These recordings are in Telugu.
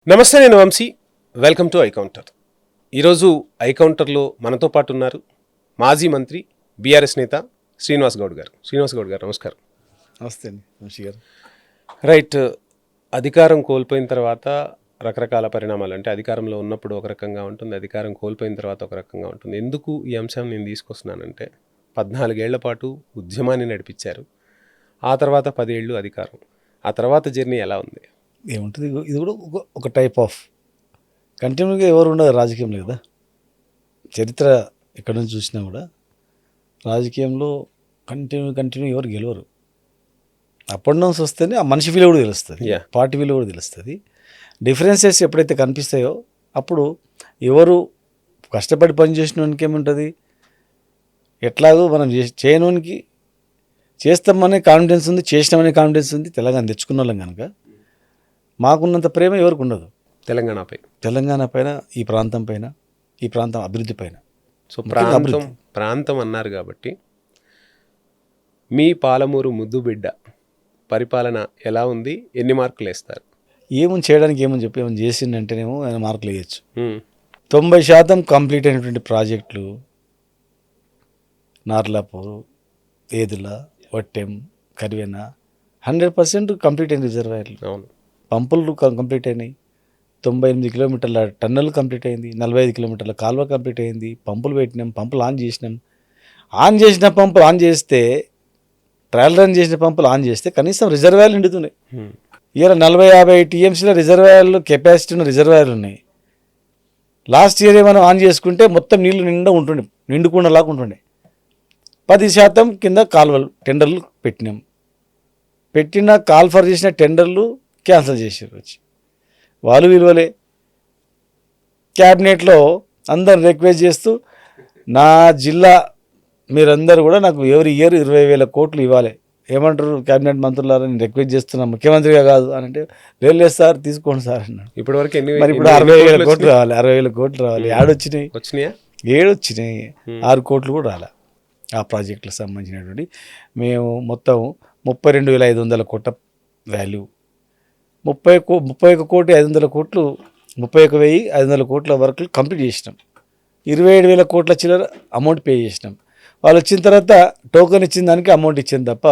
నమస్తే, నేను వంశీ. Welcome to ఐకౌంటర్. ఈరోజు ఐకౌంటర్లో మనతో పాటు ఉన్నారు మాజీ మంత్రి బీఆర్ఎస్ నేత శ్రీనివాస్ గౌడ్ గారు. శ్రీనివాస్ గౌడ్ గారు, నమస్కారం. నమస్తే అండి వంశీ గారు. రైట్, అధికారం కోల్పోయిన తర్వాత రకరకాల పరిణామాలు, అంటే అధికారంలో ఉన్నప్పుడు ఒక రకంగా ఉంటుంది, అధికారం కోల్పోయిన తర్వాత ఒక రకంగా ఉంటుంది. ఎందుకు ఈ అంశం నేను తీసుకొస్తున్నానంటే 14 ఏళ్ల పాటు ఉద్యమాన్ని నడిపించారు, ఆ తర్వాత 10 ఏళ్ళు అధికారం, ఆ తర్వాత జర్నీ ఎలా ఉంది? ఏముంటుంది, ఇది కూడా ఒక టైప్ ఆఫ్ కంటిన్యూగా ఎవరు ఉండదు రాజకీయంలో కదా. చరిత్ర ఎక్కడి నుంచి చూసినా కూడా రాజకీయంలో కంటిన్యూ ఎవరు గెలవరు. అప్ అండ్ డౌన్స్ వస్తేనే ఆ మనిషి విలువ కూడా తెలుస్తుంది, పార్టీ విలువ కూడా తెలుస్తుంది. డిఫరెన్సెస్ ఎప్పుడైతే కనిపిస్తాయో అప్పుడు ఎవరు కష్టపడి పనిచేసిన వానికి ఏముంటుంది, ఎట్లాగో మనం చేయనోనికి చేస్తామనే కాన్ఫిడెన్స్ ఉంది, చేసినామనే కాన్ఫిడెన్స్ ఉంది. తెలంగాణ తెచ్చుకున్న వాళ్ళం కనుక మాకున్నంత ప్రేమ ఎవరికి ఉండదు తెలంగాణ పైన, ఈ ప్రాంతం పైన, ఈ ప్రాంతం అభివృద్ధి పైన. సో ప్రాంతం అన్నారు కాబట్టి మీ పాలమూరు ముద్దు బిడ్డ పరిపాలన ఎలా ఉంది, ఎన్ని మార్కులు వేస్తారు? ఏమని చేయడానికి ఏమని చెప్పి ఏమని చేసిందంటేనేమో ఆయన మార్కులు వేయచ్చు. 90% కంప్లీట్ అయినటువంటి ప్రాజెక్టులు నార్లాపూర్, ఏదుల, వట్టెం, కరివెన 100% కంప్లీట్ అయిన రిజర్వాయర్లు. అవును, పంపులు కంప్లీట్ అయినాయి. 98 కిలోమీటర్ల టన్నెల్ కంప్లీట్ అయింది. 45 కిలోమీటర్ల కాలువ కంప్లీట్ అయింది. పంపులు పెట్టినాం, పంపులు ఆన్ చేసినాం. పంపులు ఆన్ చేస్తే, ట్రయల్ రన్ చేసిన పంపులు ఆన్ చేస్తే కనీసం రిజర్వాయర్లు నిండుతున్నాయి. ఇవాళ 40-50 టీఎంసీల రిజర్వాయర్లు కెపాసిటీ ఉన్న రిజర్వాయర్లు ఉన్నాయి. లాస్ట్ ఇయర్ మనం ఆన్ చేసుకుంటే మొత్తం నీళ్లు ఉంటుండే, నిండుకుండలాగా ఉంటుండే. 10% కింద కాలువలు టెండర్లు పెట్టిన కాల్ఫర్ చేసిన టెండర్లు క్యాన్సిల్ చేసారు. వచ్చి వాళ్ళు విలువలే. క్యాబినెట్లో అందరు రిక్వెస్ట్ చేస్తూ, నా జిల్లా మీరందరూ కూడా నాకు ఎవరి ఇయర్ 20,000 కోట్లు ఇవ్వాలి. ఏమంటారు క్యాబినెట్ మంత్రులారా, నేను రిక్వెస్ట్ చేస్తున్నాను, ముఖ్యమంత్రిగా కాదు అని అంటే, లేదు సార్ తీసుకోండి సార్ అన్నాడు. ఇప్పటివరకు మరి ఇప్పుడు 60,000 కోట్లు రావాలి, 60,000 కోట్లు రావాలి. వచ్చినాయా? 7 వచ్చినాయి, 6 కోట్లు కూడా రాలే. ఆ ప్రాజెక్టులకు సంబంధించినటువంటి మేము మొత్తం 32,500 కోట్ల వాల్యూ, 31,500 కోట్లు, 31,500 కోట్ల వరకు కంప్లీట్ చేసినాం. 27,000 కోట్ల చిల్లర అమౌంట్ పే చేసినాం. వాళ్ళు వచ్చిన తర్వాత టోకెన్ ఇచ్చిన దానికి అమౌంట్ ఇచ్చింది తప్ప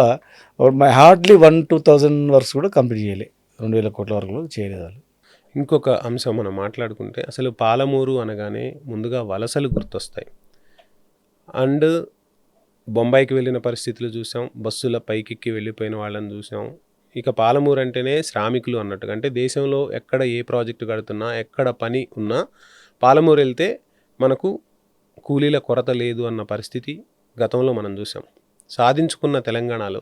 హార్డ్లీ 1-2,000 వర్క్స్ కూడా కంప్లీట్ చేయలే. 2,000 కోట్ల వరకు కూడా చేయలేదు వాళ్ళు. ఇంకొక అంశం మనం మాట్లాడుకుంటే, అసలు పాలమూరు అనగానే ముందుగా వలసలు గుర్తొస్తాయి. అండ్ బొంబాయికి వెళ్ళిన పరిస్థితులు చూసాం, బస్సుల పైకెక్కి వెళ్ళిపోయిన వాళ్ళని చూసాం. ఇక పాలమూరు అంటేనే శ్రామికులు అన్నట్టుగా, అంటే దేశంలో ఎక్కడ ఏ ప్రాజెక్టు కడుతున్నా, ఎక్కడ పని ఉన్నా పాలమూరు వెళ్తే మనకు కూలీల కొరత లేదు అన్న పరిస్థితి గతంలో మనం చూసాం. సాధించుకున్న తెలంగాణలో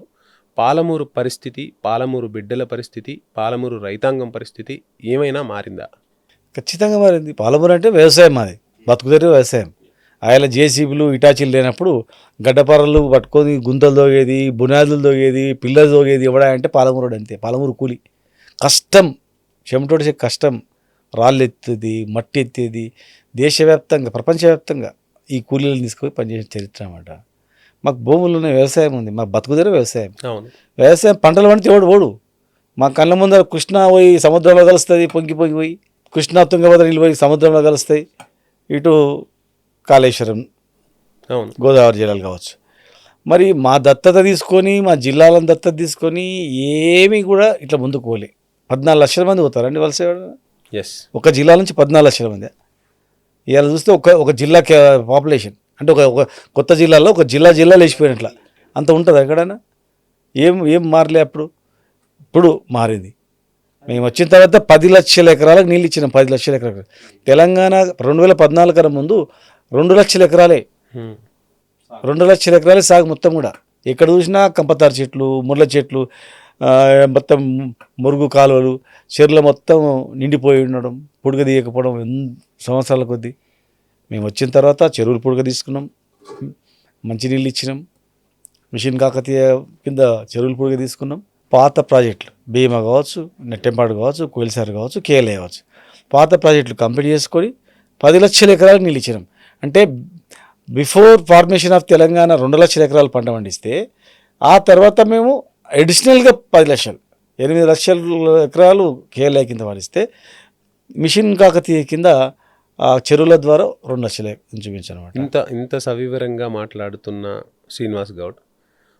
పాలమూరు పరిస్థితి, పాలమూరు బిడ్డల పరిస్థితి, పాలమూరు రైతాంగం పరిస్థితి ఏమైనా మారిందా? ఖచ్చితంగా మారింది. పాలమూరు అంటే వ్యవసాయం, మాది బతుకుదేరు వ్యవసాయం. ఆయన జేసీబీలు, ఇటాచీలు లేనప్పుడు గడ్డపారలు పట్టుకొని గుంతలు తోగేది, బునాదులు తోగేది, పిల్లలు తోగేది ఎవడా అంటే పాలమూరుడు. అంతే. పాలమూరు కూలి కష్టం, చెమటోడిసే కష్టం, రాళ్ళు ఎత్తేది, మట్టి ఎత్తేది. దేశవ్యాప్తంగా, ప్రపంచవ్యాప్తంగా ఈ కూలీలను తీసుకొని పనిచేసిన చరిత్ర అన్నమాట. మాకు భూములు ఉన్నాయి, వ్యవసాయం ఉంది, మాకు బతుకుదేరు వ్యవసాయం. వ్యవసాయం పంటలు పండితే ఓడు మా కళ్ళ ముందర కృష్ణా పోయి సముద్రంలో కలుస్తుంది, పొంగి పోయి కృష్ణా తుంగభద్ర నీళ్ళు పోయి సముద్రంలో కలుస్తాయి. ఇటు కాళేశ్వరం, గోదావరి జిల్లాలు కావచ్చు. మరి మా దత్తత తీసుకొని, మా జిల్లాలను దత్తత తీసుకొని ఏమీ కూడా ఇట్లా ముందుకు పోలే. 14 లక్షల మంది పోతారండి వలస. ఒక జిల్లా నుంచి 14 లక్షల మంది. ఇవాళ చూస్తే ఒక జిల్లా పాపులేషన్ అంటే ఒక కొత్త జిల్లాలో ఒక జిల్లా లేచిపోయినట్ల అంత ఉంటుంది ఎక్కడైనా. ఏం మారలే అప్పుడు. ఇప్పుడు మారింది. మేము వచ్చిన తర్వాత 10 లక్షల ఎకరాలకు నీళ్ళు ఇచ్చినాం. 10 లక్షల ఎకరాలు. తెలంగాణ 2014 కన్నా ముందు 2 లక్షల ఎకరాలే. 2 లక్షల ఎకరాలే సాగు మొత్తం కూడా. ఎక్కడ చూసినా కంపతారు చెట్లు, ముర్ల చెట్లు, మొత్తం మురుగు కాలువలు, చెర్ల మొత్తం నిండిపోయి ఉండడం, పుడక తీయకపోవడం సంవత్సరాల కొద్దీ. మేము వచ్చిన తర్వాత చెరువులు పుడక తీసుకున్నాం, మంచినీళ్ళు ఇచ్చినాం, మిషన్ కాకతీయ కింద చెరువులు పుడక తీసుకున్నాం. పాత ప్రాజెక్టులు భీమా కావచ్చు, నెట్టెంపాడు కావచ్చు, కోయిల్సార్ కావచ్చు, కేఎల్ఏ కావచ్చు, పాత ప్రాజెక్టులు కంప్లీట్ చేసుకొని 10 లక్షల ఎకరాలకు నీళ్ళు ఇచ్చినాం. అంటే బిఫోర్ ఫార్మేషన్ ఆఫ్ తెలంగాణ 2 లక్షల ఎకరాలు పంట పండిస్తే, ఆ తర్వాత మేము అడిషనల్గా 10 లక్షలు, 8 లక్షల ఎకరాలు కేఎల్ఐ కింద పండిస్తే మిషన్ కాకతీయ కింద ఆ చెరువుల ద్వారా 2 లక్షలు ఇంచుమించనమాట. ఇంత సవివరంగా మాట్లాడుతున్న శ్రీనివాస్ గౌడ్,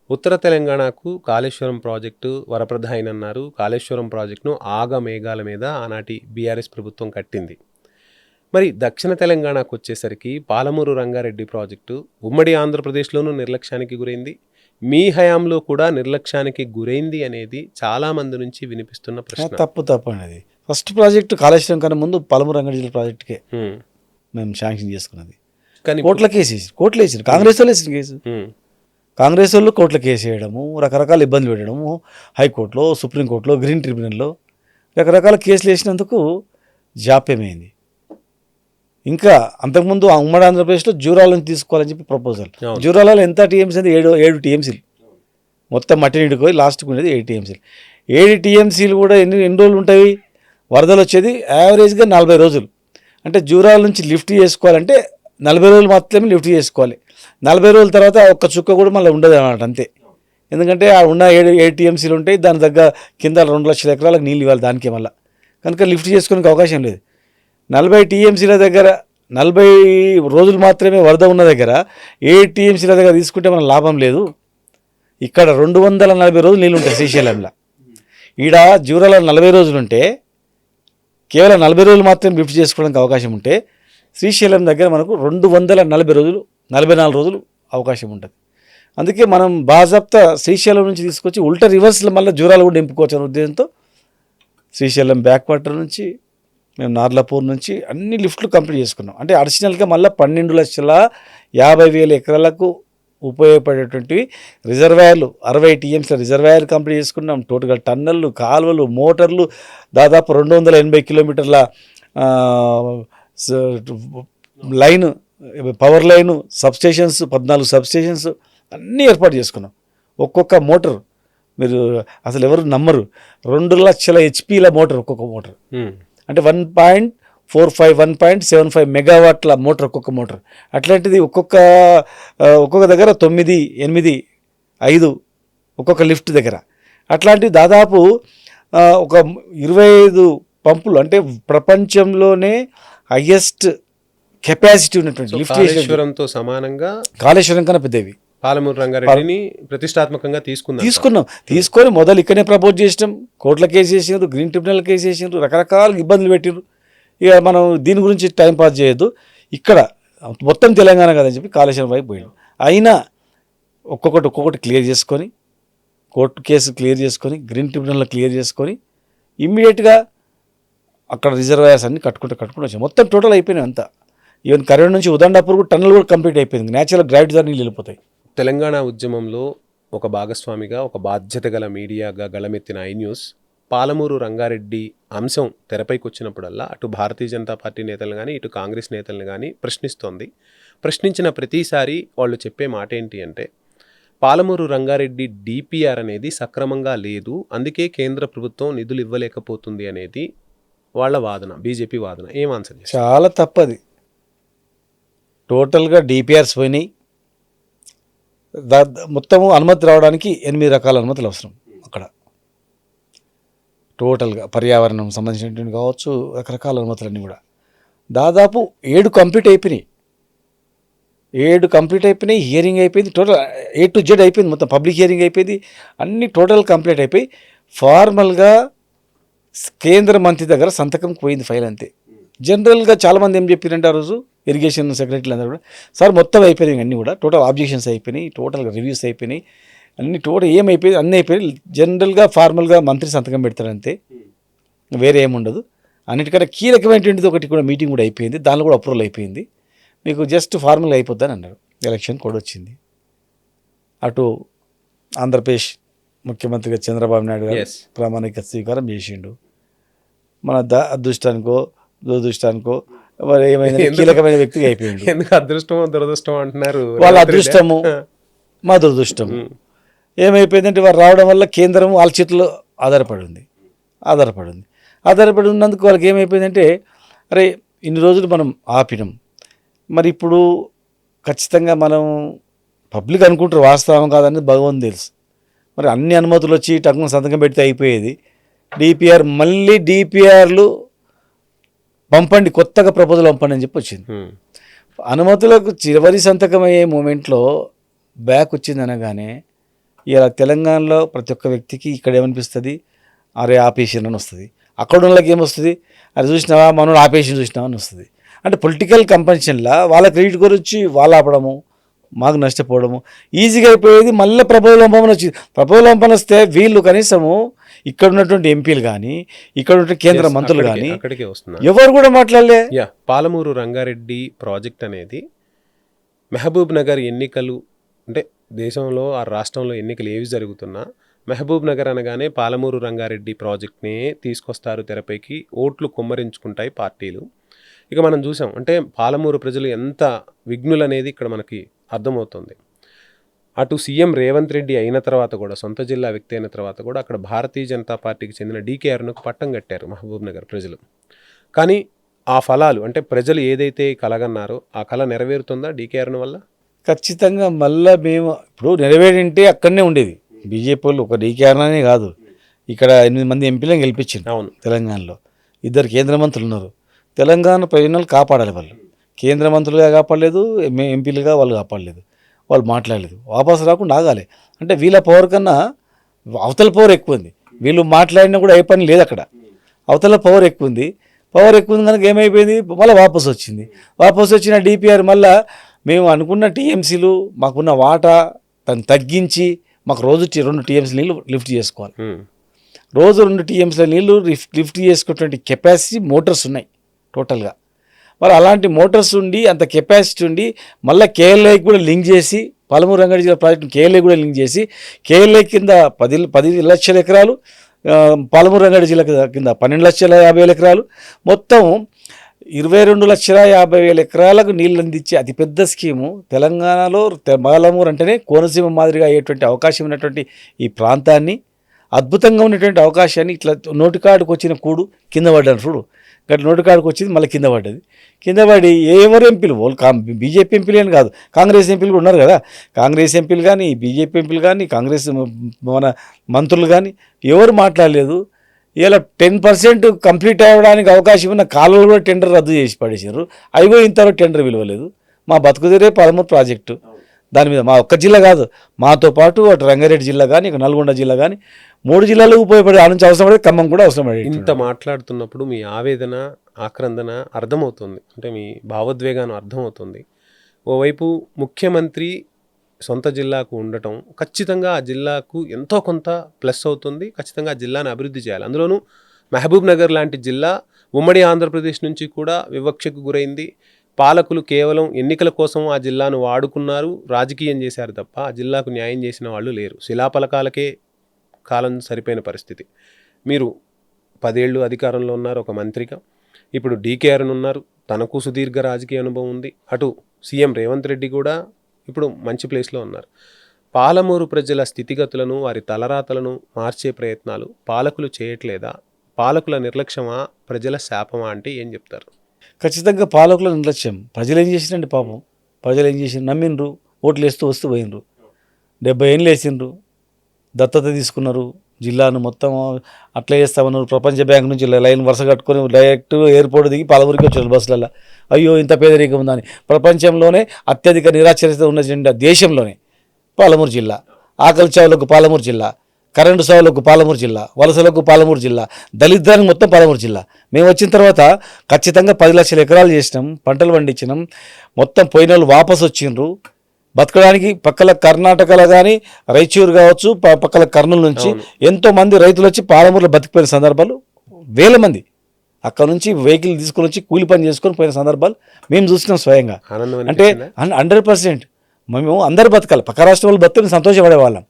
ఉత్తర తెలంగాణకు కాళేశ్వరం ప్రాజెక్టు వరప్రదాయనన్నారు. కాళేశ్వరం ప్రాజెక్టును ఆగమేఘాల మీద ఆనాటి బీఆర్ఎస్ ప్రభుత్వం కట్టింది. మరి దక్షిణ తెలంగాణకు వచ్చేసరికి పాలమూరు రంగారెడ్డి ప్రాజెక్టు ఉమ్మడి ఆంధ్రప్రదేశ్లోనూ నిర్లక్ష్యానికి గురైంది, మీ హయాంలో కూడా నిర్లక్ష్యానికి గురైంది అనేది చాలామంది నుంచి వినిపిస్తున్న ప్రశ్న. తప్పు అనేది. ఫస్ట్ ప్రాజెక్టు కాళేశ్వరం కన్నా ముందు పాలమూరు రంగారెడ్డి ప్రాజెక్టుకే మేము శాంక్షన్ చేసుకున్నది. కానీ కోట్ల కేసు వేసారు కాంగ్రెస్ వాళ్ళు వేసిన కేసు. కాంగ్రెస్ వాళ్ళు కోట్ల కేసు వేయడము, రకరకాల ఇబ్బందులు పెట్టడము, హైకోర్టులో, సుప్రీంకోర్టులో, గ్రీన్ ట్రిబ్యునల్లో రకరకాల కేసులు వేసినందుకు జాప్యమైంది. ఇంకా అంతకుముందు ఉమ్మడి ఆంధ్రప్రదేశ్లో జూరాలను తీసుకోవాలని చెప్పి ప్రపోజల్. జూరాలలో ఎంత టీఎంసీ అంటే 7 టీఎంసీలు మొత్తం మట్టి నిండుకోయి లాస్ట్కి ఉండేది 7 టీఎంసీలు. 7 టీఎంసీలు కూడా ఎన్ని రోజులు ఉంటాయి? వరదలు వచ్చేది యావరేజ్గా 40 రోజులు. అంటే జూరాల నుంచి లిఫ్ట్ చేసుకోవాలంటే 40 రోజులు మాత్రమే లిఫ్ట్ చేసుకోవాలి. 40 రోజుల తర్వాత ఒక్క చుక్క కూడా మళ్ళీ ఉండదు అన్నమాట, అంతే. ఎందుకంటే ఆ ఉన్న 7 టీఎంసీలు ఉంటాయి, దాని దగ్గర కింద 2 లక్షల ఎకరాలకు నీళ్ళు ఇవ్వాలి దానికే మళ్ళీ. కనుక లిఫ్ట్ చేసుకోవడానికి అవకాశం లేదు. 40 టీఎంసీల దగ్గర 40 రోజులు మాత్రమే వరద ఉన్న దగ్గర 7 టీఎంసీల దగ్గర తీసుకుంటే మన లాభం లేదు. ఇక్కడ 240 రోజులు నీళ్ళు ఉంటాయి శ్రీశైలంలో. ఈడ జూరాల 40 రోజులు ఉంటే కేవలం 40 రోజులు మాత్రం లిఫ్ట్ చేసుకోవడానికి అవకాశం ఉంటే శ్రీశైలం దగ్గర మనకు 240 రోజులు 44 రోజులు అవకాశం ఉంటుంది. అందుకే మనం బాజాప్తా శ్రీశైలం నుంచి తీసుకొచ్చి ఉల్టా రివర్స్లో మళ్ళీ జూరాలు కూడా నింపుకోవచ్చు అనే ఉద్దేశంతో శ్రీశైలం బ్యాక్ వాటర్ నుంచి మేము నార్లాపూర్ నుంచి అన్ని లిఫ్ట్లు కంప్లీట్ చేసుకున్నాం. అంటే అడిషనల్గా మళ్ళీ 12,50,000 ఎకరాలకు ఉపయోగపడేటువంటివి రిజర్వాయర్లు 60 టీఎంసీల రిజర్వాయర్లు కంప్లీట్ చేసుకున్నాం. టోటల్గా టన్నళ్ళు, కాలువలు, మోటార్లు, దాదాపు 280 కిలోమీటర్ల line, power line, substations 14 substations అన్నీ ఏర్పాటు చేసుకున్నాం. ఒక్కొక్క మోటార్ మీరు అసలు ఎవరు నమ్మరు, 2 లక్షల హెచ్పీల మోటార్ ఒక్కొక్క మోటార్. అంటే 1.75 మెగావాట్ల మోటార్ ఒక్కొక్క మోటార్. అట్లాంటిది ఒక్కొక్క దగ్గర 9, 8, 5 ఒక్కొక్క లిఫ్ట్ దగ్గర. అట్లాంటివి దాదాపు ఒక 25 పంపులు, అంటే ప్రపంచంలోనే హయ్యెస్ట్ కెపాసిటీ ఉన్నటువంటి లిఫ్ట్. కాళేశ్వరంతో సమానంగా, కాళేశ్వరం కన్నా పెద్దవి. పాలమూరు రంగారెడ్డిని ప్రతిష్టాత్మకంగా తీసుకొని మొదలు ఇక్కడనే ప్రపోజ్ చేసినాం. కోర్టుల కేసు చేసినారు, గ్రీన్ ట్రిబ్యునల్ కేసు చేసినారు, రకరకాల ఇబ్బందులు పెట్టినారు. ఇక మనం దీని గురించి టైం పాస్ చేయొద్దు, ఇక్కడ మొత్తం తెలంగాణ కదని చెప్పి కాళేశ్వరం వైపు పోయినాం. అయినా ఒక్కొక్కటి క్లియర్ చేసుకొని, కోర్టు కేసు క్లియర్ చేసుకొని, గ్రీన్ ట్రిబ్యునల్లో క్లియర్ చేసుకొని ఇమ్మీడియట్గా అక్కడ రిజర్వాయర్స్ అన్ని కట్టుకుంటూ వచ్చాం. మొత్తం టోటల్ అయిపోయినాయి అంతా. ఈవెన్ కరీం నుంచి ఉదండాపూర్ కూడా టన్నల్ కూడా కంప్లీట్ అయిపోయింది. న్యాచురల్ గ్రావిటీ ద్వారా నీళ్ళు వెళ్ళిపోతాయి. తెలంగాణ ఉద్యమంలో ఒక భాగస్వామిగా, ఒక బాధ్యత గల మీడియాగా గళమెత్తిన ఐన్యూస్ పాలమూరు రంగారెడ్డి అంశం తెరపైకి వచ్చినప్పుడల్లా అటు భారతీయ జనతా పార్టీ నేతలు కానీ, ఇటు కాంగ్రెస్ నేతలను కానీ ప్రశ్నిస్తోంది. ప్రశ్నించిన ప్రతిసారి వాళ్ళు చెప్పే మాట ఏంటి అంటే, పాలమూరు రంగారెడ్డి డిపిఆర్ అనేది సక్రమంగా లేదు, అందుకే కేంద్ర ప్రభుత్వం నిధులు ఇవ్వలేకపోతుంది అనేది వాళ్ళ వాదన, బీజేపీ వాదన. ఏం ఆన్సర్? చాలా తప్పది. టోటల్గా డిపిఆర్స్ పోయినాయి. మొత్తము అనుమతి రావడానికి 8 రకాల అనుమతులు అవసరం అక్కడ. టోటల్గా పర్యావరణం సంబంధించినటువంటి కావచ్చు, రకరకాల అనుమతులన్నీ కూడా దాదాపు 7 కంప్లీట్ అయిపోయినాయి. 7 కంప్లీట్ అయిపోయినాయి. హియరింగ్ అయిపోయింది, టోటల్ A to Z అయిపోయింది. మొత్తం పబ్లిక్ హియరింగ్ అయిపోయింది, అన్ని టోటల్ కంప్లీట్ అయిపోయి ఫార్మల్గా కేంద్ర మంత్రి దగ్గర సంతకం పోయింది ఫైల్, అంతే. జనరల్గా చాలామంది ఏం చెప్పారంటే ఆ రోజు ఇరిగేషన్ సెక్రటరీలు అందరూ కూడా, సార్ మొత్తం అయిపోయినాయి అన్నీ కూడా, టోటల్ ఆబ్జెక్షన్స్ అయిపోయినాయి, టోటల్గా రివ్యూస్ అయిపోయినాయి, అన్ని టోటల్ ఏమైపోయింది అన్నీ అయిపోయినాయి. జనరల్గా ఫార్మల్గా మంత్రి సంతకం పెడతారు అంతే, వేరే ఏముండదు. అన్నిటికంటే కీలకమైనటువంటిది ఒకటి కూడా మీటింగ్ కూడా అయిపోయింది, దానిలో కూడా అప్రూవల్ అయిపోయింది. మీకు జస్ట్ ఫార్మల్గా అయిపోద్దని అన్నారు. ఎలక్షన్ కూడా వచ్చింది. అటు ఆంధ్రప్రదేశ్ ముఖ్యమంత్రిగా చంద్రబాబు నాయుడు గారు ప్రామాణిక స్వీకారం చేసిండు. మన అదృష్టానికో దురదృష్టానికో మరి ఏమైనా కీలకమైన వ్యక్తిగా అయిపోయింది. ఎందుకు అదృష్టమో దురదృష్టం అంటున్నారు? వాళ్ళ అదృష్టము, మా దురదృష్టము. ఏమైపోయిందంటే వారు రావడం వల్ల కేంద్రం వాళ్ళ చేతుల్లో ఆధారపడి ఉన్నందుకు వాళ్ళకి ఏమైపోయిందంటే, అరే ఇన్ని రోజులు మనం ఆపినాం, మరి ఇప్పుడు ఖచ్చితంగా మనం పబ్లిక్ అనుకుంటారు వాస్తవం కాదని భగవంతు తెలుసు. మరి అన్ని అనుమతులు వచ్చి టక్కున సంతకం పెడితే అయిపోయేది. డిపిఆర్ మళ్ళీ డిపిఆర్లు పంపండి, కొత్తగా ప్రపోజల్ పంపండి అని చెప్పి వచ్చింది. అనుమతులకు చివరి సంతకం అయ్యే మూమెంట్లో బ్యాక్ వచ్చింది అనగానే ఇలా తెలంగాణలో ప్రతి ఒక్క వ్యక్తికి ఇక్కడ ఏమనిపిస్తుంది, అరే ఆపేషన్ అని వస్తుంది. అక్కడ ఉన్న వాళ్ళకి ఏమొస్తుంది, అది చూసినావా మనోడు ఆపేషన్ చూసినావా అని వస్తుంది. అంటే పొలిటికల్ కంపల్షన్లా వాళ్ళ క్రెడిట్ గురించి వాళ్ళు ఆపడము, మాకు నష్టపోవడము ఈజీగా అయిపోయేది. మళ్ళీ ప్రపోజల్ పంపమని వచ్చింది. ప్రపోజల్ పంపని వస్తే వీళ్ళు కనీసము ఇక్కడ ఉన్నటువంటి ఎంపీలు కానీ ఇక్కడ ఉన్నటువంటి కేంద్ర మంత్రులు కానీ అక్కడికే వస్తున్నారు, ఎవరు కూడా మాట్లాడలే. పాలమూరు రంగారెడ్డి ప్రాజెక్ట్ అనేది మహబూబ్ నగర్ ఎన్నికలు, అంటే దేశంలో ఆ రాష్ట్రంలో ఎన్నికలు ఏవి జరుగుతున్నా మహబూబ్ నగర్ అనగానే పాలమూరు రంగారెడ్డి ప్రాజెక్ట్నే తీసుకొస్తారు తెరపైకి, ఓట్లు కుమ్మరించుకుంటాయి పార్టీలు. ఇక మనం చూసాం అంటే పాలమూరు ప్రజలు ఎంత విఘ్నులు అనేది ఇక్కడ మనకి అర్థమవుతుంది. అటు సీఎం రేవంత్ రెడ్డి అయిన తర్వాత కూడా, సొంత జిల్లా వ్యక్తి అయిన తర్వాత కూడా అక్కడ భారతీయ జనతా పార్టీకి చెందిన డీకే అరుణకు పట్టం కట్టారు మహబూబ్ నగర్ ప్రజలు. కానీ ఆ ఫలాలు అంటే ప్రజలు ఏదైతే కలగన్నారో ఆ కళ నెరవేరుతుందా డీకే అరుణ వల్ల? ఖచ్చితంగా మళ్ళీ మేము ఇప్పుడు నెరవేరింటే అక్కడనే ఉండేది. బీజేపీ వాళ్ళు ఒక డీకే అరుణనే కాదు, ఇక్కడ 8 మంది ఎంపీలను గెలిపించింది. అవును, తెలంగాణలో 2 కేంద్ర మంత్రులు ఉన్నారు. తెలంగాణ ప్రయోజనాలు కాపాడాలి వాళ్ళు. కేంద్ర మంత్రులుగా కాపాడలేదు, ఎంపీలుగా వాళ్ళు కాపాడలేదు, వాళ్ళు మాట్లాడలేదు, వాపసు రాకుండా ఆగాలి. అంటే వీళ్ళ పవర్ కన్నా అవతల పవర్ ఎక్కువ ఉంది. వీళ్ళు మాట్లాడినా కూడా ఏ పని లేదు అక్కడ, అవతల పవర్ ఎక్కువ ఉంది. పవర్ ఎక్కువ ఉంది కనుక ఏమైపోయింది, మళ్ళీ వాపసు వచ్చింది. వాపసు వచ్చిన డిపిఆర్ మళ్ళీ మేము అనుకున్న టీఎంసీలు మాకున్న వాటా దాన్ని తగ్గించి మాకు రోజు 2 టీఎంసీ నీళ్ళు లిఫ్ట్ చేసుకోవాలి. రోజు 2 టీఎంసీల నీళ్ళు లిఫ్ట్ చేసుకునేటువంటి కెపాసిటీ మోటార్స్ ఉన్నాయి టోటల్గా. మరి అలాంటి మోటార్స్ ఉండి అంత కెపాసిటీ ఉండి మళ్ళీ కేఎల్ఐకి కూడా లింక్ చేసి, పాలమూరు రంగారెడ్డి జిల్లా ప్రాజెక్టును కేఎల్ఐ కూడా లింక్ చేసి, కేఎల్ఐ కింద 10 లక్షల ఎకరాలు, పాలమూరు రంగారెడ్డి జిల్లా కింద 12,50,000 ఎకరాలు, మొత్తం 22,50,000 ఎకరాలకు నీళ్ళు అందించే అతిపెద్ద స్కీము తెలంగాణలో. పాలమూరు అంటేనే కోనసీమ మాదిరిగా అయ్యేటువంటి అవకాశం ఉన్నటువంటి ఈ ప్రాంతాన్ని, అద్భుతంగా ఉన్నటువంటి అవకాశాన్ని ఇట్లా నోటికాడుకు వచ్చిన కూడు కింద పడ్డాను చూడు, గట్ల నోటికాడుకు వచ్చింది మళ్ళీ కింద పడ్డది. కింద పడి ఎవరు ఎంపీలు, వాళ్ళు బీజేపీ ఎంపీలు అని కాదు, కాంగ్రెస్ ఎంపీలు కూడా ఉన్నారు కదా, కాంగ్రెస్ ఎంపీలు కానీ బీజేపీ ఎంపీలు కానీ కాంగ్రెస్ మన మంత్రులు కానీ ఎవరు మాట్లాడలేదు. ఇలా 10% కంప్లీట్ అవ్వడానికి అవకాశం ఉన్న కాలువలు కూడా టెండర్ రద్దు చేసి పడేసారు. అవి కూడా ఇంతవరకు టెండర్ విలువలేదు. మా బతుకుదిరే పాలమూరు ప్రాజెక్టు దాని మీద మా ఒక్క జిల్లా కాదు, మాతో పాటు అటు రంగారెడ్డి జిల్లా కానీ ఇక నల్గొండ జిల్లా కానీ 3 జిల్లాలకు ఉపయోగపడే, ఆ నుంచి అవసరం పడే ఖమ్మం కూడా అవసరం పడే. ఇంత మాట్లాడుతున్నప్పుడు మీ ఆవేదన, ఆక్రందన అర్థమవుతుంది, అంటే మీ భావోద్వేగాన్ని అర్థమవుతుంది. ఓవైపు ముఖ్యమంత్రి సొంత జిల్లాకు ఉండటం ఖచ్చితంగా ఆ జిల్లాకు ఎంతో కొంత ప్లస్ అవుతుంది, ఖచ్చితంగా ఆ జిల్లాను అభివృద్ధి చేయాలి. అందులోనూ మహబూబ్ నగర్ లాంటి జిల్లా ఉమ్మడి ఆంధ్రప్రదేశ్ నుంచి కూడా వివక్షకు గురైంది. పాలకులు కేవలం ఎన్నికల కోసం ఆ జిల్లాను వాడుకున్నారు, రాజకీయం చేశారు తప్ప ఆ జిల్లాకు న్యాయం చేసిన వాళ్ళు లేరు. శిలాపలకాలకే కాలం సరిపోయిన పరిస్థితి. మీరు 10 ఏళ్ళు అధికారంలో ఉన్నారు ఒక మంత్రిగా, ఇప్పుడు డీకే అరుణ్ ఉన్నారు, తనకు సుదీర్ఘ రాజకీయ అనుభవం ఉంది. అటు సీఎం రేవంత్ రెడ్డి కూడా ఇప్పుడు మంచి ప్లేస్లో ఉన్నారు. పాలమూరు ప్రజల స్థితిగతులను, వారి తలరాతలను మార్చే ప్రయత్నాలు పాలకులు చేయట్లేదా? పాలకుల నిర్లక్ష్యమా, ప్రజల శాపమా అంటే ఏం చెప్తారు? ఖచ్చితంగా పాలకుల నిర్లక్ష్యం. ప్రజలు ఏం చేసినండి పాపం, ప్రజలు ఏం చేసి నమ్మిండ్రు, ఓట్లు వేస్తూ వస్తూ పోయినరు. 70 ఏళ్ళు వేసిండ్రు, దత్తత తీసుకున్నారు జిల్లాను మొత్తం, అట్లా చేస్తామన్నారు. ప్రపంచ బ్యాంక్ నుంచి లైన్ వరుస కట్టుకొని డైరెక్ట్ ఎయిర్పోర్ట్ దిగి పాలమూరికి వచ్చారు బస్సులలో. అయ్యో ఇంత పేదరికం ఉందని. ప్రపంచంలోనే అత్యధిక నిరాక్షరత ఉన్న దేశంలోనే పాలమూరు జిల్లా. ఆకలి చావులకు పాలమూరు జిల్లా, కరెంటు సావులకు పాలమూరు జిల్లా, వలసలకు పాలమూరు జిల్లా, దళిద్రానికి మొత్తం పాలమూరు జిల్లా. మేము వచ్చిన తర్వాత ఖచ్చితంగా 10 లక్షల ఎకరాలు చేసినాం, పంటలు పండించినాం. మొత్తం పోయిన వాళ్ళు వాపసు వచ్చిండ్రు. బతకడానికి పక్కల కర్ణాటకలో కానీ రైచూరు కావచ్చు, పక్కల కర్నూలు నుంచి ఎంతోమంది రైతులు వచ్చి పాలమూరులో బతికిపోయిన సందర్భాలు వేల మంది. అక్కడ నుంచి వెహికల్ తీసుకొని వచ్చి కూలి పని చేసుకొని పోయిన సందర్భాలు మేము చూసినాం స్వయంగా. అంటే 100% మేము అందరు బతకాలి, పక్క రాష్ట్రం వాళ్ళు బతుకుని సంతోషపడే వాళ్ళం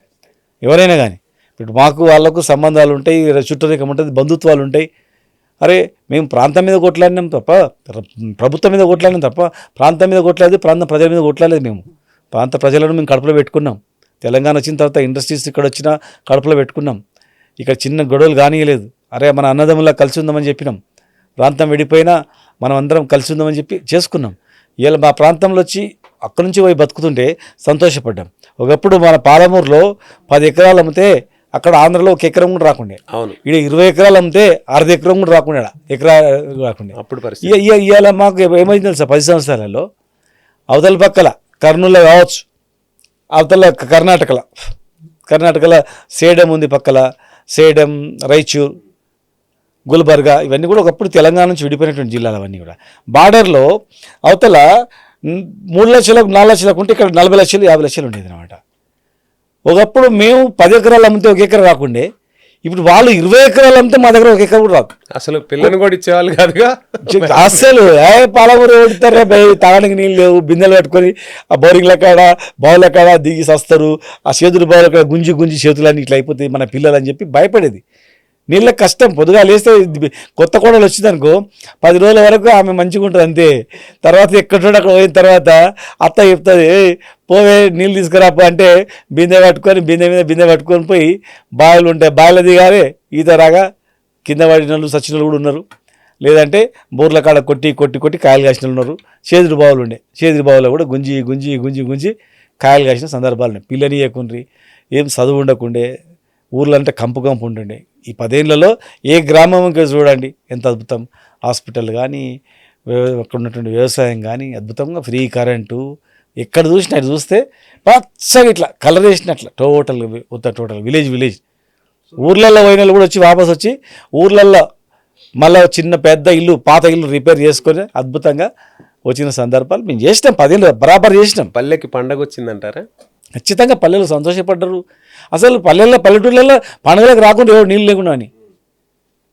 ఎవరైనా కానీ. ఇప్పుడు మాకు వాళ్ళకు సంబంధాలు ఉంటాయి, చుట్టరికం ఉంటుంది, బంధుత్వాలు ఉంటాయి. అరే మేము ప్రాంతం మీద కొట్లాడినాం తప్ప, ప్రభుత్వం మీద కొట్లాడినాం తప్ప ప్రాంతం మీద కొట్లాడలేదు, ప్రాంతం ప్రజల మీద కొట్లాడలేదు. మేము ప్రాంత ప్రజలను మేము కడుపులో పెట్టుకున్నాం. తెలంగాణ వచ్చిన తర్వాత ఇండస్ట్రీస్ ఇక్కడ వచ్చినా కడుపులో పెట్టుకున్నాం. ఇక్కడ చిన్న గొడవలు కానీయలేదు. అరే మన అన్నదమ్ములా కలిసి ఉందామని చెప్పినాం. ప్రాంతం విడిపోయినా మనం అందరం కలిసి ఉందామని చెప్పి చేసుకున్నాం. ఇలా మా ప్రాంతంలో వచ్చి అక్కడి నుంచి పోయి బతుకుతుంటే సంతోషపడ్డాం. ఒకప్పుడు మన పాలమూరులో 10 ఎకరాలు అమ్మితే అక్కడ ఆంధ్రలో ఒక ఎకరం కూడా రాకుండే, అవును, ఇక్కడ 20 ఎకరాలు అమ్మితే అర్ధ ఎకరం కూడా రాకుండా, ఎకరా రాకుండే. అప్పుడు పరిస్థితి. ఇవాళ మాకు ఏమైంది తెలుసా, 10 సంవత్సరాలలో అవతల పక్కల కర్నూలులో కావచ్చు, అవతల కర్ణాటకలో సేడం ఉంది, పక్కల సేడం, రాయచూర్, గుల్బర్గా, ఇవన్నీ కూడా ఒకప్పుడు తెలంగాణ నుంచి విడిపోయినటువంటి జిల్లాలు. అవన్నీ కూడా బార్డర్లో అవతల 3 లక్షలకు 4 లక్షలకు ఉంటే ఇక్కడ 40 లక్షలు 50 లక్షలు ఉండేది అనమాట. ఒకప్పుడు మేము 10 ఎకరాలు అమ్మితే 1 ఎకరా రాకుండే, ఇప్పుడు వాళ్ళు 20 ఎకరాలు అమ్మితే మా దగ్గర 1 ఎకరా కూడా రాదు. అసలు పిల్లని కూడా ఇచ్చేవాళ్ళు కాదుగా. అసలు పాలమూరు ఓడితారా, తాగడానికి నీళ్ళు లేవు, బిందెలు పెట్టుకొని ఆ బౌరింగ్ల కాడ బావుల కాడ దిగి సస్తారు, ఆ చేతులు బావుల కాడ గుంజి చేతులన్నీ ఇట్లా అయిపోతాయి మన పిల్లలు అని చెప్పి భయపడేది. నీళ్ళ కష్టం, పొద్దుగా లేస్తే కొత్త కోడలు వచ్చిందనుకో 10 రోజుల వరకు ఆమె మంచిగా ఉంటుంది అంతే. తర్వాత ఎక్కడ అక్కడ పోయిన తర్వాత అత్త చెప్తుంది, పోవే నీళ్ళు తీసుకురాపో అంటే బిందె పట్టుకొని పోయి బావిలు ఉంటాయి, బావిలో దిగాలి, ఈత రాగా కింద పడిన వాళ్ళు సచిన వాళ్ళు కూడా ఉన్నారు. లేదంటే బోర్ల కాడ కొట్టి కాయలు కాసిన వాళ్ళు ఉన్నారు. చేదురు బావులో కూడా గుంజి కాయలు కాసిన సందర్భాలు ఉన్నాయి. పిల్లని ఇవ్వకుండ్రి, ఏం చదువు ఉండకుండే, ఊర్లో అంటే కంపు ఉంటుండే. ఈ 10 ఏళ్లలో ఏ గ్రామంకి చూడండి ఎంత అద్భుతం, హాస్పిటల్ కానీ, అక్కడ ఉన్నటువంటి వ్యవసాయం కానీ అద్భుతంగా, ఫ్రీ కరెంటు, ఎక్కడ చూసినా అటు చూస్తే పచ్చగా ఇట్లా కలర్ వేసినట్ల టోటల్ విలేజ్. ఊర్లలో పోయిన వాళ్ళు కూడా వచ్చి వాపస్ వచ్చి ఊర్లలో మళ్ళీ చిన్న పెద్ద ఇల్లు, పాత ఇల్లు రిపేర్ చేసుకొని అద్భుతంగా వచ్చిన సందర్భాలు మేము చేసినాం. 10 ఏళ్ళు బరాబర్ చేసినాం. పల్లెకి పండగ వచ్చిందంటారా? ఖచ్చితంగా పల్లెలు సంతోషపడ్డారు. అసలు పల్లెటూళ్ళల్లో పండుగలకు రాకుండా ఎవరు నీళ్ళు లేకుండా అని,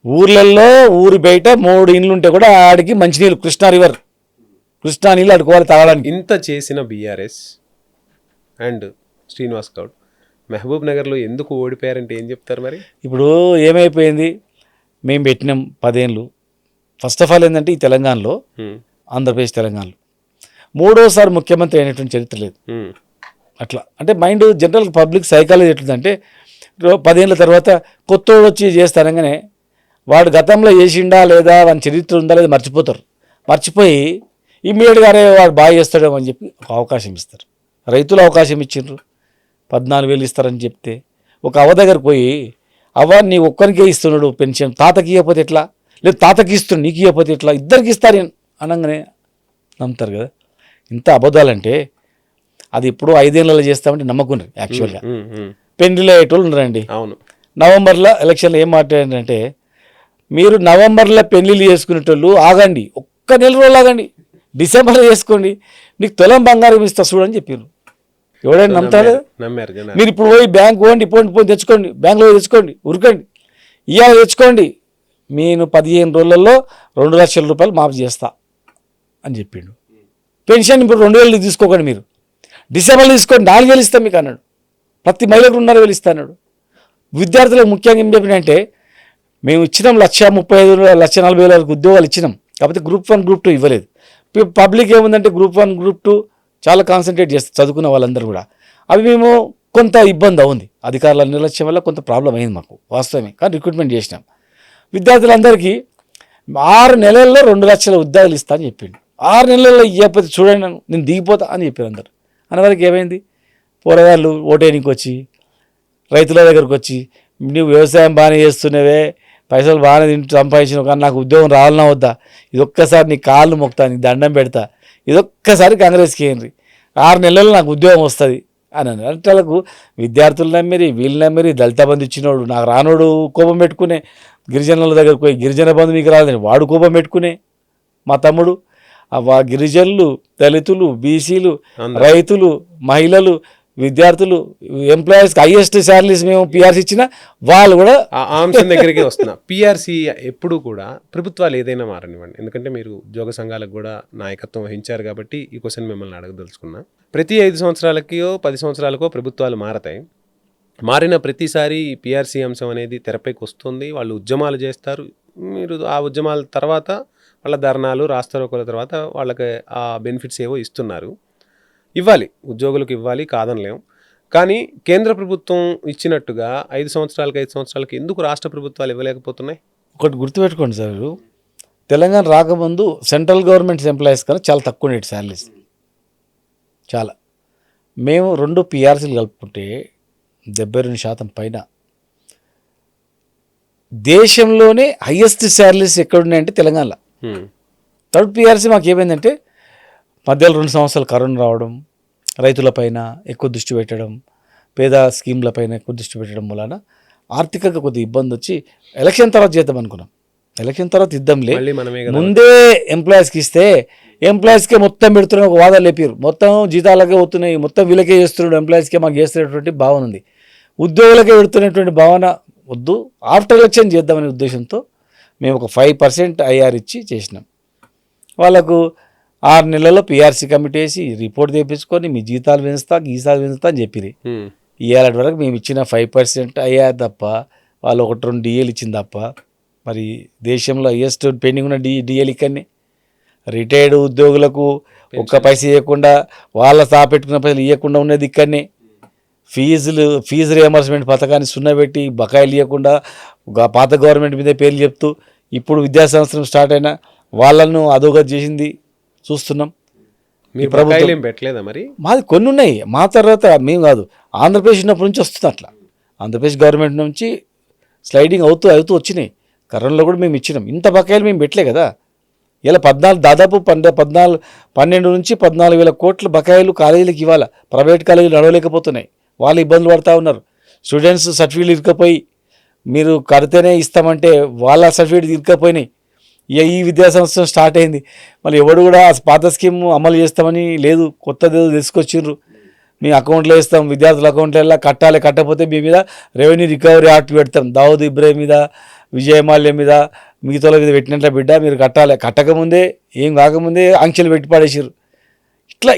ఊర్లలో ఊరి బయట 3 ఇండ్లు ఉంటే కూడా ఆడికి మంచినీళ్ళు, కృష్ణా నీళ్ళు అడుకోవాలి తాగడానికి. ఇంత చేసిన బీఆర్ఎస్ అండ్ శ్రీనివాస్ గౌడ్ మహబూబ్ నగర్లో ఎందుకు ఓడిపోయారంటే ఏం చెప్తారు మరి? ఇప్పుడు ఏమైపోయింది, మేము పెట్టినాం 10 ఏళ్ళు. ఫస్ట్ ఆఫ్ ఆల్ ఏంటంటే ఈ తెలంగాణలో, ఆంధ్రప్రదేశ్ తెలంగాణలో 3వసారి ముఖ్యమంత్రి అయినటువంటి చరిత్ర లేదు. అట్లా అంటే మైండ్ జనరల్ పబ్లిక్ సైకాలజీ ఎట్లుందంటే 10 ఏళ్ళ తర్వాత కొత్తోడు వచ్చి చేస్తానగానే వాడు గతంలో చేసిండా లేదా, వాని చరిత్ర ఉందా లేదా మర్చిపోయి ఇమ్మీడియట్గా వాడు బాగా చేస్తాడేమో అని చెప్పి ఒక అవకాశం ఇస్తారు. రైతులు అవకాశం ఇచ్చిండ్రు, 14,000 ఇస్తారని చెప్తే ఒక అవ్వ దగ్గరకు పోయి, అవ్వ నీ ఒక్కరికే ఇస్తున్నాడు పెన్షన్, తాతకి ఇవ్వకపోతే ఎట్లా, లేదు తాతకి ఇస్తున్నాడు నీకు ఇవ్వకపోతే ఎట్లా, ఇద్దరికి ఇస్తారు అనగానే నమ్ముతారు కదా. ఇంత అబద్ధాలంటే అది ఇప్పుడు 5 ఏళ్ళలో చేస్తామంటే నమ్మకుండ్రి. యాక్చువల్గా పెళ్లిలో అయ్యేటోళ్ళు ఉన్నారండి. అవును, నవంబర్లో ఎలక్షన్లో ఏం మాట్లాడారంటే, మీరు నవంబర్లో పెళ్లిళ్ళు చేసుకునేటోళ్ళు ఆగండి, ఒక్క నెల రోజులు ఆగండి, డిసెంబర్లో చేసుకోండి, నీకు తులం బంగారం ఇస్తా చూడని చెప్పారు. ఎవడైనా నమ్ముతారు? మీరు ఇప్పుడు పోయి బ్యాంక్ పోండి, పోండి తెచ్చుకోండి, బ్యాంకులో తెచ్చుకోండి, ఉరకండి, ఇవాళ తెచ్చుకోండి, నేను 15 రోజులలో 2 లక్షల రూపాయలు మాఫ్ చేస్తా అని చెప్పిండు. పెన్షన్ ఇప్పుడు 2,000 తీసుకోకండి, మీరు డిసెంబర్లో తీసుకోండి, 4,000 ఇస్తాం మీకు అన్నాడు. ప్రతి మహిళకు 2,500 ఇస్తా అన్నాడు. విద్యార్థులకు ముఖ్యంగా ఏం చెప్పినంటే, మేము ఇచ్చినాం 1,35,000 1,40,000 ఉద్యోగాలు ఇచ్చినాం, కాకపోతే గ్రూప్ 1 గ్రూప్ 2 ఇవ్వలేదు. పబ్లిక్ ఏముందంటే గ్రూప్ 1 గ్రూప్ 2 చాలా కాన్సన్ట్రేట్ చేస్తారు చదువుకున్న వాళ్ళందరూ కూడా. అవి మేము కొంత ఇబ్బంది అవుంది, అధికారుల నిర్లక్ష్యం వల్ల కొంత ప్రాబ్లం అయింది మాకు వాస్తవమే, కానీ రిక్రూట్మెంట్ చేసినాం. విద్యార్థులందరికీ 6 నెలల్లో 2 లక్షల ఉద్యోగాలు ఇస్తా అని చెప్పిండు. 6 నెలల్లో ఇవ్వకపోతే చూడండి నేను దిగిపోతా అని చెప్పారు అందరు. అనేవారికి ఏమైంది, పోరగాళ్ళు ఓటేనికి వచ్చి రైతుల దగ్గరకు వచ్చి, నువ్వు వ్యవసాయం బాగానే చేస్తున్నవే, పైసలు బాగానే సంపాదించినావు, కానీ నాకు ఉద్యోగం రావాలన్నా వద్దా, ఇదొక్కసారి నీ కాళ్ళు మొక్తా, నీకు దండం పెడతా, ఇదొక్కసారి కాంగ్రెస్కి వేయండి, 6 నెలల్లో నాకు ఉద్యోగం వస్తుంది అని అన్నారు. అంటే వాళ్ళకు విద్యార్థులు నమ్మరి, వీళ్ళు నమ్మరి, దళిత బంధు ఇచ్చినోడు నాకు రానోడు కోపం పెట్టుకునే, గిరిజనుల దగ్గరకు పోయి గిరిజన బంధు మీకు రాదని వాడు కోపం పెట్టుకునే, మా తమ్ముడు గిరిజనులు, దళితులు, బీసీలు, రైతులు, మహిళలు, విద్యార్థులు, ఎంప్లాయీస్కి హైయెస్ట్ శాలరీస్ మేము పిఆర్సీ ఇచ్చిన వాళ్ళు కూడా ఆ అంశం దగ్గరికి వస్తున్నా. పిఆర్సీ ఎప్పుడు కూడా ప్రభుత్వాలు ఏదైనా మారనివ్వండి, ఎందుకంటే మీరు ఉద్యోగ సంఘాలకు కూడా నాయకత్వం వహించారు కాబట్టి ఈ క్వశ్చన్ మిమ్మల్ని అడగదలుచుకున్నా. ప్రతి 5 సంవత్సరాలకో 10 సంవత్సరాలకో ప్రభుత్వాలు మారతాయి. మారిన ప్రతిసారి ఈ పిఆర్సీ అంశం అనేది తెరపైకి వస్తుంది, వాళ్ళు ఉద్యమాలు చేస్తారు. మీరు ఆ ఉద్యమాల తర్వాత వాళ్ళ ధర్నాలు, రాస్తారోకోల తర్వాత వాళ్ళకి ఆ బెనిఫిట్స్ ఏవో ఇస్తున్నారు. ఇవ్వాలి, ఉద్యోగులకు ఇవ్వాలి, కాదనలేం. కానీ కేంద్ర ప్రభుత్వం ఇచ్చినట్టుగా 5 సంవత్సరాలకి ఎందుకు రాష్ట్ర ప్రభుత్వాలు ఇవ్వలేకపోతున్నాయి? ఒకటి గుర్తుపెట్టుకోండి సార్, తెలంగాణ రాకముందు సెంట్రల్ గవర్నమెంట్ ఎంప్లాయీస్ కన్నా చాలా తక్కువ ఉండేది శాలరీస్, చాలా. మేము 2 పిఆర్సీలు కలుపుకుంటే 72% పైన దేశంలోనే హయ్యెస్ట్ శాలరీస్ ఎక్కడున్నాయంటే తెలంగాణలో. థర్డ్ పిఆర్సీ మాకు ఏమైందంటే మధ్యలో 2 సంవత్సరాలు కరోనా రావడం, రైతులపైన ఎక్కువ దృష్టి పెట్టడం, పేద స్కీమ్లపైన ఎక్కువ దృష్టి పెట్టడం వలన ఆర్థికంగా కొద్దిగా ఇబ్బంది వచ్చి ఎలక్షన్ తర్వాత చేద్దాం అనుకున్నాం. ఎలక్షన్ తర్వాత ఇద్దాంలే, ముందే ఎంప్లాయీస్కి ఇస్తే ఎంప్లాయీస్కే మొత్తం పెడుతున్న ఒక వాదాలు లేపారు. మొత్తం జీతాలకే వస్తున్నాయి, మొత్తం వీళ్ళకే చేస్తున్నాడు, ఎంప్లాయీస్కే మాకు చేస్తున్నటువంటి భావన ఉంది. ఉద్యోగులకే పెడుతున్నటువంటి భావన వద్దు, ఆఫ్టర్ ఎలక్షన్ చేద్దామనే ఉద్దేశంతో మేము ఒక 5% ఐఆర్ ఇచ్చి చేసినాం. వాళ్ళకు 6 నెలల్లో పిఆర్సీ కమిటీ వేసి రిపోర్ట్ తెప్పించుకొని మీ జీతాలు పెంచుతా గీసాలు పెంచుతా అని చెప్పిరి. ఇవాళ వరకు మేము ఇచ్చిన 5% ఐఆర్ తప్ప వాళ్ళు 1-2 డిఏలు ఇచ్చింది తప్ప. మరి దేశంలో హైయెస్ట్ పెండింగ్ ఉన్న డిఏలు ఇక్కడనే. రిటైర్డ్ ఉద్యోగులకు ఒక్క పైసా ఇవ్వకుండా, వాళ్ళ పెట్టుకున్న పైసలు ఇవ్వకుండా ఉన్నది ఇక్కడనే. ఫీజు రియంబర్స్మెంట్ పథకాన్ని సున్నబెట్టి బకాయిలు ఇవ్వకుండా పాత గవర్నమెంట్ మీదే పేర్లు చెప్తూ ఇప్పుడు విద్యా సంవత్సరం స్టార్ట్ అయినా వాళ్ళను అధోగతి చేసింది చూస్తున్నాం. మీ ప్రభుత్వం పెట్టలేదా మరి? మాది కొన్ని ఉన్నాయి, మా తర్వాత మేము కాదు, ఆంధ్రప్రదేశ్ ఉన్నప్పటి నుంచి వస్తుంది అట్లా. ఆంధ్రప్రదేశ్ గవర్నమెంట్ నుంచి స్లైడింగ్ అవుతూ వచ్చినాయి. కరోనాలో కూడా మేము ఇచ్చినాం. ఇంత బకాయిలు మేము పెట్టలే కదా. ఇలా దాదాపు 12 నుంచి 14,000 కోట్ల బకాయిలు కాలేజీలకు ఇవ్వాలి. ప్రైవేట్ కాలేజీలు నడవలేకపోతున్నాయి, వాళ్ళు ఇబ్బందులు పడుతూ ఉన్నారు. స్టూడెంట్స్ సర్టిఫికేట్ ఇరుక్కపోయి మీరు కడితేనే ఇస్తామంటే వాళ్ళ సర్టిఫికేట్ ఇరుక్కపోయినాయి. ఈ విద్యా సంవత్సరం స్టార్ట్ అయింది, మళ్ళీ ఎవడు కూడా పాత స్కీమ్ అమలు చేస్తామని లేదు, కొత్తది తీసుకొచ్చిండ్రు. మీ అకౌంట్లో వేస్తాం, విద్యార్థుల అకౌంట్లలో కట్టాలి, కట్టకపోతే మీ మీద రెవెన్యూ రికవరీ యాక్ట్ పెడతాం. దావుద్ ఇబ్రాహిం మీద, విజయమాల్య మీద, మిగతా మీద పెట్టినట్ల బిడ్డ మీరు కట్టాలి, కట్టకముందే ఏం కాకముందే ఆంక్షలు పెట్టి పడేసారు.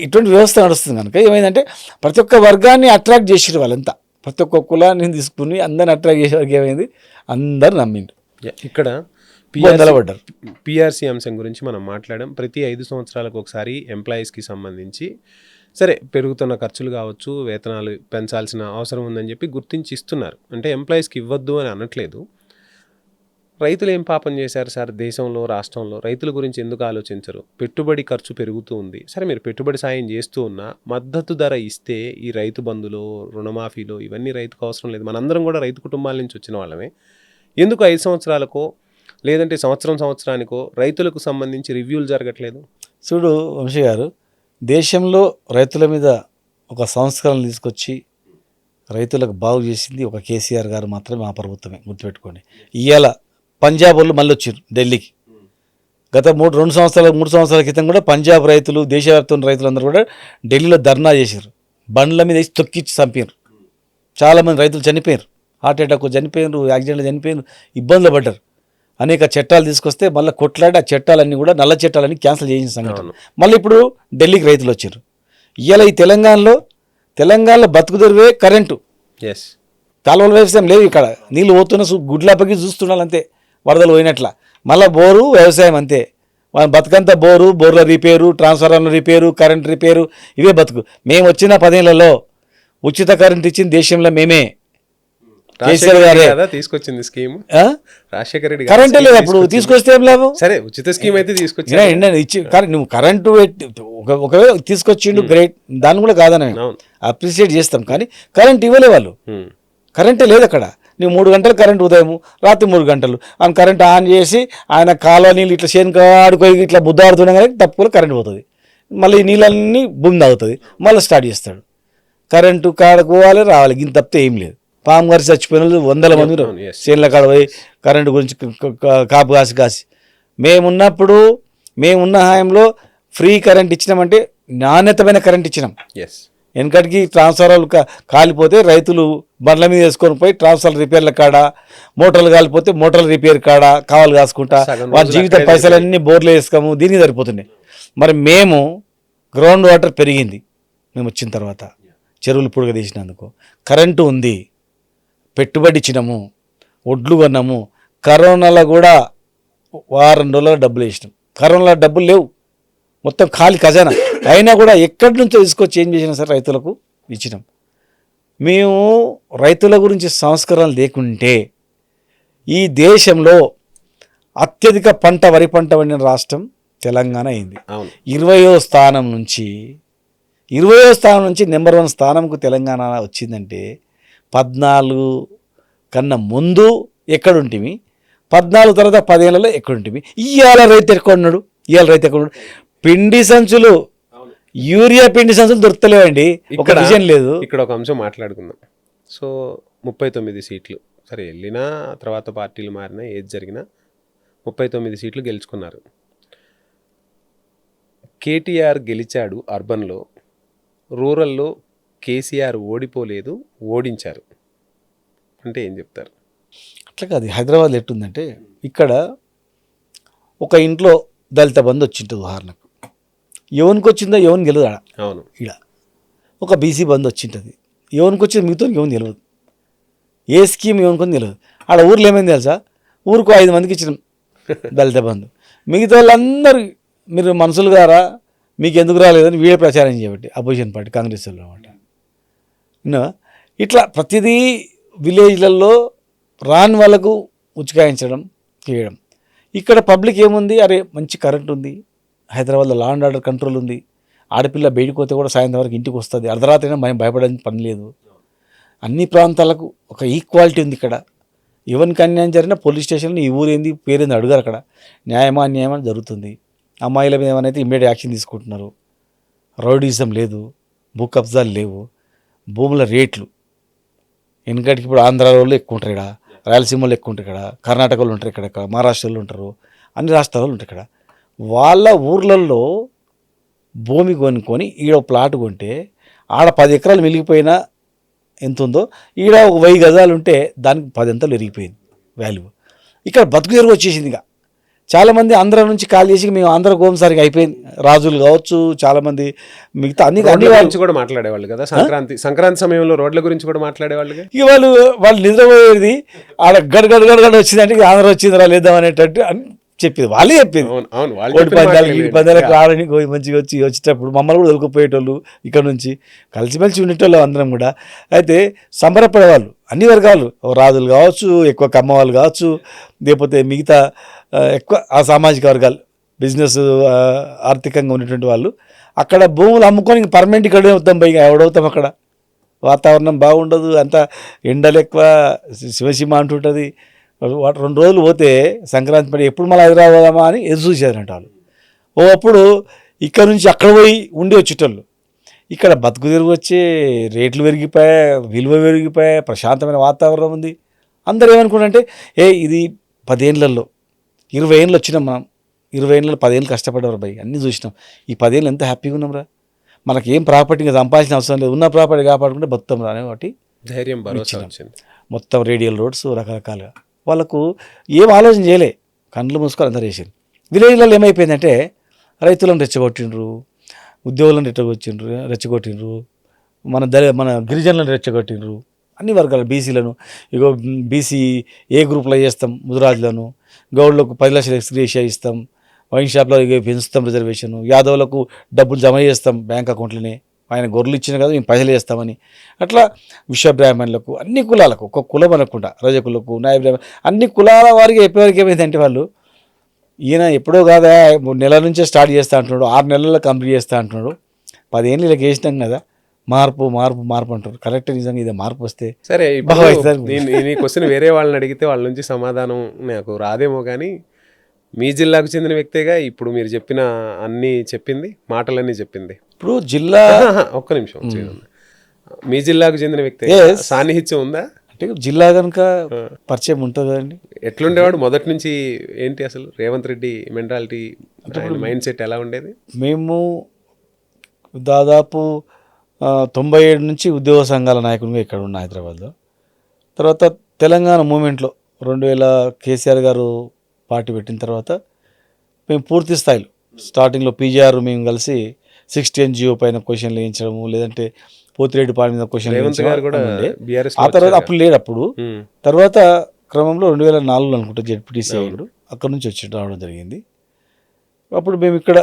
ఇటువంటి వ్యవస్థ నడుస్తుంది కనుక ఏమైందంటే ప్రతి ఒక్క వర్గాన్ని అట్రాక్ట్ చేసారు వాళ్ళంతా. ప్రతి ఒక్క కులాన్ని తీసుకుని అందరిని అట్రాక్ట్ చేసే వరకు ఏమైంది, అందరు నమ్మిండ్రు. ఇక్కడ పిఆర్సీ అంశం గురించి మనం మాట్లాడాం. ప్రతి 5 సంవత్సరాలకు ఒకసారి ఎంప్లాయీస్కి సంబంధించి సరే పెరుగుతున్న ఖర్చులు కావచ్చు, వేతనాలు పెంచాల్సిన అవసరం ఉందని చెప్పి గుర్తించి ఇస్తున్నారు. అంటే ఎంప్లాయీస్కి ఇవ్వద్దు అని అనట్లేదు. రైతులు ఏం పాపం చేశారు సార్ దేశంలో, రాష్ట్రంలో? రైతుల గురించి ఎందుకు ఆలోచించరు? పెట్టుబడి ఖర్చు పెరుగుతూ ఉంది. సరే మీరు పెట్టుబడి సాయం చేస్తూ ఉన్నా మద్దతు ధర ఇస్తే ఈ రైతు బంధులో, రుణమాఫీలో ఇవన్నీ రైతుకు అవసరం లేదు. మనందరం కూడా రైతు కుటుంబాల నుంచి వచ్చిన వాళ్ళమే. ఎందుకు 5 సంవత్సరాలకో లేదంటే సంవత్సరానికో రైతులకు సంబంధించి రివ్యూలు జరగట్లేదు? చూడు వంశీ గారు, దేశంలో రైతుల మీద ఒక సంస్కరణ తీసుకొచ్చి రైతులకు బాగు చేసింది ఒక కేసీఆర్ గారు మాత్రమే, మా ప్రభుత్వమే, గుర్తుపెట్టుకోండి. ఇవాళ పంజాబ్ వాళ్ళు మళ్ళీ వచ్చారు ఢిల్లీకి. గత 3 సంవత్సరాల క్రితం కూడా పంజాబ్ రైతులు, దేశవ్యాప్తంగా రైతులందరూ కూడా ఢిల్లీలో ధర్నా చేశారు. బండ్ల మీద వేసి తొక్కిచ్చి చంపారు. చాలామంది రైతులు చనిపోయారు, హార్ట్ అటాక్ చనిపోయారు, యాక్సిడెంట్లు చనిపోయారు, ఇబ్బందులు పడ్డారు. అనేక చట్టాలు తీసుకొస్తే మళ్ళీ కొట్లాడి ఆ చట్టాలన్నీ కూడా నల్ల చట్టాలన్నీ క్యాన్సిల్ చేసిన సంఘటన. మళ్ళీ ఇప్పుడు ఢిల్లీకి రైతులు వచ్చారు. ఇవాళ ఈ తెలంగాణలో బతుకుదెరువే కరెంటు. కాలువల వ్యవసాయం లేదు, ఇక్కడ నీళ్ళు పోతున్న గుడ్లప్పకి చూస్తున్నాను అంతే, వరదలు పోయినట్ల. మళ్ళీ బోరు వ్యవసాయం అంతే, మన బతుకంతా బోర్ల రిపేరు, ట్రాన్స్ఫార్మర్ల రిపేరు, కరెంట్ రిపేరు, ఇవే బతుకు. మేము వచ్చిన 10 ఏళ్లలో ఉచిత కరెంట్ ఇచ్చిన దేశంలో మేమే. కేసీఆర్ గారే తీసుకొచ్చింది స్కీమ్. రాజశేఖర రెడ్డి కరెంటే లేదు అప్పుడు, తీసుకొస్తే ఏం లాభం? సరే ఉచిత స్కీమ్ అయితే తీసుకొచ్చి నువ్వు కరెంటు ఒకవేళ తీసుకొచ్చిండు గ్రేట్, దాన్ని కూడా కాదని అప్రిషియేట్ చేస్తాం. కానీ కరెంట్ ఇవ్వలే వాళ్ళు, కరెంటే లేదు అక్కడ. నువ్వు 3 గంటలు కరెంట్ ఉదయం, రాత్రి 3 గంటలు ఆయన కరెంట్ ఆన్ చేసి ఆయన కాలువ నీళ్ళు ఇట్లా చేను కాడుకొని ఇట్లా బుద్ధాడుతున్నా కానీ తప్పులు కరెంట్ పోతుంది. మళ్ళీ ఈ నీళ్ళన్నీ భూమి తాగుతుంది, మళ్ళీ స్టార్ట్ చేస్తాడు. కరెంటు కాడుకోవాలి రావాలి, ఇంత తప్పితే ఏం లేదు. పాము గారి చచ్చిపోయిన 100 మంది చేనుల కాడ పోయి కరెంటు గురించి కాపు కాసి మేమున్న హాయంలో ఫ్రీ కరెంట్ ఇచ్చినామంటే నాణ్యతమైన కరెంట్ ఇచ్చినాం. వెనకటికి ట్రాన్స్ఫార్మర్లు కాలిపోతే రైతులు బండ్ల మీద వేసుకొని పోయి ట్రాన్స్ఫార్మర్ రిపేర్ల కాడ, మోటార్లు కాలిపోతే మోటార్ల రిపేర్ కాడ కావాలి కాసుకుంటా వాళ్ళ జీవిత పైసలన్నీ బోర్లు వేసుకోము, దీనికి సరిపోతున్నాయి. మరి మేము గ్రౌండ్ వాటర్ పెరిగింది మేము వచ్చిన తర్వాత, చెరువులు పొడుగు తీసినందుకు. కరెంటు ఉంది, పెట్టుబడి ఇచ్చినాము, ఒడ్లు కొన్నాము. కరోనాలో కూడా 1 రోజుల్లో డబ్బులు వేసినాం. కరోనాలో డబ్బులు లేవు, మొత్తం ఖాళీ ఖజానా. అయినా కూడా ఎక్కడి నుంచో తీసుకొచ్చి ఏం చేసినా సరే రైతులకు ఇచ్చినాం. మేము రైతుల గురించి సంస్కరణలు లేకుంటే ఈ దేశంలో అత్యధిక వరి పంట పండిన రాష్ట్రం తెలంగాణ అయింది. 20వ స్థానం నుంచి నెంబర్ 1 స్థానంకు తెలంగాణ వచ్చిందంటే 14 కన్నా ముందు ఎక్కడుంటిమి, 14 తర్వాత 10 ఏళ్ళలో ఎక్కడ ఉంటుంది. ఇవాళ రైతు ఎక్కడ ఉన్నాడు, ఇవాళ రైతు ఎక్కడ ఉన్నాడు. పిండి సంచులు, యూరియా పిండి సంచులు దొరుకుతలేవండి, ఒక విజన్ లేదు. ఇక్కడ ఒక అంశం మాట్లాడుకుందాం. సో 39 సీట్లు, సరే వెళ్ళినా తర్వాత పార్టీలు మారినా ఏది జరిగినా 39 సీట్లు గెలుచుకున్నారు. కేటీఆర్ గెలిచాడు అర్బన్లో, రూరల్లో కేసీఆర్ ఓడిపోలేదు, ఓడించారు అంటే ఏం చెప్తారు? అట్లా కాదు, హైదరాబాద్లో ఎట్టుందంటే ఇక్కడ ఒక ఇంట్లో దళిత బంధు వచ్చింటుంది ఉదాహరణకు, ఎవరికి వచ్చిందో ఎవరిని గెలదు ఆడ. అవును, ఈడ ఒక బీసీ బంధు వచ్చింటుంది, ఎవరికి వచ్చింది మిగతా ఎవరిని తెలియదు, ఏ స్కీమ్ ఎవరికి తెలియదు. ఆడ ఊర్లో ఏమైంది తెలుసా, ఊరికి 5 మందికి ఇచ్చినాం దళిత బంధు, మిగతా వాళ్ళందరూ మీరు మనుషులు గారా మీకు ఎందుకు రాలేదని వీడే ప్రచారం చేయబట్టి అపోజిషన్ పార్టీ కాంగ్రెస్ వాళ్ళు అనమాట. ఇట్లా ప్రతిదీ విలేజ్లలో రాని వాళ్ళకు ఉచికాయించడం చేయడం. ఇక్కడ పబ్లిక్ ఏముంది, అరే మంచి కరెంట్ ఉంది, హైదరాబాద్లో లా అండ్ ఆర్డర్ కంట్రోల్ ఉంది, ఆడపిల్ల బయటకు పోతే కూడా సాయంత్రం వరకు ఇంటికి వస్తుంది, అర్ధరాత్రైనా మనం భయపడడానికి పని లేదు. అన్ని ప్రాంతాలకు ఒక ఈక్వాలిటీ ఉంది ఇక్కడ. ఎవరికి అన్యాయం జరిగినా పోలీస్ స్టేషన్లో ఈ ఊరేంది పేరేంది అడుగారు, అక్కడ న్యాయమా అన్యాయమా జరుగుతుంది. అమ్మాయిల మీద ఏమైనా ఇమ్మీడియట్ యాక్షన్ తీసుకుంటున్నారు. రౌడీజం లేదు, భూ కబ్జాలు లేవు, భూముల రేట్లు వెనకటికి ఇప్పుడు ఆంధ్ర వాళ్ళు ఎక్కువ ఉంటారు ఇక్కడ, రాయలసీమలో ఎక్కువ ఉంటారు ఇక్కడ, కర్ణాటకలో ఉంటారు ఇక్కడ, మహారాష్ట్రలో ఉంటారు, అన్ని రాష్ట్రాల్లో ఉంటారు ఇక్కడ. వాళ్ళ ఊర్లలో భూమి కొనుక్కొని ఈడ ప్లాట్ కొంటే ఆడ 10 ఎకరాలు మిగిలిపోయినా ఎంత ఉందో, ఈడ ఒక 1000 గజాలు ఉంటే దానికి 10 ఎంతలు ఎరిగిపోయింది వాల్యూ. ఇక్కడ బతుకు తెరుగు వచ్చేసింది. ఇక చాలామంది ఆంధ్ర నుంచి కాల్ చేసి మేము ఆంధ్ర గోంసరిగా అయిపోయింది, రాజులు కావచ్చు చాలామంది మిగతా అన్ని గురించి కూడా మాట్లాడేవాళ్ళు కదా, సంక్రాంతి సమయంలో రోడ్ల గురించి కూడా మాట్లాడేవాళ్ళు. ఇక వాళ్ళు నిద్రపోయేది ఆడ గడగడ వచ్చిందంటే ఆంధ్ర వచ్చిందిరా లేద్దాం అనేటట్టు అని చెప్పేది, వాళ్ళే చెప్పేది. కోడి పందాలు ఈ పందాలకు ఆడని మంచిగా వచ్చేటప్పుడు మమ్మల్ని కూడా వదులుకుపోయేటోళ్ళు, ఇక్కడ నుంచి కలిసిమెలిసి ఉండేటోళ్ళు అందరం కూడా. అయితే సంబరపడేవాళ్ళు అన్ని వర్గాలు, రాజులు కావచ్చు, ఎక్కువ కమ్మ వాళ్ళు కావచ్చు, లేకపోతే మిగతా ఎక్కువ ఆ సామాజిక వర్గాలు, బిజినెస్ ఆర్థికంగా ఉన్నటువంటి వాళ్ళు. అక్కడ భూములు అమ్ముకొని పర్మనెంట్ ఇక్కడే అవుతాం, పైగా ఎవడవుతాం. అక్కడ వాతావరణం బాగుండదు, అంతా ఎండలు ఎక్కువ, శివసీమ అంటుంటుంది. 2 రోజులు పోతే సంక్రాంతి పడి ఎప్పుడు మళ్ళీ హైదరాబాద్ అని ఎదురు చూసేదంట వాళ్ళు. అప్పుడు ఇక్కడ నుంచి అక్కడ పోయి ఉండి వచ్చేటోళ్ళు. ఇక్కడ బతుకు తిరుగు వచ్చే రేట్లు పెరిగిపోయాయి, విలువ పెరిగిపోయాయి, ప్రశాంతమైన వాతావరణం ఉంది. అందరూ ఏమనుకుంటారంటే ఇది 10 ఏళ్ళల్లో 20 ఏళ్ళు వచ్చినాం మనం, 20 ఏళ్ళలో 10 ఏళ్ళు కష్టపడ్డారు భయ్, అన్నీ చూసినాం. ఈ 10 ఏళ్ళు ఎంత హ్యాపీగా ఉన్నాం రా, మనకేం ప్రాపర్టీ ఇంకా సంపాదించిన అవసరం లేదు, ఉన్న ప్రాపర్టీ కాపాడుకుంటే బతుకుతాం రా అనే వాటి ధైర్యం భరోసా వచ్చింది. మొత్తం రేడియల్ రోడ్స్ రకరకాలుగా వాళ్ళకు ఏం ఆలోచన చేయలే, కండ్లు మూసుకొని అందరూ వేసారు. విలేజ్లలో ఏమైపోయిందంటే రైతులను రెచ్చగొట్టిండ్రు, ఉద్యోగులను రెచ్చగొట్టిండ్రు, మన గిరిజనులను రెచ్చగొట్టిండ్రు, అన్ని వర్గాలు, బీసీలను ఇగో బీసీ ఏ గ్రూప్లో చేస్తాం, ముదిరాజులను గౌడ్లకు 10 లక్షలు ఎక్స్గ్రేషియా ఇస్తాం, వైన్ షాప్లో పెంచుతాం రిజర్వేషన్, యాదవులకు డబ్బులు జమ చేస్తాం బ్యాంక్ అకౌంట్లోనే, ఆయన గొర్రెలు ఇచ్చిన కదా మేము పైసలు వేస్తామని. అట్లా విశ్వబ్రాహ్మణులకు, అన్ని కులాలకు, ఒక్కొక్క కులం అనకుండా రజకులకు, నాయ బ్రాహ్మణ్, అన్ని కులాల వారికి ఎప్పటివరకు ఏమైందంటే వాళ్ళు ఈయన ఎప్పుడో కాదా 3 నెలల నుంచే స్టార్ట్ చేస్తా అంటున్నాడు, 6 నెలల్లో కంప్లీట్ చేస్తా అంటున్నాడు. 10 ఏళ్ళు ఇలా వేసినాం కదా, మార్పు మార్పు మార్పు అంటారు. కరెక్ట్, నిజంగా ఇదే మార్పు వస్తే సరే. ఈ క్వశ్చన్ వేరే వాళ్ళని అడిగితే వాళ్ళ నుంచి సమాధానం నాకు రాదేమో, కానీ మీ జిల్లాకు చెందిన వ్యక్తిగా ఇప్పుడు మీరు చెప్పిన అన్ని చెప్పింది, మాటలన్నీ చెప్పింది. ఇప్పుడు జిల్లా ఒక్క నిమిషం, మీ జిల్లాకు చెందిన వ్యక్తి సాన్నిహిత్యం ఉందా అంటే జిల్లా కనుక పరిచయం ఉంటుంది కదండి. ఎట్లుండేవాడు మొదటి నుంచి, ఏంటి అసలు Revanth Reddy mentality, mind set ఎలా ఉండేది? మేము దాదాపు 97 నుంచి ఉద్యోగ సంఘాల నాయకునిగా ఇక్కడ ఉన్న హైదరాబాద్లో. తర్వాత తెలంగాణ మూమెంట్లో 2000 కేసీఆర్ గారు పార్టీ పెట్టిన తర్వాత మేము పూర్తి స్థాయిలో స్టార్టింగ్లో పీజీఆర్ మేము కలిసి 610 జియో పైన క్వశ్చన్లు వేయించడము, లేదంటే పోతిరెడ్డి పార్టీ మీద క్వశ్చన్లు ఆ తర్వాత అప్పుడు లేడు. అప్పుడు తర్వాత క్రమంలో 2004లో అనుకుంటా జెడ్పీటీసీ అయ్యాడు, అక్కడ నుంచి వచ్చి రావడం జరిగింది. అప్పుడు మేము ఇక్కడ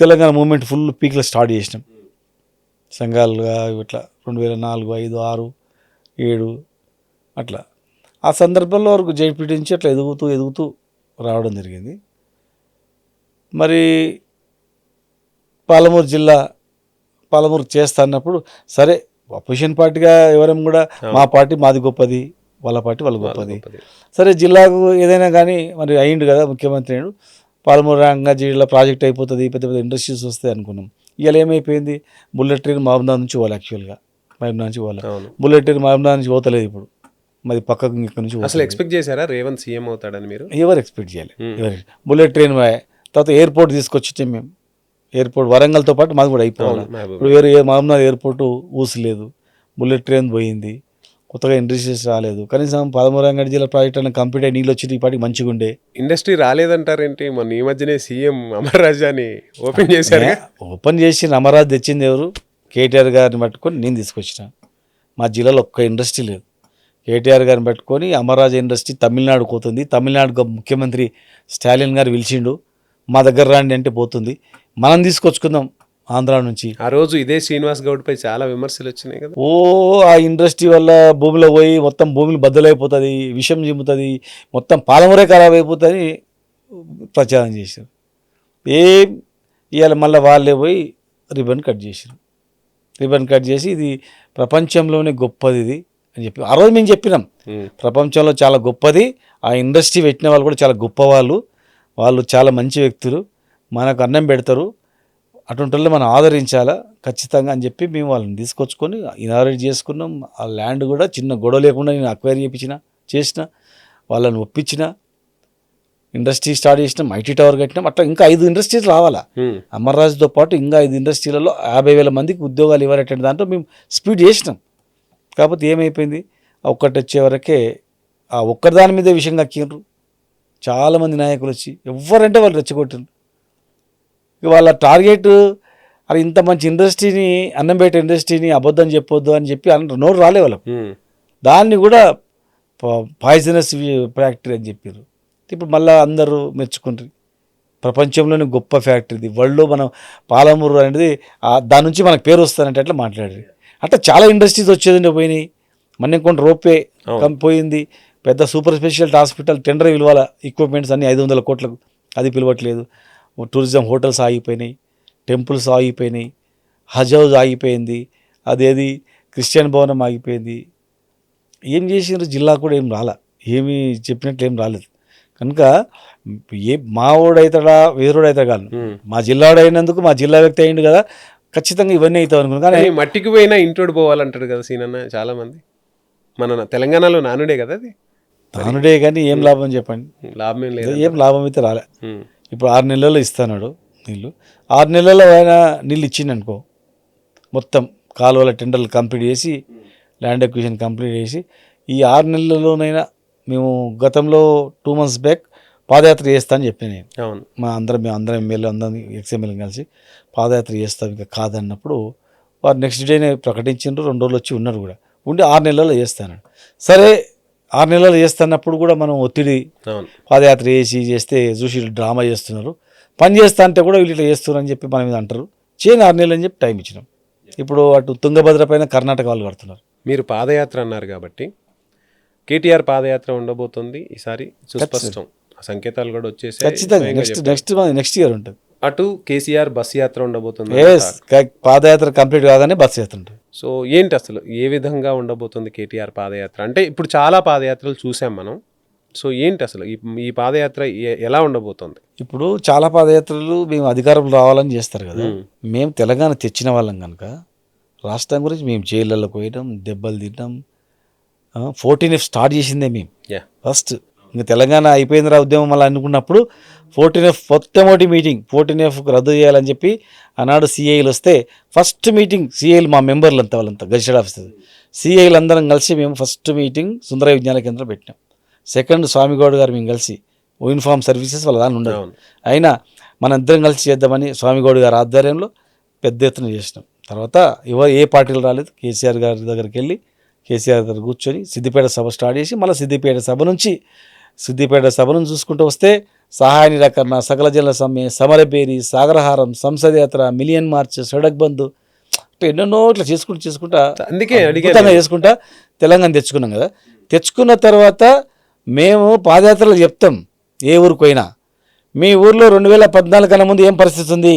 తెలంగాణ మూమెంట్ ఫుల్ పీక్లో స్టార్ట్ చేసినాం సంఘాలుగా, ఇట్లా 2004, 5, 6, 7 అట్లా. ఆ సందర్భంలో వరకు జెడ్పీటీ నుంచి అట్లా ఎదుగుతూ రావడం జరిగింది. మరి పాలమూరు చేస్తా అన్నప్పుడు సరే అపోజిషన్ పార్టీగా ఎవరం కూడా మా పార్టీ మాది గొప్పది, వాళ్ళ పార్టీ వాళ్ళ గొప్పది. గొప్పది. సరే జిల్లాకు ఏదైనా కానీ మరి అయ్యిండు కదా ముఖ్యమంత్రి అయ్యాడు, పాలమూరు రంగారెడ్డిలో ప్రాజెక్ట్ అయిపోతుంది, పెద్ద పెద్ద ఇండస్ట్రీస్ వస్తాయి అనుకున్నాం. ఇవాళ ఏమైపోయింది, బుల్లెట్ ట్రైన్ మహబూబాబాద్ నుంచి పోవాలి, యాక్చువల్గా మహబూబాబాద్ నుంచి పోవాలి, అవును. బుల్లెట్ ట్రైన్ మహబూబాబాద్ నుంచి పోతలేదు ఇప్పుడు, మరి పక్కకు ఇక్కడ నుంచి అసలు పోతలేదు. ఎక్స్పెక్ట్ చేశారా రేవంత్ సీఎం అవుతాడని మీరు? ఎవరు ఎక్స్పెక్ట్ చేయాలి, బుల్లెట్ ట్రైన్ తర్వాత ఎయిర్పోర్ట్ తీసుకొచ్చి మేము ఎయిర్పోర్ట్ వరంగల్తో పాటు మాది కూడా అయిపోవాలి. ఇప్పుడు వేరే మహబూబాబాద్ ఎయిర్పోర్టు ఊసలేదు, బుల్లెట్ ట్రైన్ పోయింది, కొత్తగా ఇండస్ట్రీస్ రాలేదు, కనీసం పాలమూరు రంగారెడ్డి జిల్లా ప్రాజెక్ట్ అన్న కంప్లీట్ అయ్యి నీళ్ళు వచ్చి ఈ పాటికి మంచిగా ఉండే. ఇండస్ట్రీ రాలేదంటారేంటి? మొన్న ఈ మధ్యనే సీఎం అమర్ రాజాని ఓపెన్ చేశారు. ఓపెన్ చేసి అమరాజ్ తెచ్చింది ఎవరు? కేటీఆర్ గారిని పట్టుకొని నేను తీసుకొచ్చిన. మా జిల్లాలో ఒక్క ఇండస్ట్రీ లేదు. కేటీఆర్ గారిని పట్టుకొని అమరాజ్ ఇండస్ట్రీ తమిళనాడు పోతుంది, తమిళనాడు ముఖ్యమంత్రి స్టాలిన్ గారు పిలిచిండు, మా దగ్గర రాండి అంటే పోతుంది, మనం తీసుకొచ్చుకుందాం ఆంధ్ర నుంచి. ఆ రోజు ఇదే శ్రీనివాస్ గౌడ్ పై చాలా విమర్శలు వచ్చినాయి కదా. ఆ ఇండస్ట్రీ వల్ల భూమిలో పోయి మొత్తం భూమిని బద్దలైపోతుంది, విషం చిమ్ముతుంది, మొత్తం పాలమూరే ఖరాబ్ అయిపోతుంది ప్రచారం చేశారు. ఇవాళ మళ్ళీ వాళ్ళే పోయి రిబన్ కట్ చేశారు. రిబన్ కట్ చేసి ఇది ప్రపంచంలోనే గొప్పది ఇది అని చెప్పి ఆ రోజు మేము చెప్పినాం, ప్రపంచంలో చాలా గొప్పది, ఆ ఇండస్ట్రీ పెట్టిన వాళ్ళు కూడా చాలా గొప్పవాళ్ళు, వాళ్ళు చాలా మంచి వ్యక్తులు, మనకు అన్నం పెడతారు, అటువంటి వాళ్ళు మనం ఆదరించాలా ఖచ్చితంగా అని చెప్పి మేము వాళ్ళని తీసుకొచ్చుకొని ఇనాగరేట్ చేసుకున్నాం. ఆ ల్యాండ్ కూడా చిన్న గొడవ లేకుండా నేను అక్వైర్ చేసిన వాళ్ళని ఒప్పించిన, ఇండస్ట్రీ స్టార్ట్ చేసినాం, ఐటీ టవర్ కట్టినాం. అట్లా ఇంకా 5 ఇండస్ట్రీస్ రావాలా, అమర్రాజుతో పాటు ఇంకా 5 ఇండస్ట్రీలలో 50,000 మందికి ఉద్యోగాలు ఇవ్వాలంటే దాంట్లో మేము స్పీడ్ చేసినాం. కాకపోతే ఏమైపోయింది, ఒక్కటి వచ్చే వరకే ఆ ఒక్కరి దాని మీదే విషయం కక్కిండ్రు చాలామంది నాయకులు వచ్చి, ఎవరంటే వాళ్ళు రెచ్చగొట్టిండ్రు. వాళ్ళ టార్గెట్ అది ఇంత మంచి ఇండస్ట్రీని, అన్నంపేట ఇండస్ట్రీని అబద్ధం చెప్పొద్దు అని చెప్పి నోరు రాలే వాళ్ళకు, దాన్ని కూడా పాయిజనస్ ఫ్యాక్టరీ అని చెప్పారు. ఇప్పుడు మళ్ళీ అందరూ మెచ్చుకుంటారు, ప్రపంచంలోని గొప్ప ఫ్యాక్టరీ వరల్డ్లో మనం పాలమూరు అనేది దాని నుంచి మనకు పేరు వస్తానంటే అట్లా మాట్లాడారు. అట్లా చాలా ఇండస్ట్రీస్ వచ్చేదండి పోయినాయి. మన కొన్ని రోపే పోయింది, పెద్ద సూపర్ స్పెషాలిటీ హాస్పిటల్ టెండర్ విలువాల ఎక్విప్మెంట్స్ అన్ని 500 కోట్లకు, అది పిలవట్లేదు. టూరిజం హోటల్స్ ఆగిపోయినాయి, టెంపుల్స్ ఆగిపోయినాయి, హజ్ హౌస్ ఆగిపోయింది, అదేది క్రిస్టియన్ భవనం ఆగిపోయింది. ఏం చేసినారు, జిల్లా కూడా ఏం రాలా, ఏమి చెప్పినట్లు ఏం రాలేదు. కనుక మావోడు అవుతాడా వేరోడు అవుతాడు కాదు, మా జిల్లాడు అయినందుకు మా జిల్లా వ్యక్తి అయ్యిండు కదా, ఖచ్చితంగా ఇవన్నీ అవుతావు అనుకున్నాను. కానీ మట్టికి పోయినా ఇంటోడు పోవాలంటాడు కదా సీనన్న చాలా మంది. మన తెలంగాణలో నానుడే కదా అది, నానుడే కానీ ఏం లాభం చెప్పండి, లాభం ఏం లేదు, ఏం లాభం అయితే రాలే. ఇప్పుడు 6 నెలల్లో ఇస్తాడు నీళ్ళు, 6 నెలల్లో ఆయన నీళ్ళు ఇచ్చిండనుకో, మొత్తం కాలువల టెండర్లు కంప్లీట్ చేసి ల్యాండ్ ఎక్విజిషన్ కంప్లీట్ చేసి ఈ 6 నెలల్లోనైనా మేము గతంలో 2 months బ్యాక్ పాదయాత్ర చేస్తా అని చెప్పాను నేను. అవును, మేము అందరం ఎమ్మెల్యే అందరం ఎక్స్ఎమ్మెల్యే కలిసి పాదయాత్ర చేస్తాం ఇంకా కాదన్నప్పుడు వారు నెక్స్ట్ డేనే ప్రకటించిండ్రు, 2 రోజులు వచ్చి ఉన్నారు కూడా, ఉండి 6 నెలల్లో చేస్తాను. సరే 6 నెలలు చేస్తున్నప్పుడు కూడా మనం ఒత్తిడి, పాదయాత్ర చేస్తే చూసి డ్రామా చేస్తున్నారు, పని చేస్తా అంటే కూడా వీళ్ళు ఇట్లా చేస్తున్నారు అని చెప్పి మన మీద అంటారు, చేయని 6 నెలలు అని చెప్పి టైం ఇచ్చినాం. ఇప్పుడు అటు తుంగభద్ర పైన కర్ణాటక వాళ్ళు కడుతున్నారు. మీరు పాదయాత్ర అన్నారు కాబట్టి కేటీఆర్ పాదయాత్ర ఉండబోతుంది ఈసారి సుస్పష్టం, సంకేతాలు కూడా వచ్చేసాయి ఖచ్చితంగా. నెక్స్ట్ ఇయర్ ఉంటుంది. అటు కేసీఆర్ బస్ యాత్ర ఉండబోతుంది, పాదయాత్ర కంప్లీట్ కాగానే బస్ యాత్ర ఉంటుంది. సో ఏంటి అసలు ఏ విధంగా ఉండబోతుంది కేటీఆర్ పాదయాత్ర? అంటే ఇప్పుడు చాలా పాదయాత్రలు చూసాం మనం, సో ఏంటి అసలు ఈ పాదయాత్ర ఎలా ఉండబోతుంది? ఇప్పుడు చాలా పాదయాత్రలు మేము అధికారంలో రావాలని చేస్తారు కదా, మేము తెలంగాణ తెచ్చిన వాళ్ళం కనుక రాష్ట్రం గురించి మేము జైళ్ళలోకి పోయడం, దెబ్బలు తినడం, 14F స్టార్ట్ చేసిందే మేము ఫస్ట్. ఇంకా తెలంగాణ అయిపోయిందిరా ఉద్యమం మళ్ళీ అనుకున్నప్పుడు 14F మొట్టమొదటి మీటింగ్ 14F రద్దు చేయాలని చెప్పి ఆనాడు సిఐలు వస్తే ఫస్ట్ మీటింగ్ సిఐలు మా మెంబర్లు అంతా వాళ్ళంతా గజిటెడ్ ఆఫీసర్ సిఐలు అందరం కలిసి మేము ఫస్ట్ మీటింగ్ సుందర విజ్ఞాన కేంద్రం పెట్టినాం. సెకండ్ స్వామిగౌడ్ గారు మేము కలిసి యూనిఫామ్ సర్వీసెస్ వాళ్ళ దాన్ని ఉండదు, అయినా మన ఇద్దరం కలిసి చేద్దామని స్వామిగౌడ్ గారి ఆధ్వర్యంలో పెద్ద ఎత్తున చేసినాం. తర్వాత ఏ పార్టీలు రాలేదు, కేసీఆర్ గారి దగ్గరికి వెళ్ళి కేసీఆర్ దగ్గర కూర్చొని సిద్దిపేట సభ స్టార్ట్ చేసి మళ్ళీ సిద్దిపేట సభ నుంచి చూసుకుంటూ వస్తే సహాయ నిరాకరణ, సకల జల సమ్మె, సమరబేరి, సాగరహారం, సంసదయాత్ర, మిలియన్ మార్చ్, సడక్ బంద్, ఎన్నెన్నో ఇట్లా చేసుకుంటా అందుకే చేసుకుంటా తెలంగాణ తెచ్చుకున్నాం కదా. తెచ్చుకున్న తర్వాత మేము పాదయాత్రలు చెప్తాం ఏ ఊరికి పోయినా, మీ ఊర్లో 2014 కన్నా ముందు ఏం పరిస్థితి ఉంది,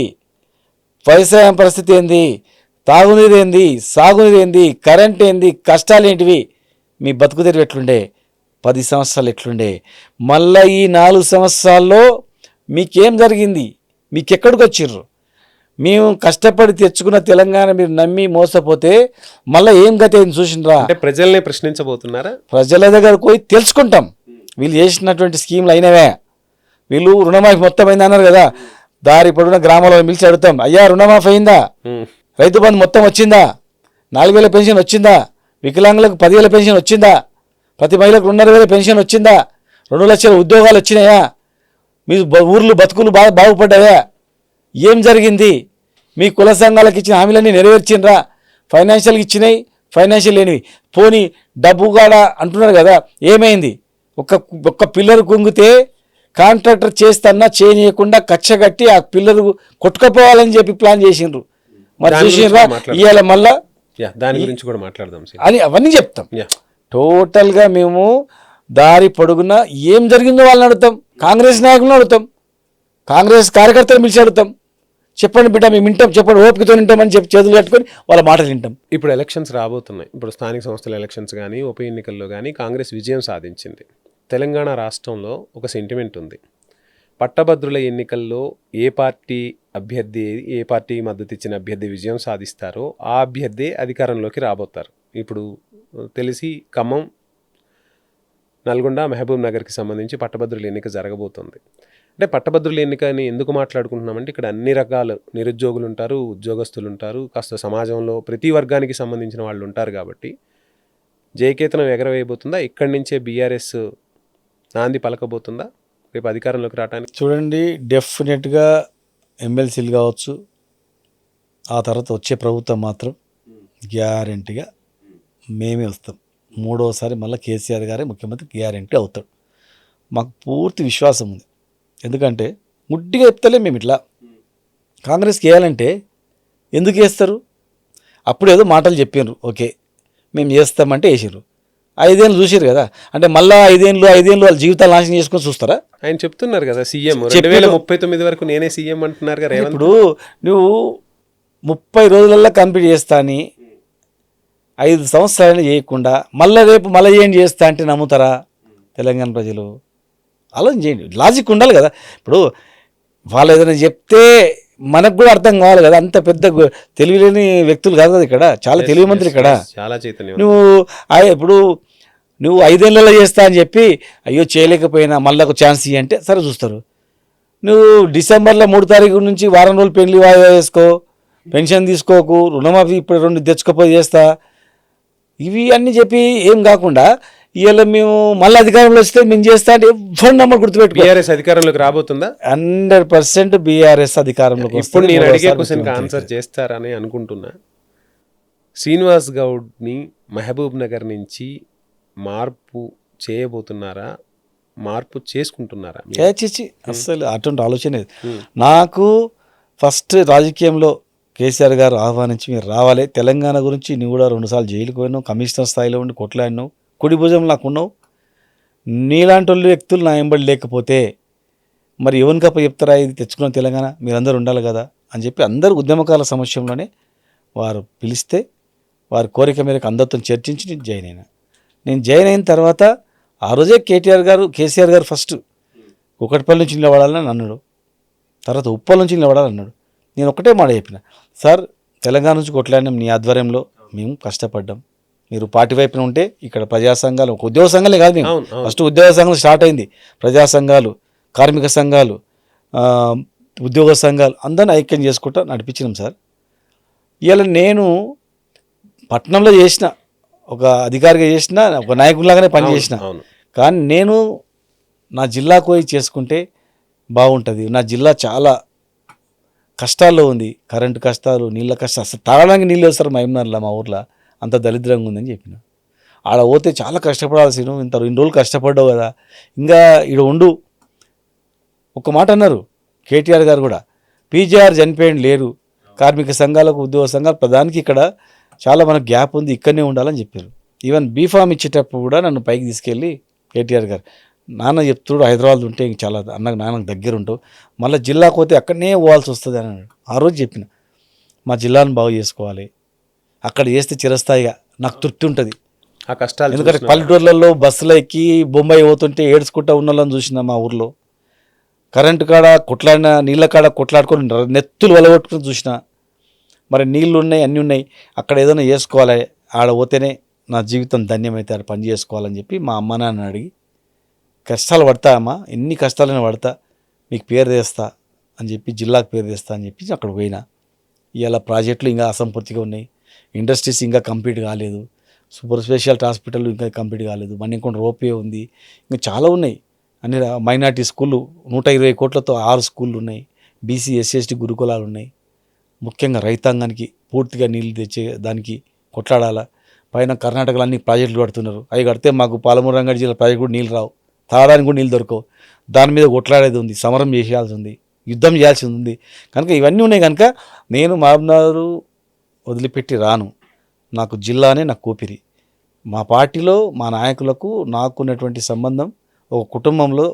వ్యవసాయం పరిస్థితి ఏంది, తాగునీరు ఏంది, సాగునీరు ఏంది, కరెంట్ ఏంది, కష్టాలు ఏంటివి, మీ బతుకుదెరువు ఎట్లుండే, 10 సంవత్సరాలు ఎట్లుండే, మళ్ళీ ఈ 4 సంవత్సరాల్లో మీకేం జరిగింది, మీకెక్కడికి వచ్చిర్రు? మేము కష్టపడి తెచ్చుకున్న తెలంగాణ మీరు నమ్మి మోసపోతే మళ్ళీ ఏం గతి అయింది చూసినరా? అంటే ప్రజల్ని ప్రశ్నించబోతున్నారా? ప్రజల దగ్గరకు పోయి తెలుసుకుంటాం, వీళ్ళు చేసినటువంటి స్కీములు అయినవే, వీళ్ళు రుణమాఫీ మొత్తం అయింది అన్నారు కదా, దారి పొడవునా గ్రామాలలో పిలిచి అడుగుతాం, అయ్యా రుణమాఫీ అయిందా, రైతు బంధు మొత్తం వచ్చిందా, 4,000 పెన్షన్ వచ్చిందా, వికలాంగులకు 10,000 పెన్షన్ వచ్చిందా, ప్రతి మహిళకు 2,500 పెన్షన్ వచ్చిందా, 2 లక్షల ఉద్యోగాలు వచ్చినాయా, మీ ఊర్లు బతుకులు బాగుపడ్డాయా, ఏం జరిగింది, మీ కుల సంఘాలకు ఇచ్చిన హామీలన్నీ నెరవేర్చిండ్రా, ఫైనాన్షియల్కి ఇచ్చినాయి, ఫైనాన్షియల్ లేనివి పోనీ డబ్బు కాడ అంటున్నారు కదా, ఏమైంది? ఒక్క పిల్లర్ కుంగితే కాంట్రాక్టర్ చేస్తన్నా చేయనీయకుండా కచ్చగట్టి ఆ పిల్లర్ కొట్టుకపోవాలని చెప్పి ప్లాన్ చేసిండ్రు. మరి చూసిండ్రా ఇవాళ మళ్ళా దాని గురించి కూడా మాట్లాడదాం అని అవన్నీ చెప్తాం. టోటల్గా మేము దారి పొడుగున ఏం జరిగిందో వాళ్ళని అడుగుతాం, కాంగ్రెస్ నాయకులను అడుగుతాం, కాంగ్రెస్ కార్యకర్తలు పిలిచి అడుగుతాం, చెప్పండి బిడ్డ మేము వింటాం, చెప్పండి ఓపికతో వింటామని చెప్పి చేతులు కట్టుకొని వాళ్ళ మాటలు వింటాం. ఇప్పుడు ఎలక్షన్స్ రాబోతున్నాయి. ఇప్పుడు స్థానిక సంస్థల ఎలక్షన్స్ కానీ ఉప ఎన్నికల్లో కానీ కాంగ్రెస్ విజయం సాధించింది. తెలంగాణ రాష్ట్రంలో ఒక సెంటిమెంట్ ఉంది, పట్టభద్రుల ఎన్నికల్లో ఏ పార్టీ అభ్యర్థి, ఏ పార్టీ మద్దతు ఇచ్చిన అభ్యర్థి విజయం సాధిస్తారో ఆ అభ్యర్థి అధికారంలోకి రాబోతారు. ఇప్పుడు తెలిసి ఖమ్మం, నల్గొండ, మహబూబ్ నగర్కి సంబంధించి పట్టభద్రుల ఎన్నిక జరగబోతుంది. అంటే పట్టభద్రుల ఎన్నికని ఎందుకు మాట్లాడుకుంటున్నామంటే ఇక్కడ అన్ని రకాల నిరుద్యోగులు ఉంటారు, ఉద్యోగస్తులు ఉంటారు, కాస్త సమాజంలో ప్రతి వర్గానికి సంబంధించిన వాళ్ళు ఉంటారు. కాబట్టి జయకేతనం ఎగరవేయబోతుందా? ఇక్కడి నుంచే బీఆర్ఎస్ నాంది పలకబోతుందా రేపు అధికారంలోకి రావడానికి? చూడండి, డెఫినెట్గా ఎమ్మెల్సీలు కావచ్చు, ఆ తర్వాత వచ్చే ప్రభుత్వం మాత్రం గ్యారెంటీగా మేమే వస్తాం. 3వసారి మళ్ళీ కేసీఆర్ గారే ముఖ్యమంత్రి గ్యారెంటీ అవుతాడు, మాకు పూర్తి విశ్వాసం ఉంది. ఎందుకంటే ముట్టిగా చెప్తలే మేము ఇట్లా కాంగ్రెస్కి వేయాలంటే ఎందుకు వేస్తారు? అప్పుడు ఏదో మాటలు చెప్పినారు, ఓకే మేము చేస్తామంటే వేసారు, 5 ఏళ్ళు చూసారు కదా, అంటే మళ్ళీ 5 ఏళ్ళు వాళ్ళ జీవితాలు నాశనం చేసుకొని చూస్తారా? ఆయన చెప్తున్నారు కదా సీఎం 2039 వరకు నేనే సీఎం అంటున్నారు కదా. ఇప్పుడు నువ్వు 30 రోజులల్లో కంప్లీట్ చేస్తా అని 5 సంవత్సరాలు చేయకుండా మళ్ళీ ఏం చేస్తా అంటే నమ్ముతారా తెలంగాణ ప్రజలు? ఆలోచన చేయండి, లాజిక్ ఉండాలి కదా. ఇప్పుడు వాళ్ళు ఏదైనా చెప్తే మనకు కూడా అర్థం కావాలి కదా, అంత పెద్ద తెలివిలేని వ్యక్తులు కాదు కదా ఇక్కడ, చాలా తెలివి మంత్రులు ఇక్కడ. చాలా చైతన్యం. ఇప్పుడు నువ్వు 5 ఏళ్ళలో చేస్తా అని చెప్పి అయ్యో చేయలేకపోయినా మళ్ళీ ఒక ఛాన్స్ ఇవ్వంటే అంటే సరే చూస్తారు. నువ్వు డిసెంబర్లో 3 తారీఖు నుంచి వారం రోజులు పెళ్లి వాయిదా వేసుకో, పెన్షన్ తీసుకోకు, రుణమాఫీ ఇప్పుడు 2 తెచ్చుకోపోయి చేస్తా, ఇవి అన్నీ చెప్పి ఏం కాకుండా ఇవాళ మేము మళ్ళీ అధికారంలో వస్తే మేము చేస్తా అంటే ఎవరు నమ్మకం గుర్తుపెట్టుకో. బీఆర్ఎస్ అధికారంలోకి రాబోతుందా? 100% బీఆర్ఎస్ అధికారంలోకి. ఇప్పుడు నేను అడిగే క్వశ్చన్కి ఆన్సర్ చేస్తారని అనుకుంటున్నా. శ్రీనివాస్ గౌడ్ని మహబూబ్ నగర్ నుంచి మార్పు చేయబోతున్నారా, మార్పు చేసుకుంటున్నారా? అస్సలు అటువంటి ఆలోచన నాకు. ఫస్ట్ రాజకీయంలో కేసీఆర్ గారు ఆహ్వానించి మీరు రావాలి, తెలంగాణ గురించి నువ్వు కూడా 2 సార్లు జైలుకు పోయినావు, కమిషనర్ స్థాయిలో ఉండి కొట్లాడినావు, కుడి భుజం నాకు ఉన్నావు, నీలాంటి వాళ్ళు వ్యక్తులు నా వెంబడి లేకపోతే మరి ఎవరికప్ప చెప్తారా ఇది తెచ్చుకున్న తెలంగాణ, మీరందరూ ఉండాలి కదా అని చెప్పి అందరూ ఉద్యమకాల సమస్యలోనే వారు పిలిస్తే వారి కోరిక మేరకు అందరితో చర్చించి నేను జాయిన్ అయినా. నేను జాయిన్ అయిన తర్వాత ఆ రోజే కేసీఆర్ గారు ఫస్ట్ కుకట్పల్లి నుంచి నిలబడాలని అన్నాడు, తర్వాత ఉప్పల్ నుంచి నిలబడాలన్నాడు. నేను ఒకటే మాట చెప్పిన, సార్ తెలంగాణ నుంచి కొట్లాడినాం, నీ ఆధ్వర్యంలో మేము కష్టపడ్డాం, మీరు పార్టీ వైపున ఉంటే ఇక్కడ ప్రజా సంఘాలు, ఒక ఉద్యోగ సంఘాలే కాదు, మేము ఫస్ట్ ఉద్యోగ సంఘాలు స్టార్ట్ అయింది, ప్రజా సంఘాలు, కార్మిక సంఘాలు, ఉద్యోగ సంఘాలు అందరిని ఐక్యం చేసుకుంటా నడిపించినాం సార్. ఇవాళ నేను పట్టణంలో చేసిన, ఒక అధికారిగా చేసిన, ఒక నాయకులాగానే పనిచేసిన, కానీ నేను నా జిల్లాకు పోయి చేసుకుంటే బాగుంటుంది. నా జిల్లా చాలా కష్టాల్లో ఉంది, కరెంటు కష్టాలు, నీళ్ళ కష్టాలు, అసలు తాగడానికి నీళ్ళు వేస్తారు మహబూబ్నగర్లో, మా ఊర్లో అంత దరిద్రంగా ఉందని చెప్పిన. ఆడ పోతే చాలా కష్టపడాల్సి, ఇన్ని రోజులు కష్టపడ్డావు కదా, ఇంకా ఈడ ఉండు. ఒక మాట అన్నారు కేటీఆర్ గారు కూడా, పీజీఆర్ చనిపోయింది లేరు, కార్మిక సంఘాలకు, ఉద్యోగ సంఘాలు ప్రధానికి ఇక్కడ చాలా మనకు గ్యాప్ ఉంది, ఇక్కడనే ఉండాలని చెప్పారు. ఈవెన్ బీఫామ్ ఇచ్చేటప్పుడు కూడా నన్ను పైకి తీసుకెళ్ళి కేటీఆర్ గారు, నాన్న చెప్తుడు హైదరాబాద్ ఉంటే చాలా నాన్నకు దగ్గర ఉంటావు, మళ్ళీ జిల్లాకు పోతే అక్కడనే పోవాల్సి వస్తుంది అని అన్నాడు. ఆ రోజు చెప్పిన, మా జిల్లాను బాగు చేసుకోవాలి, అక్కడ చేస్తే చిరస్థాయిగా నాకు తృప్తి ఉంటుంది, ఆ కష్టాలు ఎందుకంటే చూసినారా? పల్లెటూర్లలో బస్సులో ఎక్కి బొంబాయి పోతుంటే ఏడ్చుకుంటా ఉన్న వాళ్ళని చూసిన మా ఊర్లో. కరెంటు కాడ కొట్లాడిన నీళ్ళ కాడ కొట్లాడుకొని నెత్తులు వలగొట్టుకుని చూసిన. మరి నీళ్ళు ఉన్నాయి, అన్నీ ఉన్నాయి, అక్కడ ఏదైనా చేసుకోవాలి, ఆడ పోతేనే నా జీవితం ధన్యమైతే ఆడ పని చేసుకోవాలని చెప్పి మా అమ్మ నాన్న అడిగి కష్టాలు పడతా అమ్మా, ఎన్ని కష్టాలైనా పడతా, మీకు పేరు తెస్తా అని చెప్పి, జిల్లాకు పేరు తెస్తా అని చెప్పి అక్కడ పోయినా. ఇవాళ ప్రాజెక్టులు ఇంకా అసంపూర్తిగా ఉన్నాయి, ఇండస్ట్రీస్ ఇంకా కంప్లీట్ కాలేదు, సూపర్ స్పెషాలిటీ హాస్పిటల్ ఇంకా కంప్లీట్ కాలేదు, మణికొండ రోపే ఉంది, ఇంకా చాలా ఉన్నాయి. అన్ని మైనార్టీ స్కూళ్ళు 120 కోట్లతో 6 స్కూళ్ళు ఉన్నాయి, బీసీ ఎస్సీ ఎస్టీ గురుకులాలు ఉన్నాయి. ముఖ్యంగా రైతాంగానికి పూర్తిగా నీళ్ళు తెచ్చే దానికి కొట్లాడాలా. పైన కర్ణాటకలో అన్ని ప్రాజెక్టులు కడుతున్నారు, అవి కడితే మాకు పాలమూరు రంగారెడ్డి జిల్లా ప్రాజెక్టు కూడా నీళ్ళు రావు, తాగడానికి కూడా నీళ్ళు దొరకవు. దాని మీద కొట్లాడేది ఉంది, సమరం చేయాల్సి ఉంది, యుద్ధం చేయాల్సి ఉంది. కనుక ఇవన్నీ ఉన్నాయి. కనుక నేను మహబూబ్నగర్ వదిలిపెట్టి రాను. నాకు జిల్లానే నాకు ఊపిరి. మా పార్టీలో మా నాయకులకు నాకు ఉన్నటువంటి సంబంధం ఒక కుటుంబంలో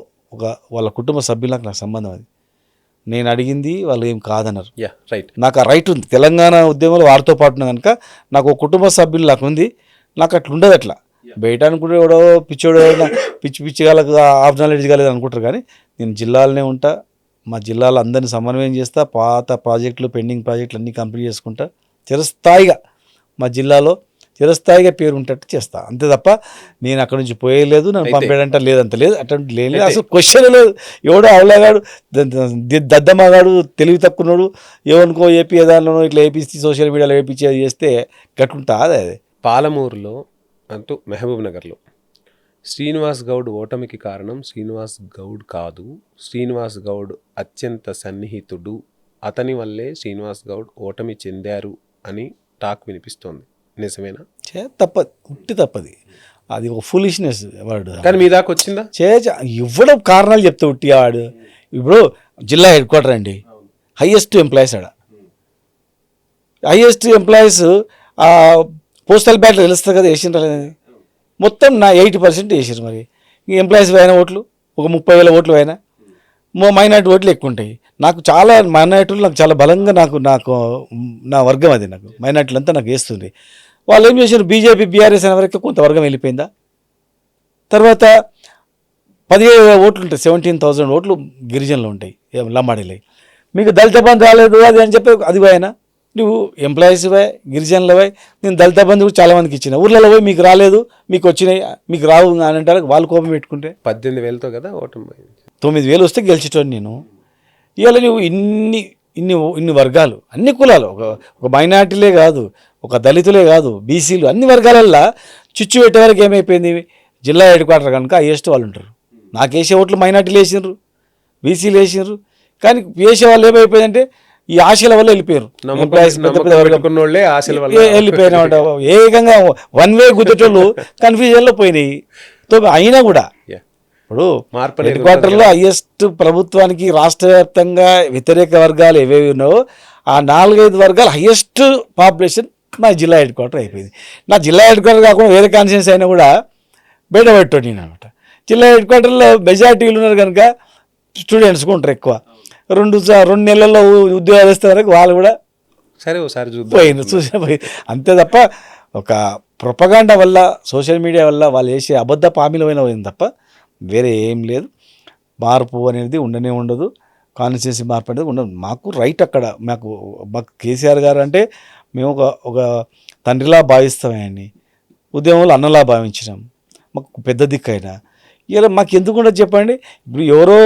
వాళ్ళ కుటుంబ సభ్యులకు నాకు సంబంధం. అది నేను అడిగింది వాళ్ళు ఏం కాదన్నారు. రైట్. నాకు ఆ రైట్ ఉంది. తెలంగాణ ఉద్యమంలో వారితో పాటు ఉన్నా కనుక నాకు ఒక కుటుంబ సభ్యులు నాకు ఉంది. నాకు అట్లా ఉండదు. అట్లా బయట అనుకుంటే ఎవడో పిచ్చోడో పిచ్చి వాళ్ళకు హాఫ్ నాలెడ్జ్ కాలేదు అనుకుంటారు. కానీ నేను జిల్లాలోనే ఉంటా, మా జిల్లాలో అందరినీ సమన్వయం చేస్తా, పాత ప్రాజెక్టులు పెండింగ్ ప్రాజెక్టులు అన్నీ కంప్లీట్ చేసుకుంటా, చిరస్థాయిగా మా జిల్లాలో చిరస్థాయిగా పేరు ఉంటట్టు చేస్తా. అంతే తప్ప నేను అక్కడ నుంచి పోయేలేదు, నన్ను పంపేయడంట లేదంత లేదు, అటువంటి లేదు, అసలు క్వశ్చన్ లేదు. ఎవడో అవలేగాడు, దద్దమ్మగాడు, తెలివి తక్కువడు, ఏమనుకో ఏపీ దానిలోనో ఇట్లా ఏపీసీ సోషల్ మీడియాలో ఏపీసీ అది చేస్తే గట్టుంటా. అదే పాలమూరులో అంటూ మహబూబ్ నగర్లో శ్రీనివాస్ గౌడ్ ఓటమికి కారణం శ్రీనివాస్ గౌడ్ కాదు, శ్రీనివాస్ గౌడ్ అత్యంత సన్నిహితుడు, అతని వల్లే శ్రీనివాస్ గౌడ్ ఓటమి చెందారు అని టాక్ వినిపిస్తోంది. నిజమేనా? తప్పది, ఉట్టి తప్పది. అది ఒక ఫులిష్నెస్ వాడు. కానీ మీ దాకా వచ్చిందా? ఇవ్వడం కారణాలు చెప్తే ఉట్టి వాడు. ఇప్పుడు జిల్లా హెడ్ క్వార్టర్ అండి, హైయెస్ట్ ఎంప్లాయీస్ ఆడ, హైయెస్ట్ ఎంప్లాయీస్ పోస్టల్ బ్యాలెట్ తెలుస్తుంది కదా, వేసిండ్రు అనేది మొత్తం నా 80% వేసారు. మరి ఎంప్లాయీస్ అయిన ఓట్లు ఒక 30,000 ఓట్లు అయినా, మైనార్టీ ఓట్లు ఎక్కువ ఉంటాయి. నాకు చాలా మైనార్టీలు నాకు చాలా బలంగా నాకు నా వర్గం అది, నాకు మైనార్టీలు అంతా నాకు వేస్తుంది. వాళ్ళు ఏం చేశారు, బీజేపీ బీఆర్ఎస్ అనే వరకు కొంత వర్గం వెళ్ళిపోయిందా. తర్వాత 17,000 ఓట్లు ఉంటాయి, 17,000 ఓట్లు గిరిజనులు ఉంటాయి, లంబాడీలు. మీకు దళిత బంధు రాలేదు అది అని చెప్పి అది పోయినా, నువ్వు ఎంప్లాయీస్ పోయి గిరిజనులు పోయి, నేను దళిత బంధు కూడా చాలామందికి ఇచ్చిన, ఊర్లలో పోయి మీకు రాలేదు, మీకు వచ్చినాయి, మీకు రావు అని అంటారు. వాళ్ళు కోపం పెట్టుకుంటే 18,000తో కదా ఓటమి, 9,000 వస్తే గెలిచేటోని నేను. ఇవాళ నువ్వు ఇన్ని వర్గాలు, అన్ని కులాలు, ఒక మైనార్టీలే కాదు, ఒక దళితులే కాదు, బీసీలు, అన్ని వర్గాలల్లో చిచ్చు పెట్టే వరకు ఏమైపోయింది, జిల్లా హెడ్ క్వార్టర్ కనుక హైయెస్ట్ వాళ్ళు ఉంటారు. నాకు వేసే ఓట్లు మైనార్టీలు వేసినారు, బీసీలు వేసినారు. కానీ వేసే వాళ్ళు ఏమైపోయిందంటే ఈ ఆశల వల్ల వెళ్ళిపోయారు, ఎంప్లాయీస్ వెళ్ళిపోయిన ఏకంగా వన్ వే గుద్దటోళ్ళు కన్ఫ్యూజన్లో పోయినాయి. అయినా కూడా ఇప్పుడు హెడ్ క్వార్టర్లో హైయెస్ట్ ప్రభుత్వానికి రాష్ట్ర వ్యాప్తంగా వ్యతిరేక వర్గాలు ఏవేవి ఉన్నాయో ఆ 4-5 వర్గాలు హైయెస్ట్ పాపులేషన్ నా జిల్లా హెడ్ క్వార్టర్ అయిపోయింది. నా జిల్లా హెడ్ క్వార్టర్ కాకుండా వేరే కాన్స్టిట్యూన్సీ అయినా కూడా బయట పెట్టాడు నేను అనమాట. జిల్లా హెడ్ క్వార్టర్లో మెజార్టీలు ఉన్నారు కనుక స్టూడెంట్స్ కూడా ఉంటారు ఎక్కువ. 2 నెలల్లో ఉద్యోగాలు ఇస్తే వరకు వాళ్ళు కూడా సరే ఒకసారి పోయి అంతే తప్ప ఒక ప్రొపగాండా వల్ల, సోషల్ మీడియా వల్ల వాళ్ళు వేసే అబద్ధ హామీలమైన పోయింది తప్ప వేరే ఏం లేదు. మార్పు అనేది ఉండనే ఉండదు, కాన్స్టిట్యున్సీ మార్పు అనేది ఉండదు. మాకు రైట్ అక్కడ, మాకు కేసీఆర్ గారు అంటే మేము ఒక తండ్రిలా భావిస్తాం ఆయన్ని, ఉద్యమంలో అన్నలా భావించినాం, మాకు పెద్ద దిక్కు అయినా. ఇలా మాకు ఎందుకు ఉండదు చెప్పండి. ఇప్పుడు ఎవరో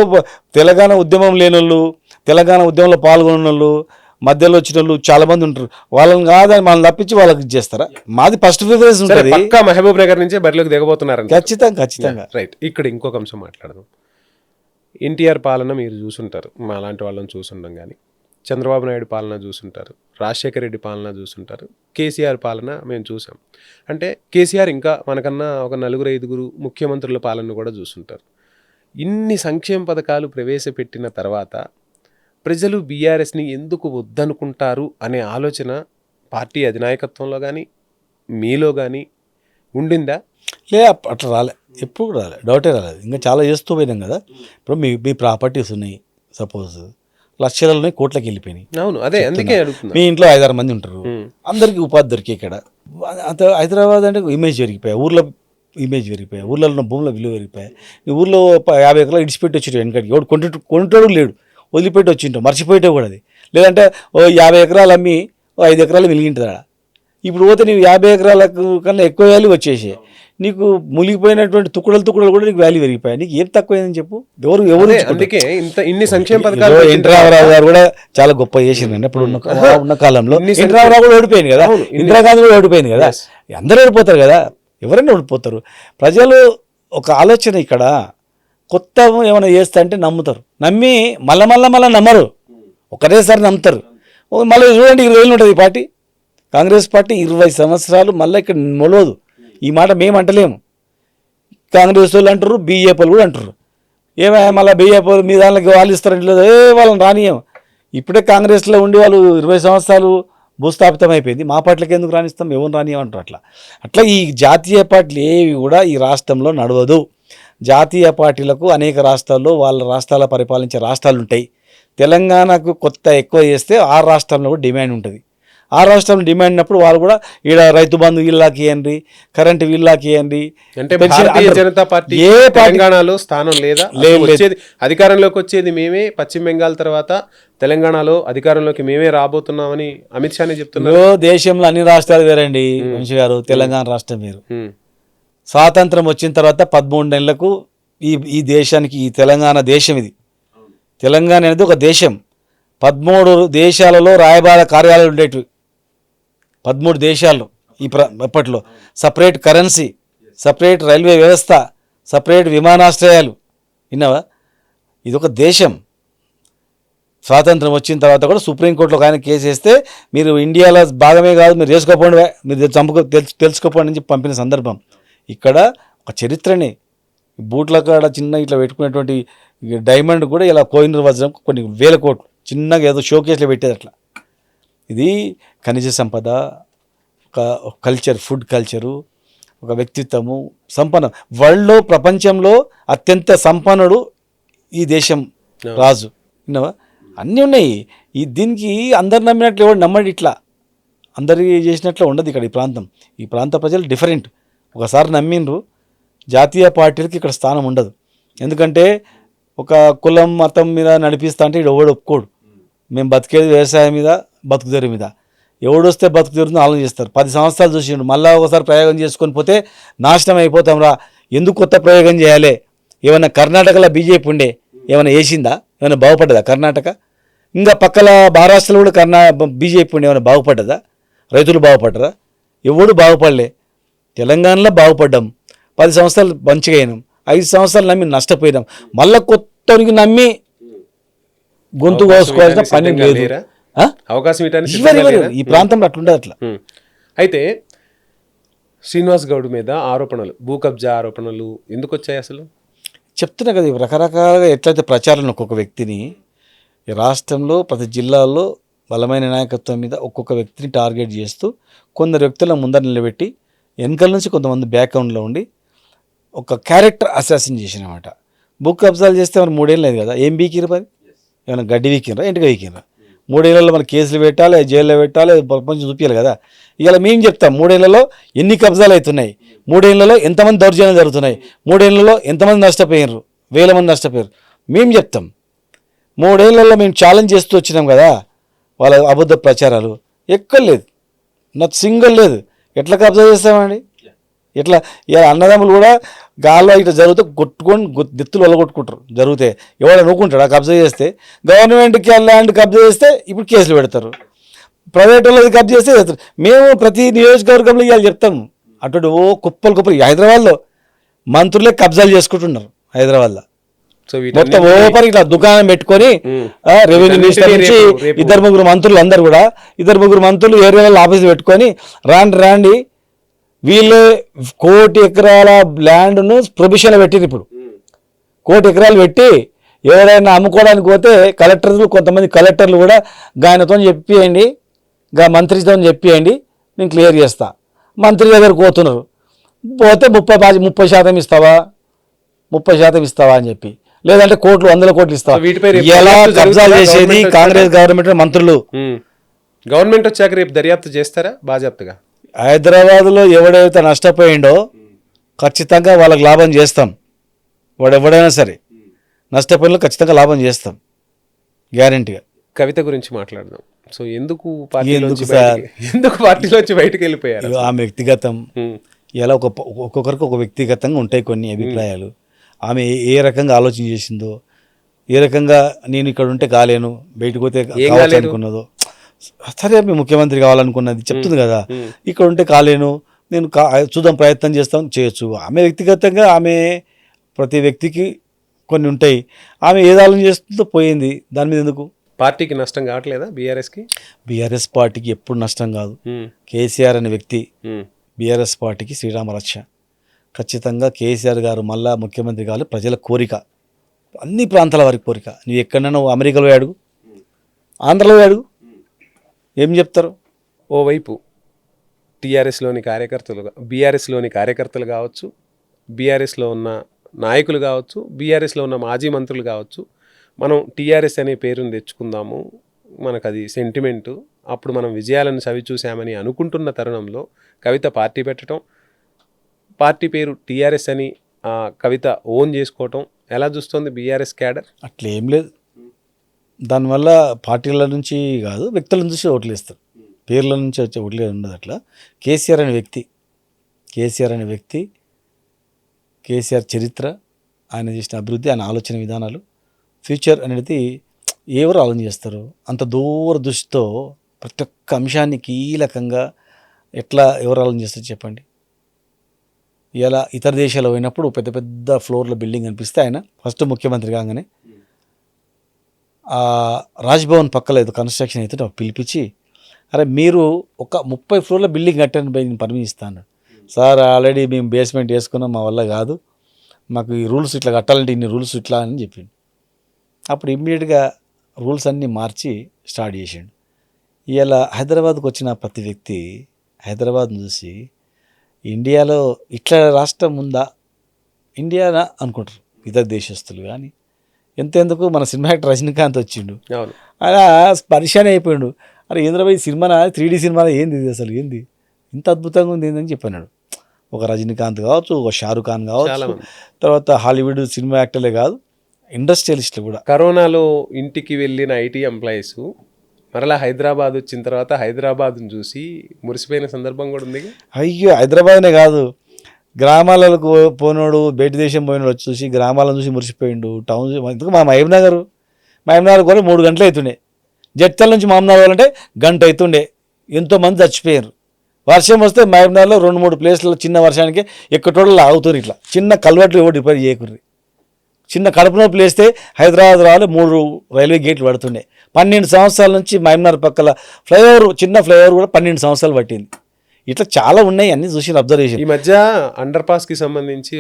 తెలంగాణ ఉద్యమం లేని వాళ్ళు, తెలంగాణ ఉద్యమంలో పాల్గొన్న వాళ్ళు, మధ్యలో వచ్చిన వాళ్ళు చాలామంది ఉంటారు. వాళ్ళని కాదని మనం తప్పించి వాళ్ళకి ఇచ్చేస్తారా? మాది ఫస్ట్ ప్రిఫరెన్స్ ఉంటుంది. పక్కా మహబూబ్ నగర్ నుంచే బరిలోకి దిగబోతున్నారు. ఖచ్చితంగా. రైట్. ఇక్కడ ఇంకొక అంశం మాట్లాడదాం. ఎన్టీఆర్ పాలన మీరు చూసుంటారు, మా లాంటి వాళ్ళని చూసుంటాం. కానీ చంద్రబాబు నాయుడు పాలన చూసుంటారు, రాజశేఖర రెడ్డి పాలన చూసుంటారు, కేసీఆర్ పాలన మేము చూసాం. అంటే కేసీఆర్ ఇంకా మనకన్నా ఒక 4-5 ముఖ్యమంత్రుల పాలన కూడా చూసుంటారు. ఇన్ని సంక్షేమ పథకాలు ప్రవేశపెట్టిన తర్వాత ప్రజలు బీఆర్ఎస్ని ఎందుకు వద్దనుకుంటారు అనే ఆలోచన పార్టీ అధినాయకత్వంలో కానీ మీలో కానీ ఉండిందా? అట్లా రాలే, ఎప్పుడు రాలే, డౌటే రాలేదు. ఇంకా చాలా చేస్తూ పోయినాం కదా. ఇప్పుడు మీ ప్రాపర్టీస్ ఉన్నాయి, సపోజ్ లక్షలలోనే కోట్లకి వెళ్ళిపోయినాయి. అవును, అదే అందుకే అడుగుతున్నా. మీ ఇంట్లో 5-6 మంది ఉంటారు, అందరికీ ఉపాధి దొరికే ఇక్కడ. అంత హైదరాబాద్ అంటే ఇమేజ్ పెరిగిపోయాయి, ఊర్లో ఇమేజ్ పెరిగిపోయాయి, ఊర్లో ఉన్న భూముల విలువ పెరిగిపోయాయి. ఈ ఊర్లో 50 ఎకరాలు ఇడిచిపెట్టి వచ్చేటో వెనకటి ఎవడు కొంటాడు లేడు, వదిలిపెట్టి వచ్చింటాం, మర్చిపోయేటో కూడా అది. లేదంటే ఓ 50 ఎకరాలు అమ్మి 5 ఎకరాలు మిలిగింటుంది అక్కడ. ఇప్పుడు పోతే నీకు 50 ఎకరాలకు కన్నా ఎక్కువ వాల్యూ వచ్చేసి నీకు మునిగిపోయినటువంటి తుక్కుడలు కూడా నీకు వాల్యూ పెరిగిపోయాయి. నీకు ఏం తక్కువైందని చెప్పు? ఎవరు అందుకే ఇన్ని సంక్షేమ పథకాలు. ఎన్టీ రామారావు గారు కూడా చాలా గొప్ప చేసిందండి అప్పుడు ఉన్న కాలంలో. ఎన్టీ రామారావు కూడా ఓడిపోయింది కదా, ఇందిరాగాంధీ కూడా ఓడిపోయింది కదా, అందరూ ఓడిపోతారు కదా, ఎవరైనా ఓడిపోతారు. ప్రజలు ఒక ఆలోచన ఇక్కడ కొత్త ఏమైనా చేస్తా అంటే నమ్ముతారు, నమ్మి మళ్ళా నమ్మరు, ఒకటేసారి నమ్ముతారు. మళ్ళీ చూడండి 20 ఏళ్ళు ఉంటుంది ఈ పార్టీ, కాంగ్రెస్ పార్టీ 20 సంవత్సరాలు మళ్ళీ ఇక్కడ మొలవదు. ఈ మాట మేము అంటలేము, కాంగ్రెస్ వాళ్ళు అంటారు, బీజేపీలు కూడా అంటారు. ఏమైనా మళ్ళీ బీజేపీ మీ దానికి వాళ్ళు ఇస్తారంటే లేదు, వాళ్ళని రానియం. ఇప్పుడే కాంగ్రెస్లో ఉండి వాళ్ళు 20 సంవత్సరాలు భూస్థాపితం అయిపోయింది, మా పార్టీలకు ఎందుకు రానిస్తాం, ఎవరు రానియమంటారు. అట్లా ఈ జాతీయ పార్టీలు ఏవి కూడా ఈ రాష్ట్రంలో నడవదు. జాతీయ పార్టీలకు అనేక రాష్ట్రాల్లో వాళ్ళ రాష్ట్రాల పరిపాలించే రాష్ట్రాలు ఉంటాయి. తెలంగాణకు కొత్త ఎక్కువ చేస్తే ఆ రాష్ట్రంలో కూడా డిమాండ్ ఉంటుంది. ఆ రాష్ట్రంలో డిమాండ్ ఉన్నప్పుడు వాళ్ళు కూడా ఈడ రైతు బంధు వీళ్ళకి ఇవ్వండి, కరెంటు వీళ్ళకి ఇవ్వండి. అంటే భారతీయ జనతా పార్టీ తెలంగాణలో స్థానం లేదా? వచ్చేది అధికారంలోకి వచ్చేది మేమే, పశ్చిమ బెంగాల్ తర్వాత తెలంగాణలో అధికారంలోకి మేమే రాబోతున్నామని అమిత్ షానే చెప్తున్నారు. దేశంలో అన్ని రాష్ట్రాలు వేరండి వంశీ గారు, తెలంగాణ రాష్ట్రం వేరు. స్వాతంత్రం వచ్చిన తర్వాత 13 నెలలకు ఈ దేశానికి, ఈ తెలంగాణ దేశం, ఇది తెలంగాణ అనేది ఒక దేశం. 13 దేశాలలో రాయబార కార్యాలయాలు ఉండేటివి, 13 దేశాల్లో. అప్పట్లో సపరేట్ కరెన్సీ, సపరేట్ రైల్వే వ్యవస్థ, సపరేట్ విమానాశ్రయాలు. విన్నావా? ఇదొక దేశం. స్వాతంత్రం వచ్చిన తర్వాత కూడా సుప్రీంకోర్టులో ఒక ఆయన కేసు వేస్తే మీరు ఇండియాలో భాగమే కాదు, మీరు చేసుకోపోండి, మీరు తెలుసుకోపోండి అని చెప్పి పంపిన సందర్భం. ఇక్కడ ఒక చరిత్రనే. బూట్ల కాడ చిన్న ఇట్లా పెట్టుకునేటువంటి డైమండ్ కూడా ఇలా కోహినూర్ వజ్రం కొన్ని 1000 కోట్లు చిన్నగా ఏదో షోకేస్లో పెట్టేది. అట్లా ఇది ఖనిజ సంపద, ఒక కల్చర్, ఫుడ్ కల్చరు, ఒక వ్యక్తిత్వము, సంపన్న. వరల్డ్లో, ప్రపంచంలో అత్యంత సంపన్నుడు ఈ దేశం రాజు. విన్నావా? అన్నీ ఉన్నాయి. దీనికి అందరు నమ్మినట్లు ఎవరు నమ్మడు. ఇట్లా అందరి చేసినట్లు ఉండదు ఇక్కడ ఈ ప్రాంత ప్రజలు డిఫరెంట్. ఒకసారి నమ్మిండ్రు, జాతీయ పార్టీలకి ఇక్కడ స్థానం ఉండదు. ఎందుకంటే ఒక కులం మతం మీద నడిపిస్తా అంటే ఇక్కడ ఎవడు ఒప్పుకోడు. మేము బతికేది వ్యవసాయం మీద, బతుకుదెరువు మీద. ఎవడొస్తే బతుకుదెరువుని ఆలోచన చేస్తారు. 10 సంవత్సరాలు చూసిండు, మళ్ళీ ఒకసారి ప్రయోగం చేసుకొని పోతే నాశనం అయిపోతాం రా, ఎందుకు కొత్త ప్రయోగం చేయాలి? ఏమైనా కర్ణాటకలో బీజేపీ ఉండే ఏమైనా వేసిందా? ఏమైనా బాగుపడ్డదా కర్ణాటక? ఇంకా పక్కల మహారాష్ట్రలో కూడా బీజేపీ ఉండే ఏమైనా బాగుపడ్డదా? రైతులు బాగుపడ్డరా? ఎవడు బాగుపడలే. తెలంగాణలో బాగుపడ్డాం, 10 సంవత్సరాలు మంచిగా అయినాం, 5 సంవత్సరాలు నమ్మి నష్టపోయినాం. మళ్ళీ కొత్తనికి నమ్మి గొంతు కోసుకోవాల్సిన పని లేదు. అవకాశం ఈ ప్రాంతంలో అట్లుండదు. అట్లా అయితే శ్రీనివాస్ గౌడ్ మీద ఆరోపణలు, భూ కబ్జా ఆరోపణలు ఎందుకు వచ్చాయి అసలు? చెప్తున్నా కదా, రకరకాలుగా ఎట్లయితే ప్రచారం ఒక్కొక్క వ్యక్తిని ఈ రాష్ట్రంలో ప్రతి జిల్లాలో బలమైన నాయకత్వం మీద ఒక్కొక్క వ్యక్తిని టార్గెట్ చేస్తూ కొందరు వ్యక్తులను ముందర నిలబెట్టి వెనకాల నుంచి కొంతమంది బ్యాక్గ్రౌండ్లో ఉండి ఒక క్యారెక్టర్ అసాసిన్ చేసినమాట. బుక్ కబ్జాలు చేస్తే మరి 3 ఏళ్ళు లేదు కదా, ఏం బీకిరు మరి? ఏమైనా గడ్డి వీకినరా, ఇంటికి వీకినరా? 3 ఏళ్లలో మన కేసులు పెట్టాలి, జైల్లో పెట్టాలి, ప్రపంచం చూపించాలి కదా. ఇవాళ మేము చెప్తాం 3 ఏళ్లలో ఎన్ని కబ్జాలు అవుతున్నాయి, 3 ఏళ్లలో ఎంతమంది దౌర్జన్యాలు జరుగుతున్నాయి, 3 ఏళ్లలో ఎంతమంది నష్టపోయారు, 1000 మంది నష్టపోయారు మేము చెప్తాం. 3 ఏళ్లలో మేము ఛాలెంజ్ చేస్తూ వచ్చినాం కదా. వాళ్ళ అబద్ధ ప్రచారాలు ఎక్కడ లేదు, నాకు సింగిల్ లేదు. ఎట్లా కబ్జా చేస్తామండి? ఎట్లా? అన్నదమ్ములు కూడా గాల్లో ఇట్లా జరిగితే కొట్టుకొని దెత్తులు వల్లగొట్టుకుంటారు. జరిగితే ఎవడ నూకుంటాడు కబ్జా చేస్తే. గవర్నమెంట్కి ల్యాండ్ కబ్జా చేస్తే ఇప్పుడు కేసులు పెడతారు, ప్రైవేట్ వాళ్ళది కబ్జా చేస్తే చేస్తారు. మేము ప్రతి నియోజకవర్గంలో ఇవాళ చెప్తాము. అటు కుప్పలు హైదరాబాద్లో మంత్రులే కబ్జాలు చేసుకుంటున్నారు. హైదరాబాద్లో మొత్తం ఓపర్ ఇట్లా దుకాణం పెట్టుకొని రెవెన్యూ మినిస్టర్ నుంచి 2-3 మంత్రులు అందరు కూడా 2-3 మంత్రులు ఏరియాలో ఆఫీసులు పెట్టుకొని రాండి వీళ్ళు 1 కోటి ఎకరాల ల్యాండ్ను ప్రొబిషన్ పెట్టింది. ఇప్పుడు 1 కోటి ఎకరాలు పెట్టి ఎవరైనా అమ్ముకోవడానికి పోతే కొంతమంది కలెక్టర్లు కూడా ఆయనతో చెప్పియండి, మంత్రితో చెప్పియండి, నేను క్లియర్ చేస్తా. మంత్రి దగ్గరకు పోతున్నారు, పోతే 30% ఇస్తావా 30% ఇస్తావా అని చెప్పి లేదంటే కోట్లు 100 కోట్లు ఇస్తాం. సో వీటిపై రేపు ఎలా దర్యాప్తు కబ్జాలు జరుగుతుందా? చేసేది గవర్నమెంట్ కాంగ్రెస్ గవర్నమెంట్ మంత్రులు. గవర్నమెంట్ వచ్చాక రేపు దర్యాప్తు చేస్తారా బాజాప్తగా? హైదరాబాద్లో ఎవడైతే నష్టపోయిండో ఖచ్చితంగా వాళ్ళకి లాభం చేస్తాం. వాడు ఎవడైనా సరే నష్టపోయిన ఖచ్చితంగా లాభం చేస్తాం, గ్యారెంటీగా. కవిత గురించి మాట్లాడదాం. సో ఎందుకు సార్? ఎందుకు పార్టీలోంచి బయటకు వెళ్ళిపోయారు? ఆమె వ్యక్తిగతం, ఇలా ఒక్కొక్కరికి ఒక వ్యక్తిగతంగా ఉంటాయి కొన్ని అభిప్రాయాలు. ఆమె ఏ రకంగా ఆలోచన చేసిందో, ఏ రకంగా నేను ఇక్కడ ఉంటే కాలేను, బయటకు పోతే కావచ్చు అనుకున్నదో. సరే, ఆమె ముఖ్యమంత్రి కావాలనుకున్నది చెప్తుంది కదా, ఇక్కడ ఉంటే కాలేను, నేను చూద్దాం, ప్రయత్నం చేస్తాం, చేయొచ్చు. ఆమె వ్యక్తిగతంగా ఆమె ప్రతి వ్యక్తికి కొన్ని ఉంటాయి. ఆమె ఏది ఆలోచన చేస్తుందో పోయింది, దాని మీద ఎందుకు? పార్టీకి నష్టం కావట్లేదా బీఆర్ఎస్కి? బీఆర్ఎస్ పార్టీకి ఎప్పుడు నష్టం కాదు. కేసీఆర్ అనే వ్యక్తి బీఆర్ఎస్ పార్టీకి శ్రీరామ రక్ష. ఖచ్చితంగా కేసీఆర్ గారు మళ్ళా ముఖ్యమంత్రి కావాలి, ప్రజల కోరిక, అన్ని ప్రాంతాల వారి కోరిక. నువ్వు ఎక్కడైనా అమెరికాలో అడుగు, ఆంధ్రలో అడుగు, ఏం చెప్తారు? ఓవైపు టీఆర్ఎస్లోని బీఆర్ఎస్లోని కార్యకర్తలు కావచ్చు, బీఆర్ఎస్లో ఉన్న నాయకులు కావచ్చు, బీఆర్ఎస్లో ఉన్న మాజీ మంత్రులు కావచ్చు, మనం టీఆర్ఎస్ అనే పేరుని తెచ్చుకుందాము, మనకు అది సెంటిమెంటు, అప్పుడు మనం విజయాలను చవి చూసామని అనుకుంటున్న తరుణంలో కవిత పార్టీ పెట్టడం, పార్టీ పేరు టీఆర్ఎస్ అని కవిత ఓన్ చేసుకోవటం ఎలా చూస్తుంది బీఆర్ఎస్ క్యాడర్? అట్లా ఏం లేదు. దానివల్ల పార్టీల నుంచి కాదు, వ్యక్తుల నుంచి ఓట్లు వేస్తారు. పేర్ల నుంచి వచ్చే ఓట్లే ఉండదు. అట్లా కేసీఆర్ అనే వ్యక్తి, కేసీఆర్ చరిత్ర, ఆయన చేసిన అభివృద్ధి, ఆయన ఆలోచన విధానాలు, ఫ్యూచర్ అనేది ఎవరు ఆలోచన చేస్తారు? అంత దూరదృష్టితో ప్రతి ఒక్క అంశాన్ని కీలకంగా ఎట్లా ఎవరు ఆలోచన చేస్తారు చెప్పండి? ఇలా ఇతర దేశాలు పోయినప్పుడు పెద్ద పెద్ద ఫ్లోర్ల బిల్డింగ్ అనిపిస్తే ఆయన ఫస్ట్ ముఖ్యమంత్రి కాగానే రాజ్భవన్ పక్కల ఏదో కన్స్ట్రక్షన్ అయితే పిలిపించి, అరే మీరు ఒక 30 ఫ్లోర్ల బిల్డింగ్ కట్టాను పోయి నేను పర్మిషన్ ఇస్తాను. సార్ ఆల్రెడీ మేము బేస్మెంట్ వేసుకున్నాం, మా వల్ల కాదు, మాకు ఈ రూల్స్ ఇట్లా కట్టాలంటే ఇన్ని రూల్స్ ఇట్లా అని చెప్పిండు. అప్పుడు ఇమ్మీడియట్గా రూల్స్ అన్నీ మార్చి స్టార్ట్ చేసిండు. ఇలా హైదరాబాద్కు వచ్చిన ప్రతి వ్యక్తి హైదరాబాద్ను చూసి ఇండియాలో ఇట్లా రాష్ట్రం ఉందా, ఇండియానా అనుకుంటారు ఇతర దేశస్తులు. కానీ ఎంతెందుకు మన సినిమా యాక్టర్ రజనీకాంత్ వచ్చిండు, ఆయన పరిశాన్ అయిపోయిండు. అరే ఏంద్రబాయ్ సినిమానా, 3D సినిమానా, ఏంది ఇది అసలు, ఏంది ఇంత అద్భుతంగా ఉంది ఏందని చెప్పన్నాడు. ఒక రజనీకాంత్ కావచ్చు, ఒక షారుఖ్ ఖాన్ కావచ్చు, తర్వాత హాలీవుడ్ సినిమా యాక్టర్లే కాదు, ఇండస్ట్రియలిస్టులు కూడా. కరోనాలో ఇంటికి వెళ్ళిన ఐటీ ఎంప్లాయీస్ మరలా హైదరాబాద్ వచ్చిన తర్వాత హైదరాబాద్ను చూసి మురిసిపోయిన సందర్భం కూడా ఉంది. అయ్యో, హైదరాబాద్నే కాదు, గ్రామాలకు పోయినోడు, బయట దేశం పోయినోడు వచ్చి చూసి గ్రామాలను చూసి మురిసిపోయిండు. టౌన్ ఎందుకు మా మహబూబ్నగర్ కూడా 3 గంటలు అవుతుండే, జడ్చల్ నుంచి మామూలు వాళ్ళంటే గంట అవుతుండే. ఎంతోమంది చచ్చిపోయారు. వర్షం వస్తే మహబూబ్నగర్లో 2-3 ప్లేస్లలో చిన్న వర్షానికి ఎక్కటోళ్ళు ఆగుతారు. ఇట్లా చిన్న కల్వర్ట్లు ఎవరు రిపేర్ చేయకుర్రి. చిన్న కడుపులో ప్లేస్తే హైదరాబాద్ రావాలి 3 రైల్వే గేట్లు పడుతుండే. 12 సంవత్సరాల నుంచి మహబూబ్నగర్ పక్కల చిన్న ఫ్లైఓవర్ కూడా 12 సంవత్సరాలు పట్టింది. ఇట్లా చాలా ఉన్నాయి, అన్ని చూసి అబ్జర్వేషన్. ఈ మధ్య అండర్ పాస్కి సంబంధించి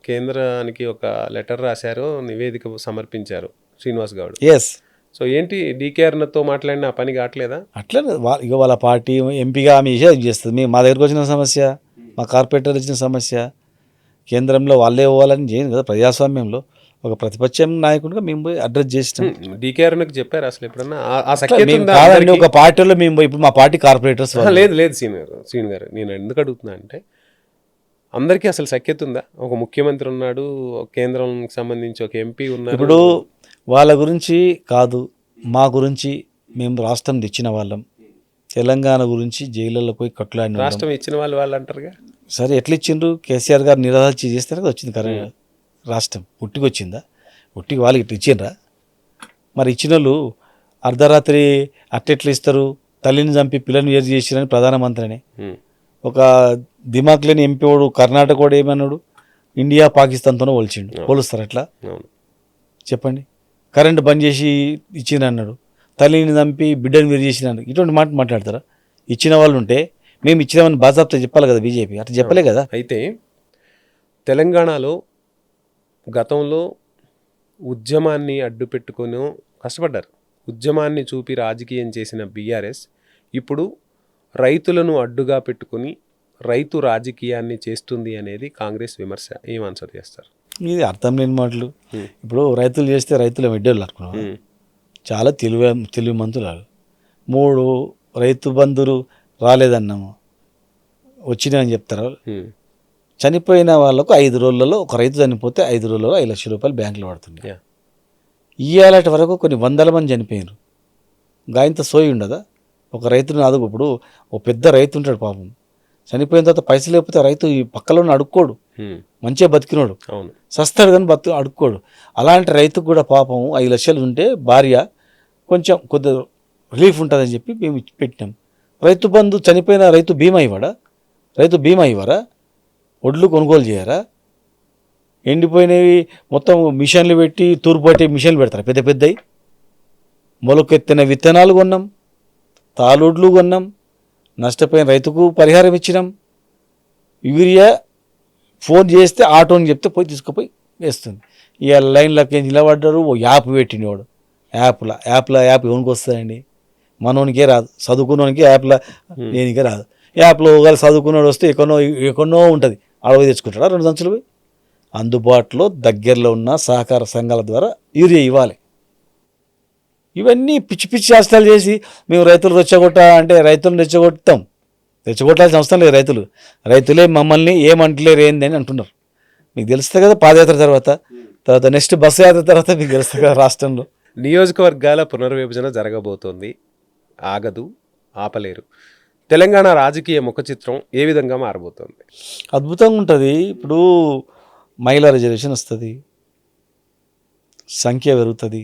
కేంద్రానికి ఒక లెటర్ రాశారు, నివేదిక సమర్పించారు శ్రీనివాస్ గౌడ్. ఎస్. సో ఏంటి డీకేఆర్తో మాట్లాడిన పని కావట్లేదా? అట్లా ఇక వాళ్ళ పార్టీ ఎంపీగా ఆమె చేస్తుంది. మా దగ్గరకు వచ్చిన సమస్య, మా కార్పొరేటర్ వచ్చిన సమస్య, కేంద్రంలో వాళ్ళే ఇవ్వాలని చేయను కదా. ప్రజాస్వామ్యంలో ఒక ప్రతిపక్ష నాయకుడిగా మేము పోయి అడ్రస్ చేసినాం. డీకేఆర్కి చెప్పారు అసలు ఎప్పుడన్నా కాదండి, ఒక పార్టీలో మేము ఇప్పుడు మా పార్టీ కార్పొరేటర్స్ లేదు శ్రీను గారు, నేను ఎందుకు అడుగుతున్నా అంటే అందరికీ అసలు సఖ్యత ఉందా? ఒక ముఖ్యమంత్రి ఉన్నాడు, కేంద్రంకి సంబంధించి ఒక ఎంపీ ఉన్నారు. ఇప్పుడు వాళ్ళ గురించి కాదు, మా గురించి మేము రాష్ట్రం తెచ్చిన వాళ్ళం. తెలంగాణ గురించి జైళ్ళలో పోయి కట్టులాడిన రాష్ట్రం ఇచ్చిన వాళ్ళు అంటారుగా. సరే, ఎట్లా ఇచ్చిండ్రు? కేసీఆర్ గారు నిరాశ చేస్తే కదా వచ్చింది కరెక్ట్. రాష్ట్రం ఉట్టికి వచ్చిందా? ఉట్టికి వాళ్ళకి ఇట్లా ఇచ్చిండ్రా? మరి ఇచ్చిన వాళ్ళు అర్ధరాత్రి అట్టెట్లు ఇస్తారు? తల్లిని చంపి పిల్లని వేరు చేసిరని ప్రధానమంత్రిని, ఒక దిమాక్ లేని ఎంపీ వాడు కర్ణాటక వాడు ఏమన్నాడు, ఇండియా పాకిస్తాన్తోనే పోలుస్తారు. అట్లా చెప్పండి. కరెంటు బంద్ చేసి ఇచ్చిన అన్నాడు, తల్లిని చంపి బిడ్డను వేరు చేసిన అన్నాడు. ఇటువంటి మాట మాట్లాడతారా? ఇచ్చిన వాళ్ళు ఉంటే మేము ఇచ్చినామని బాజాబ్తా చెప్పాలి కదా బీజేపీ. అట్లా చెప్పలే కదా. అయితే తెలంగాణలో గతంలో ఉద్యమాన్ని అడ్డు పెట్టుకొని కష్టపడ్డారు. ఉద్యమాన్ని చూపి రాజకీయం చేసిన బీఆర్ఎస్ ఇప్పుడు రైతులను అడ్డుగా పెట్టుకుని రైతు రాజకీయాన్ని చేస్తుంది అనేది కాంగ్రెస్ విమర్శ. ఏం ఆన్సర్ చేస్తారు? ఇది అర్థం లేని మాటలు. ఇప్పుడు రైతులు చేస్తే రైతులు మెడ్డోళ్ళు అనుకున్నాం. ఉమ్, చాలా తెలివి మంతులు వాళ్ళు. 3 రైతు బంధులు రాలేదన్నాము, వచ్చినాయని చెప్తారు. ఉమ్, చనిపోయిన వాళ్ళకు 5 రోజులలో, ఒక రైతు చనిపోతే 5 రోజులలో 5 లక్షల రూపాయలు బ్యాంకులో పడుతుంది. yeah. ఇవాళటి వరకు కొన్ని వందల మంది చనిపోయారు. గాయంత సోయి ఉండదా? ఒక రైతుని అదుగు. ఇప్పుడు ఓ పెద్ద రైతు ఉంటాడు పాపం, చనిపోయిన తర్వాత పైసలు లేకపోతే రైతు ఈ పక్కలో అడుక్కోడు, ఉమ్, మంచిగా బతికినోడు అవును. సస్తాడు కానీ అడుక్కోడు. అలాంటి రైతుకు కూడా పాపం 5 లక్షలు ఉంటే భార్య కొంచెం కొద్దిగా రిలీఫ్ ఉంటుందని చెప్పి మేము పెట్టినాం. రైతు బంధు చనిపోయిన రైతు బీమా ఇవ్వడా? రైతు బీమా ఇవ్వరా? ఒడ్లు కొనుగోలు చేయరా? ఎండిపోయినవి మొత్తం మిషన్లు పెట్టి తూర్పు పట్టి మిషన్లు పెడతారు పెద్ద పెద్దవి. మొలకెత్తిన విత్తనాలు కొన్నాం, తాళొడ్లు కొన్నాం, నష్టపోయిన రైతుకు పరిహారం ఇచ్చినాం. యూరియా ఫోన్ చేస్తే ఆటోని చెప్తే పోయి తీసుకుపోయి వేస్తుంది. ఇక లైన్లోకి నిలబడ్డారు. ఓ యాప్ పెట్టినవాడు, యాప్ ఎవరికి వస్తుందండి? మనోనికే రాదు, చదువుకున్నోనికి యాప్లో దేనికే రాదు. యాప్లో ఒకవేళ చదువుకున్నాడు వస్తే ఎక్కడో ఉంటుంది, అడవి తెచ్చుకుంటాడు 2 సంచులు పోయి. అందుబాటులో దగ్గరలో ఉన్న సహకార సంఘాల ద్వారా యూరియా ఇవ్వాలి. ఇవన్నీ పిచ్చి పిచ్చి చేష్టాలు చేసి మేము రైతులు అంటే రైతులను రెచ్చగొట్టాల్సిన అవసరం లేదు. రైతులే మమ్మల్ని ఏమంటలేరు ఏంది అని అంటున్నారు. మీకు తెలుస్తుంది కదా, పాదయాత్ర తర్వాత నెక్స్ట్ బస్సు యాత్ర తర్వాత మీకు తెలుస్తుంది కదా రాష్ట్రంలో. నియోజకవర్గాల పునర్విభజన జరగబోతోంది, ఆగదు, ఆపలేరు. తెలంగాణ రాజకీయ ముఖ చిత్రం ఏ విధంగా మారబోతోంది? అద్భుతంగా ఉంటుంది. ఇప్పుడు మహిళా రిజర్వేషన్ వస్తుంది, సంఖ్య పెరుగుతుంది,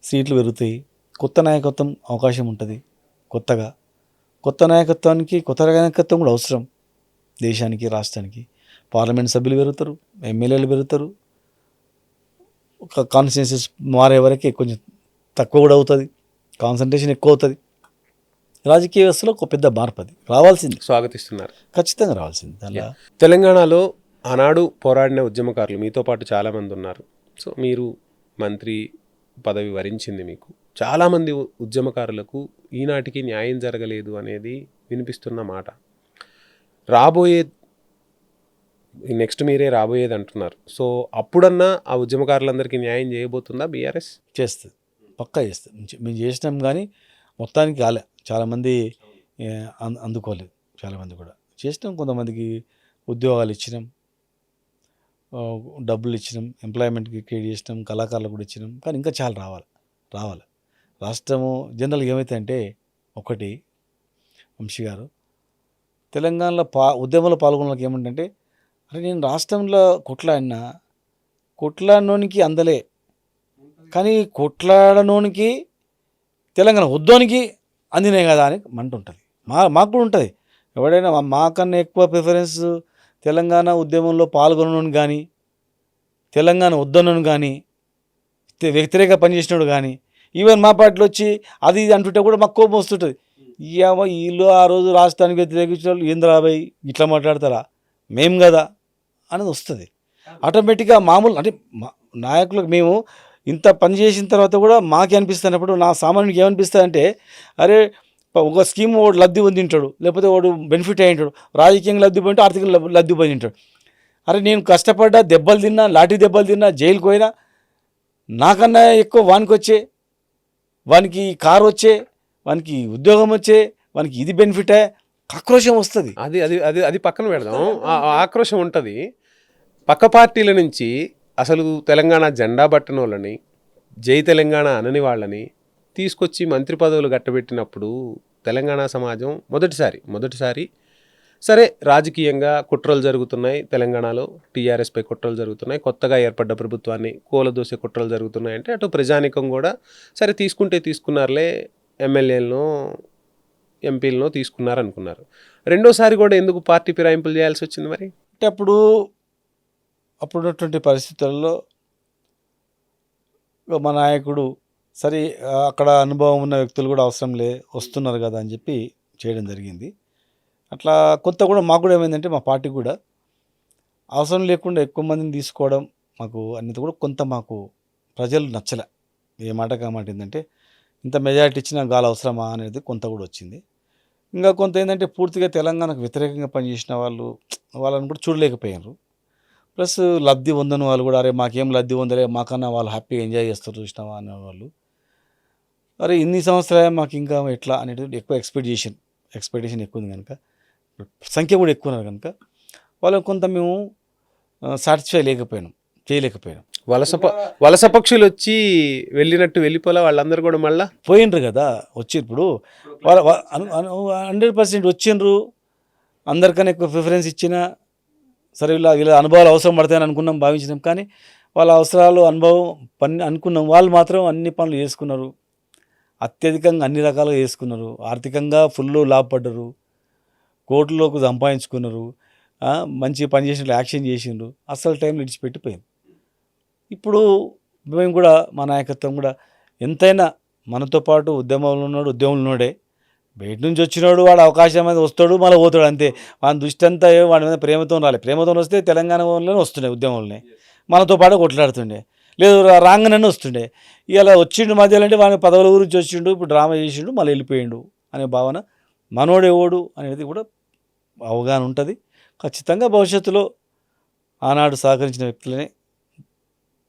సీట్లు పెరుగుతాయి, కొత్త నాయకత్వం అవకాశం ఉంటుంది. కొత్త నాయకత్వానికి కొత్త నాయకత్వం కూడా అవసరం దేశానికి, రాష్ట్రానికి. పార్లమెంట్ సభ్యులు పెరుగుతారు, ఎమ్మెల్యేలు పెరుగుతారు. ఒక కాన్స్టిట్యున్సీస్ మారే వరకే కొంచెం తక్కువ కూడా అవుతుంది, కాన్సన్ట్రేషన్ ఎక్కువ అవుతుంది. రాజకీయ వ్యవస్థలో ఒక పెద్ద మార్పు అది రావాల్సింది, స్వాగతిస్తున్నారు, ఖచ్చితంగా రావాల్సింది. అలా తెలంగాణలో ఆనాడు పోరాడిన ఉద్యమకారులు మీతో పాటు చాలామంది ఉన్నారు. సో మీరు మంత్రి పదవి వరించింది మీకు. చాలామంది ఉద్యమకారులకు ఈనాటికి న్యాయం జరగలేదు అనేది వినిపిస్తున్న మాట. నెక్స్ట్ మీరే రాబోయేది అంటున్నారు. సో అప్పుడన్నా ఆ ఉద్యమకారులందరికీ న్యాయం చేయబోతుందా బీఆర్ఎస్? చేస్తుంది, పక్కా చేస్తుంది. మేము చేసినాం కానీ మొత్తానికి కాలే. చాలామంది అందుకోలేదు, చాలామంది కూడా చేసినాం. కొంతమందికి ఉద్యోగాలు ఇచ్చినాం, డబ్బులు ఇచ్చినాం, ఎంప్లాయ్మెంట్కి క్రియేట్ చేసినాం, కళాకారులకు కూడా ఇచ్చినాం. కానీ ఇంకా చాలా రావాలి. రాష్ట్రము జనరల్గా ఏమైతే అంటే, ఒకటి వంశీ గారు, తెలంగాణలో ఉద్యమంలో పాల్గొనడానికి ఏమంటే, అరే నేను రాష్ట్రంలో కొట్లాడనోనికి అందలే, కానీ కొట్లాడనోనికి తెలంగాణ ఉద్యోనికి అందినాయి కదా అని మంట ఉంటుంది. మాకు కూడా ఉంటుంది. ఎవడైనా మాకన్నా ఎక్కువ ప్రిఫరెన్స్ తెలంగాణ ఉద్యమంలో పాల్గొనను కానీ, తెలంగాణ వద్దనను కానీ, వ్యతిరేక పనిచేసినాడు కానీ, ఈవెన్ మా పార్టీలో వచ్చి అది ఇది అంటుంటే కూడా మాకు కోపం వస్తుంటుంది. వీళ్ళు ఆ రోజు రాష్ట్రానికి వ్యతిరేకించిన వాళ్ళు ఏంద్రాబాయ్ ఇట్లా మాట్లాడతారా, మేం కదా అనేది వస్తుంది ఆటోమేటిక్గా. మామూలు అంటే నాయకులకు మేము ఇంత పని చేసిన తర్వాత కూడా మాకే అనిపిస్తున్నప్పుడు, నా సామాన్యుడికి ఏమనిపిస్తుంది అంటే, అరే ఒక స్కీమ్ వాడు లబ్ధి పొందింటాడు, లేకపోతే వాడు బెనిఫిట్ అయ్యింటాడు, రాజకీయంగా లబ్ధి పొందింటే ఆర్థికంగా లబ్ధి పొందింటాడు. అరే నేను కష్టపడ్డా, దెబ్బలు తిన్నా, లాఠీ దెబ్బలు తిన్నా, జైలుకు పోయినా, నాకన్నా ఎక్కువ వానికి కారు వచ్చే, వానికి ఉద్యోగం వచ్చే, వానికి ఇది బెనిఫిటే, ఆక్రోశం వస్తుంది. అది అది అది అది పక్కన పెడదాం. ఆక్రోశం ఉంటుంది. పక్క పార్టీల నుంచి అసలు తెలంగాణ జెండా పట్టిన వాళ్ళని, జై తెలంగాణ అనని వాళ్ళని తీసుకొచ్చి మంత్రి పదవులు గట్టబెట్టినప్పుడు తెలంగాణ సమాజం మొదటిసారి సరే రాజకీయంగా కుట్రలు జరుగుతున్నాయి, తెలంగాణలో టీఆర్ఎస్పై కుట్రలు జరుగుతున్నాయి, కొత్తగా ఏర్పడ్డ ప్రభుత్వాన్ని కూలదోసే కుట్రలు జరుగుతున్నాయి అంటే అటు ప్రజానికం కూడా సరే తీసుకున్నారులే, ఎమ్మెల్యేలను ఎంపీలను తీసుకున్నారనుకున్నారు. రెండోసారి కూడా ఎందుకు పార్టీ ఫిరాయింపులు చేయాల్సి వచ్చింది మరి? అంటే అప్పుడున్నటువంటి పరిస్థితుల్లో మా నాయకుడు సరే అక్కడ అనుభవం ఉన్న వ్యక్తులు కూడా వస్తున్నారు కదా అని చెప్పి చేయడం జరిగింది. అట్లా కొత్త కూడా మాకు కూడా ఏమైందంటే, మా పార్టీ కూడా అవసరం లేకుండా ఎక్కువ మందిని తీసుకోవడం మాకు అనేది కూడా కొంత మాకు ప్రజలు నచ్చలే. ఏ మాటగా మాట ఏంటంటే, ఇంత మెజారిటీ ఇచ్చినా గాలి అవసరమా అనేది కొంత కూడా వచ్చింది. ఇంకా కొంత ఏంటంటే, పూర్తిగా తెలంగాణకు వ్యతిరేకంగా పనిచేసిన వాళ్ళని కూడా చూడలేకపోయారు. ప్లస్ లబ్ధి పొందని వాళ్ళు కూడా, అరే మాకేం లబ్ధి పొందలే, మాకన్నా వాళ్ళు హ్యాపీగా ఎంజాయ్ చేస్తారు చూసినావా అనేవాళ్ళు. అరే ఇన్ని సంవత్సరాలు మాకు ఇంకా ఎట్లా అనేది ఎక్కువ ఎక్స్పెక్టేషన్ ఎక్కువ ఉంది కనుక, సంఖ్య కూడా ఎక్కువ ఉన్నారు కనుక వాళ్ళకి కొంత మేము సాటిస్ఫై చేయలేకపోయాం. వలస పక్షులు వచ్చి వెళ్ళినట్టు వెళ్ళిపోలే వాళ్ళందరూ కూడా మళ్ళా పోయిండ్రు కదా, వచ్చి ఇప్పుడు వాళ్ళ 100% వచ్చిండ్రు. అందరికన్నా ఎక్కువ ప్రిఫరెన్స్ ఇచ్చిన సరే వీళ్ళ అనుభవాలు అవసరం పడతాయని అనుకున్నాం, భావించినాం. కానీ వాళ్ళ అవసరాలు అనుభవం పని అనుకున్నాం, వాళ్ళు మాత్రం అన్ని పనులు చేసుకున్నారు, అత్యధికంగా అన్ని రకాలుగా చేసుకున్నారు, ఆర్థికంగా ఫుల్ లాభపడ్డరు, కోట్లలోకి సంపాదించుకున్నారు, మంచి పని చేసినట్లు యాక్షన్ చేసిండ్రు, అసలు టైంలో విడిచిపెట్టిపోయింది. ఇప్పుడు మేము కూడా మా నాయకత్వం కూడా ఎంతైనా మనతో పాటు ఉద్యమంలో ఉన్నాడే, బయట నుంచి వచ్చినాడు వాడు అవకాశం మీద వస్తాడు మళ్ళీ పోతాడు అంతే. వాని దృష్టి అంతా వాడి మీద ప్రేమతో వస్తే తెలంగాణ వాళ్ళనే వస్తుండే, ఉద్యమంలోనే మనతో పాటు కొట్లాడుతుండే, లేదు రాంగనన్నీ వస్తుండే. ఇలా వచ్చిండు మధ్యలో అంటే వాని పదవుల గురించి వచ్చిండు, ఇప్పుడు డ్రామా చేసిండు మళ్ళీ వెళ్ళిపోయిండు అనే భావన, మనోడు ఎవడు అనేది కూడా అవగాహన ఉంటుంది. ఖచ్చితంగా భవిష్యత్తులో ఆనాడు సహకరించిన వ్యక్తులనే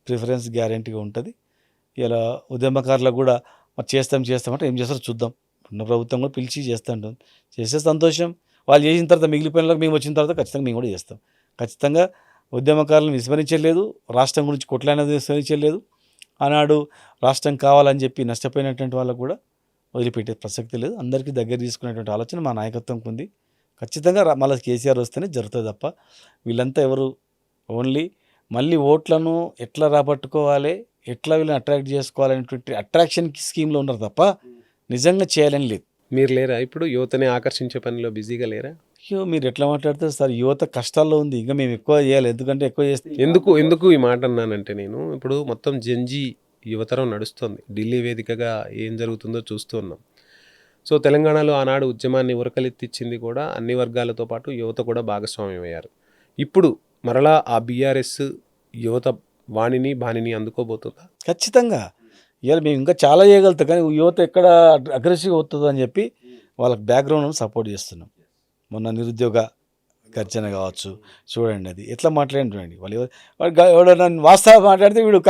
ప్రిఫరెన్స్ గ్యారెంటీగా ఉంటుంది. ఇలా ఉద్యమకారులకు కూడా మరి చేస్తామంటే ఏం చేస్తారో చూద్దాం. ఉన్న ప్రభుత్వం కూడా పిలిచి చేస్తుంటుంది, చేసే సంతోషం. వాళ్ళు చేసిన తర్వాత మిగిలిపోయిన మేము వచ్చిన తర్వాత ఖచ్చితంగా మేము కూడా చేస్తాం. ఖచ్చితంగా ఉద్యమకారులను విస్మరించలేదు, రాష్ట్రం గురించి కొట్లాడినది విస్మరించలేదు. ఆనాడు రాష్ట్రం కావాలని చెప్పి నష్టపోయినటువంటి వాళ్ళకు కూడా వదిలిపెట్టే ప్రసక్తి లేదు. అందరికీ దగ్గర తీసుకునేటువంటి ఆలోచన మా నాయకత్వంకి ఉంది. ఖచ్చితంగా మళ్ళీ కేసీఆర్ వస్తేనే జరుగుతుంది తప్ప వీళ్ళంతా ఎవరు ఓన్లీ మళ్ళీ ఓట్లను ఎట్లా రాబట్టుకోవాలి, ఎట్లా వీళ్ళని అట్రాక్ట్ చేసుకోవాలనేటువంటి అట్రాక్షన్ స్కీమ్లో ఉన్నారు తప్ప నిజంగా చేయాలని లేదు. మీరు లేరా ఇప్పుడు యువతని ఆకర్షించే పనిలో బిజీగా లేరా? అయ్యో మీరు ఎట్లా మాట్లాడతారు సార్, యువత కష్టాల్లో ఉంది, ఇంకా మేము ఎక్కువ చేయాలి. ఎందుకంటే ఎక్కువ చేస్తే ఎందుకు ఈ మాట అన్నానంటే, నేను ఇప్పుడు మొత్తం జెన్జీ యువతరం నడుస్తుంది, ఢిల్లీ వేదికగా ఏం జరుగుతుందో చూస్తూ ఉన్నాం. సో తెలంగాణలో ఆనాడు ఉద్యమాన్ని ఉరకలెత్తిచ్చింది కూడా అన్ని వర్గాలతో పాటు యువత కూడా భాగస్వామ్యం అయ్యారు. ఇప్పుడు మరలా ఆ బీఆర్ఎస్ యువత బాణిని అందుకోబోతుందా? ఖచ్చితంగా ఇవాళ మేము ఇంకా చాలా చేయగలుగుతాం, కానీ యువత ఎక్కడ అగ్రెసివ్గా అవుతుందో అని చెప్పి వాళ్ళకి బ్యాక్గ్రౌండ్ సపోర్ట్ చేస్తున్నాం. మొన్న నిరుద్యోగ గర్జన కావచ్చు, చూడండి అది ఎట్లా మాట్లాడండి. వాళ్ళు ఎవడన్నా వాస్తవం మాట్లాడితే వీడు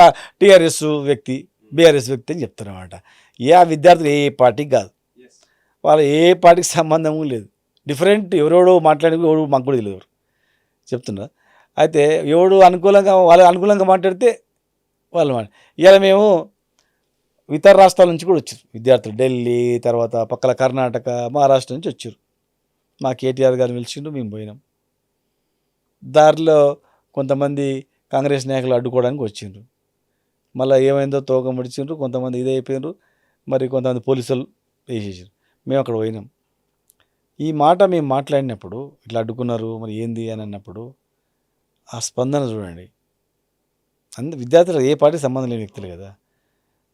టీఆర్ఎస్ వ్యక్తి, బీఆర్ఎస్ వ్యక్తి అని చెప్తారన్నమాట. ఆ విద్యార్థులు ఏ పార్టీకి కాదు, వాళ్ళు ఏ పార్టీకి సంబంధం లేదు, డిఫరెంట్ ఎవరెవడో మాట్లాడి ఎవడు మాకు కూడా తెలియదు చెప్తున్నా. అయితే ఎవడు వాళ్ళు అనుకూలంగా మాట్లాడితే వాళ్ళు ఇవాళ మేము ఇతర రాష్ట్రాల నుంచి కూడా వచ్చారు విద్యార్థులు, ఢిల్లీ తర్వాత పక్కల కర్ణాటక, మహారాష్ట్ర నుంచి వచ్చారు. మా కేటీఆర్ గారు పిలిచిండ్రు, మేము పోయినాం. దారిలో కొంతమంది కాంగ్రెస్ నాయకులు అడ్డుకోవడానికి వచ్చిండ్రు, మళ్ళీ ఏమైందో తోక ముడిచిండ్రు, కొంతమంది ఇదే అయిపోయినారు, మరి కొంతమంది పోలీసులు వేసేసారు. మేము అక్కడ పోయినాం. ఈ మాట మేము మాట్లాడినప్పుడు ఇట్లా అడ్డుకున్నారు మరి ఏంది అని అన్నప్పుడు ఆ స్పందన చూడండి. విద్యార్థులు ఏ పార్టీ సంబంధం లేని వ్యక్తులు కదా,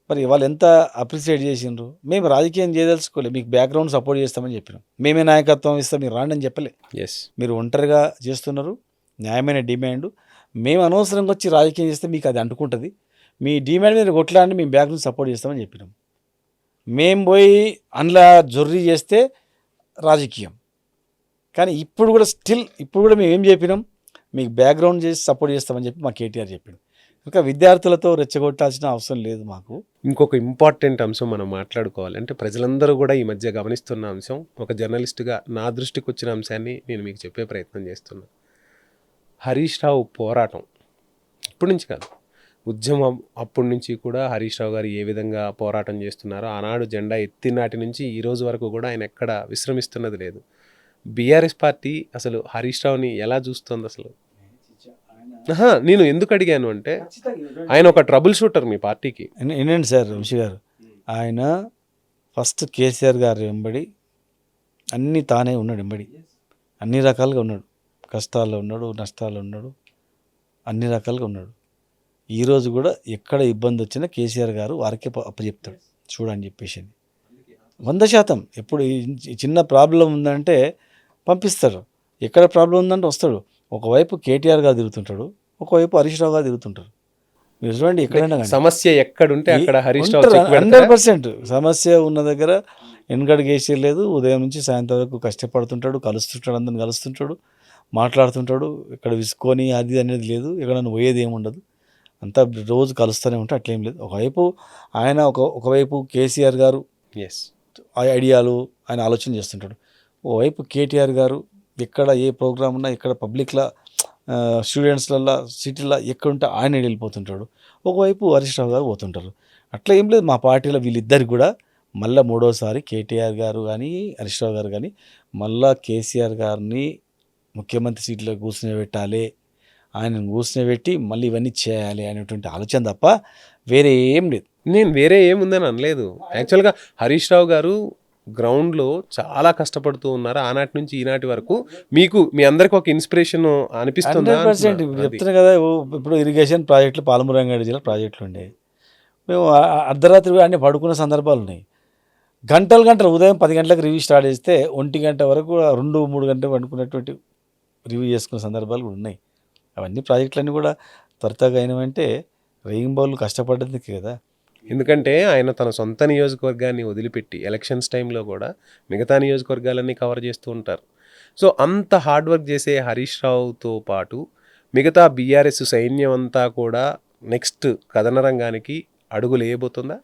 మరి వాళ్ళు ఎంత అప్రిషియేట్ చేసిండ్రు. మేము రాజకీయం చేయదలుచుకోలేదు, మీకు బ్యాక్గ్రౌండ్ సపోర్ట్ చేస్తామని చెప్పినాం, మేమే నాయకత్వం ఇస్తాం, మీరు రాండి అని చెప్పలే. మీరు ఒంటరిగా చేస్తున్నారు, న్యాయమైన డిమాండ్. మేము అనవసరంగా వచ్చి రాజకీయం చేస్తే మీకు అది అంటుకుంటుంది, మీ డిమాండ్ మీద కొట్లాడి మేము బ్యాక్గ్రౌండ్ సపోర్ట్ చేస్తామని చెప్పినాం. మేము పోయి అందులో జొర్రీ చేస్తే రాజకీయం. కానీ ఇప్పుడు కూడా మేము ఏం చెప్పినాం, మీకు బ్యాక్గ్రౌండ్ చేసి సపోర్ట్ చేస్తామని చెప్పి మా కేటీఆర్ చెప్పాడు. ఇంకా విద్యార్థులతో రెచ్చగొట్టాల్సిన అవసరం లేదు మాకు. ఇంకొక ఇంపార్టెంట్ అంశం మనం మాట్లాడుకోవాలి అంటే, ప్రజలందరూ కూడా ఈ మధ్య గమనిస్తున్న అంశం, ఒక జర్నలిస్ట్గా నా దృష్టికి వచ్చిన అంశాన్ని నేను మీకు చెప్పే ప్రయత్నం చేస్తున్నా. హరీష్ రావు పోరాటం ఇప్పటి నుంచి కాదు, ఉద్యమం అప్పటి నుంచి కూడా హరీష్ రావు గారు ఏ విధంగా పోరాటం చేస్తున్నారో, ఆనాడు జెండా ఎత్తినాటి నుంచి ఈ రోజు వరకు కూడా ఆయన ఎక్కడ విశ్రమిస్తున్నది లేదు. బీఆర్ఎస్ పార్టీ అసలు హరీష్ రావుని ఎలా చూస్తుంది అసలు? నేను ఎందుకు అడిగాను అంటే, ఆయన ఒక ట్రబుల్ షూటర్ మీ పార్టీకి. ఏంటండి సార్ వంశీ గారు, ఆయన ఫస్ట్ కేసీఆర్ గారు వెంబడి అన్నీ తానే ఉన్నాడు, వెంబడి అన్ని రకాలుగా ఉన్నాడు, కష్టాల్లో ఉన్నాడు, నష్టాల్లో ఉన్నాడు, అన్ని రకాలుగా ఉన్నాడు. ఈరోజు కూడా ఎక్కడ ఇబ్బంది వచ్చినా కేసీఆర్ గారు వారికే అప్పచెప్తాడు, చూడని చెప్పేసి 100%. ఎప్పుడు చిన్న ప్రాబ్లం ఉందంటే పంపిస్తారు, ఎక్కడ ప్రాబ్లం ఉందంటే వస్తాడు. ఒకవైపు కేటీఆర్ గారు తిరుగుతుంటాడు, ఒకవైపు హరీష్ రావు గారు తిరుగుతుంటారు. మీరు చూడండి, ఎక్కడైనా సమస్య ఎక్కడుంటే అక్కడ హరీష్ రావు 100% సమస్య ఉన్న దగ్గర వెనకడుగు వేసేయలేదు. ఉదయం నుంచి సాయంత్రం వరకు కష్టపడుతుంటాడు, కలుస్తుంటాడు, అందరిని కలుస్తుంటాడు. మాట్లాడుతుంటాడు. ఇక్కడ విసుకొని అది అనేది లేదు, ఎక్కడన్నా పోయేది ఏమి ఉండదు, అంతా రోజు కలుస్తూనే ఉంటే అట్లేం లేదు. ఒకవైపు ఆయన ఒకవైపు కేసీఆర్ గారు ఎస్. ఐడియాలు ఆయన ఆలోచన చేస్తుంటాడు. ఓవైపు కేటీఆర్ గారు ఎక్కడ ఏ ప్రోగ్రామ్ ఉన్నా ఎక్కడ పబ్లిక్లో స్టూడెంట్స్లల్లో సిటీలో ఎక్కడుంటే ఆయన వెళ్ళిపోతుంటాడు. ఒకవైపు హరీష్ రావు గారు పోతుంటారు. అట్లా ఏం లేదు, మా పార్టీలో వీళ్ళిద్దరికి కూడా మళ్ళీ మూడోసారి కేటీఆర్ గారు కానీ హరీష్ రావు గారు కానీ మళ్ళా కేసీఆర్ గారిని ముఖ్యమంత్రి సీట్లో కూర్చునిపెట్టాలి, ఆయన కూర్చునిపెట్టి మళ్ళీ ఇవన్నీ చేయాలి అనేటువంటి ఆలోచన తప్ప వేరే ఏం లేదు. నేను వేరే ఏముందని అనలేదు. యాక్చువల్గా హరీష్ రావు గారు గ్రౌండ్లో చాలా కష్టపడుతూ ఉన్నారు ఆనాటి నుంచి ఈనాటి వరకు. మీకు మీ అందరికి ఒక ఇన్స్పిరేషన్ అనిపిస్తుందా? 100% ఇప్పుడు చెప్తున్నా కదా. ఇప్పుడు ఇరిగేషన్ ప్రాజెక్టులు పాలమూరు రంగారెడ్డి జిల్లా ప్రాజెక్టులు ఉండే, మేము అర్ధరాత్రి అన్నీ పడుకునే సందర్భాలు ఉన్నాయి. గంటలు ఉదయం 10 గంటలకు రివ్యూ స్టార్ట్ చేస్తే 1 గంట వరకు 2-3 గంటలు పడుకున్నటువంటి రివ్యూ చేసుకునే సందర్భాలు కూడా ఉన్నాయి. అవన్నీ ప్రాజెక్టులన్నీ కూడా త్వరతగా అయినవంటే రెయిన్బోలు కష్టపడ్డది కదా. ఎందుకంటే ఆయన తన సొంత నియోజకవర్గాన్ని వదిలిపెట్టి ఎలక్షన్స్ టైంలో కూడా మిగతా నియోజకవర్గాలన్నీ కవర్ చేస్తూ ఉంటారు. సో అంత హార్డ్ వర్క్ చేసే హరీష్ రావుతో పాటు మిగతా బీఆర్ఎస్ సైన్యం అంతా కూడా నెక్స్ట్ కథన రంగానికి అడుగులు వేయబోతుందా?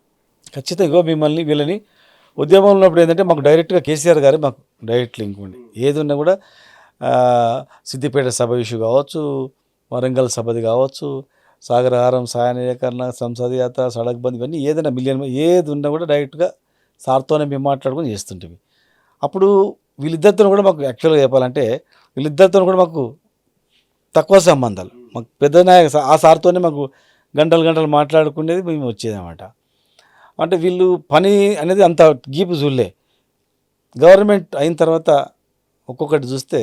ఖచ్చితంగా మిమ్మల్ని వీళ్ళని ఉద్యమంలో ఉన్నప్పుడు ఏంటంటే మాకు డైరెక్ట్గా కేసీఆర్ గారు మాకు డైరెక్ట్ లింక్ ఉండి ఏది ఉన్నా కూడా సిద్దిపేట సభ ఇష్యూ కావచ్చు, వరంగల్ సభది కావచ్చు, సాగరహారం సాయనీకరణ సంసద్ యాత్ర సడక్ బంద్ ఇవన్నీ ఏదైనా మిలియన్ ఏది ఉన్నా కూడా డైరెక్ట్గా సార్తోనే మేము మాట్లాడుకొని చేస్తుంటాం. అప్పుడు వీళ్ళిద్దరితో కూడా మాకు యాక్చువల్గా చెప్పాలంటే వీళ్ళిద్దరితో కూడా మాకు తక్కువ సంబంధాలు, మాకు పెద్ద నాయక ఆ సార్తోనే మాకు గంటలు మాట్లాడుకునేది మేము వచ్చేదన్నమాట. అంటే వీళ్ళు పని అనేది అంత గీపు చూడలే. గవర్నమెంట్ అయిన తర్వాత ఒక్కొక్కటి చూస్తే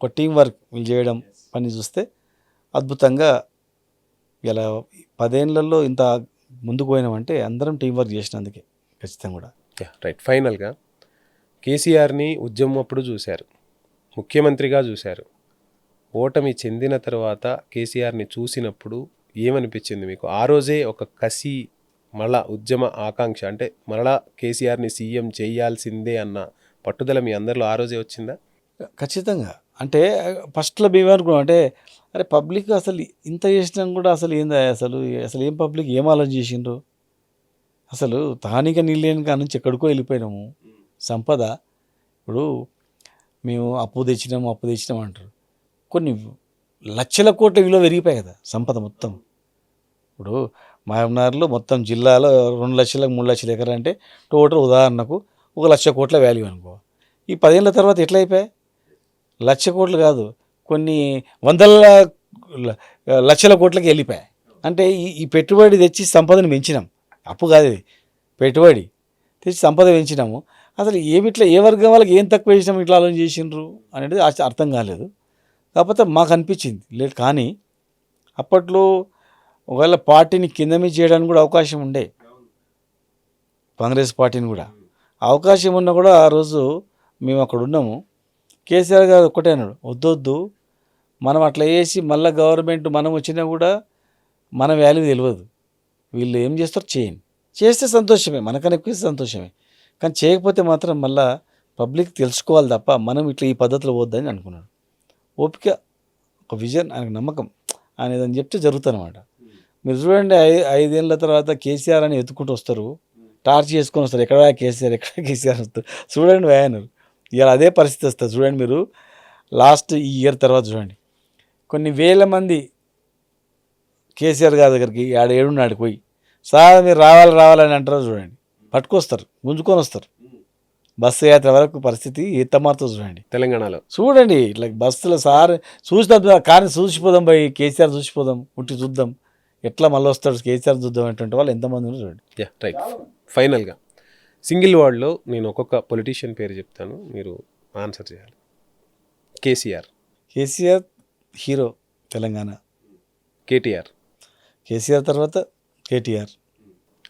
ఒక టీం వర్క్ వీళ్ళు చేయడం పని చూస్తే అద్భుతంగా ఇలా 10 ఏళ్లలో ఇంత ముందుకు పోయినామంటే అందరం టీం వర్క్ చేసినందుకే ఖచ్చితంగా కూడా. రైట్. ఫైనల్గా కేసీఆర్ని ఉద్యమం అప్పుడు చూశారు, ముఖ్యమంత్రిగా చూశారు. ఓటమి చెందిన తర్వాత కేసీఆర్ని చూసినప్పుడు ఏమనిపించింది మీకు? ఆ రోజే ఒక కసి మళ్ళా ఉద్యమ ఆకాంక్ష అంటే మరలా కేసీఆర్ని సీఎం చేయాల్సిందే అన్న పట్టుదల మీ అందరిలో ఆ రోజే వచ్చిందా? ఖచ్చితంగా. అంటే ఫస్ట్లో మేము అనుకున్నాం అంటే అరే పబ్లిక్ అసలు ఇంత చేసినా కూడా అసలు ఏందా అసలు ఏం పబ్లిక్ ఏం ఆలోచన చేసిండ్రు, అసలు తానిక నీళ్ళని కాడ నుంచి ఎక్కడికో వెళ్ళిపోయినాము. సంపద ఇప్పుడు మేము అప్పు తెచ్చినాము అంటారు, కొన్ని లక్షల కోట్ల విలువ పెరిగిపోయాయి కదా సంపద మొత్తం. ఇప్పుడు మహబూబ్నగర్లో మొత్తం జిల్లాలో 2 లక్షలకు 3 లక్షల ఎకరా అంటే టోటల్ ఉదాహరణకు 1 లక్ష కోట్ల వాల్యూ అనుకో. ఈ 10 ఏళ్ళ తర్వాత ఎట్లా అయిపోయాయి? 1,00,000 కోట్లు కాదు, కొన్ని వందల లక్షల కోట్లకి వెళ్ళిపోయాయి. అంటే ఈ పెట్టుబడి తెచ్చి సంపదను పెంచినాం, అప్పు కాదు ఇది, పెట్టుబడి తెచ్చి సంపద పెంచినాము. అసలు ఏమిట్లా ఏ వర్గం వాళ్ళకి ఏం తక్కువ చేసినాము ఇట్లా ఆలోచన చేసిండ్రు అనేది అర్థం కాలేదు. కాకపోతే మాకు అనిపించింది లేదు. కానీ అప్పట్లో ఒకవేళ పార్టీని కింద మీద చేయడానికి కూడా అవకాశం ఉండే, కాంగ్రెస్ పార్టీని కూడా అవకాశం ఉన్నా కూడా ఆ రోజు మేము అక్కడ ఉన్నాము. కేసీఆర్ గారు ఒక్కటే అన్నాడు, వద్దొద్దు మనం అట్లా చేసి మళ్ళీ గవర్నమెంట్ మనం వచ్చినా కూడా మన వాల్యూ తెలియదు, వీళ్ళు ఏం చేస్తారో చేయండి, చేస్తే సంతోషమే, మనకన్నా ఎక్కువ సంతోషమే, కానీ చేయకపోతే మాత్రం మళ్ళీ పబ్లిక్ తెలుసుకోవాలి తప్ప మనం ఇట్లా ఈ పద్ధతిలో పోద్దని అనుకున్నాడు. ఓపిక, ఒక విజన్, ఆయనకు నమ్మకం అనేది అని చెప్తే జరుగుతుందన్నమాట. మీరు చూడండి 5 ఏళ్ళ తర్వాత కేసీఆర్ అని ఎత్తుకుంటూ వస్తారు, టార్చ్ చేసుకొని వస్తారు, ఎక్కడ కేసీఆర్ వస్తారు చూడండి వ్యాయనరు. ఇవాళ అదే పరిస్థితి వస్తుంది చూడండి. మీరు లాస్ట్ ఈ ఇయర్ తర్వాత చూడండి, కొన్ని వేల మంది కేసీఆర్ గారి దగ్గరికి 7 నాటికి పోయి సార్ మీరు రావాలని అంటారు చూడండి, పట్టుకొస్తారు, గుంజుకొని వస్తారు. బస్సు యాత్ర వరకు పరిస్థితి ఎంత మారుతుందో చూడండి తెలంగాణలో. చూడండి ఇట్లా బస్సులో సార్ చూసినాం కానీ చూసిపోదాం పోయి కేసీఆర్ చూసిపోదాం, ఉట్టి చూద్దాం ఎట్లా మళ్ళీ వస్తాడు కేసీఆర్ చూద్దాం అనేటువంటి వాళ్ళు ఎంతమంది ఉన్నారు చూడండి. రైట్. ఫైనల్గా సింగిల్ వర్డ్లో నేను ఒక్కొక్క పొలిటీషియన్ పేరు చెప్తాను, మీరు ఆన్సర్ చేయాలి. కేసీఆర్ హీరో తెలంగాణ, కేసీఆర్ తర్వాత కేటీఆర్.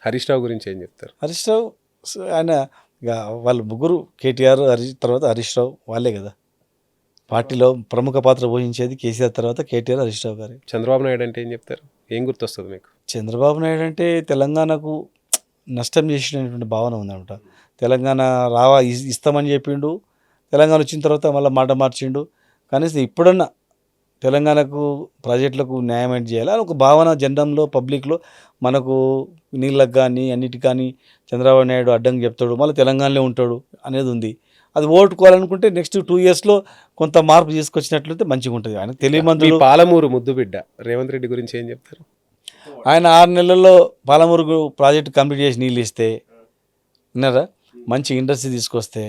హరీష్ రావు గురించి ఏం చెప్తారు? హరీష్ రావు ఆయన వాళ్ళు ముగ్గురు, కేటీఆర్ తర్వాత హరీష్ రావు వాళ్ళే కదా పార్టీలో ప్రముఖ పాత్ర పోషించేది. కేసీఆర్ తర్వాత కేటీఆర్, హరీష్ రావు గారు. చంద్రబాబు నాయుడు అంటే ఏం చెప్తారు? ఏం గుర్తొస్తుంది మీకు? చంద్రబాబు నాయుడు అంటే తెలంగాణకు నష్టం చేసినటువంటి భావన ఉందన్నమాట. తెలంగాణ ఇస్తామని చెప్పిండు, తెలంగాణ వచ్చిన తర్వాత మళ్ళీ మాట మార్చిండు. కనీసం ఇప్పుడన్నా తెలంగాణకు ప్రాజెక్టులకు న్యాయం ఏంటి చేయాలి అని ఒక భావన జనరంలో పబ్లిక్లో మనకు నీళ్ళకు కానీ అన్నిటికి కానీ చంద్రబాబు నాయుడు అడ్డంగా చెప్తాడు మళ్ళీ తెలంగాణలో ఉంటాడు అనేది ఉంది. అది ఓటుకోవాలనుకుంటే నెక్స్ట్ 2 yearsలో కొంత మార్పు తీసుకొచ్చినట్లయితే మంచిగా ఉంటుంది. ఆయన మీ తెలియమంతులు. పాలమూరు ముద్దుబిడ్డ రేవంత్ రెడ్డి గురించి ఏం చెప్తారు? ఆయన 6 నెలల్లో పాలమూరుకు ప్రాజెక్టు కంప్లీట్ చేసి నీళ్ళు ఇస్తే విన్నారా, మంచి ఇండస్ట్రీ తీసుకొస్తే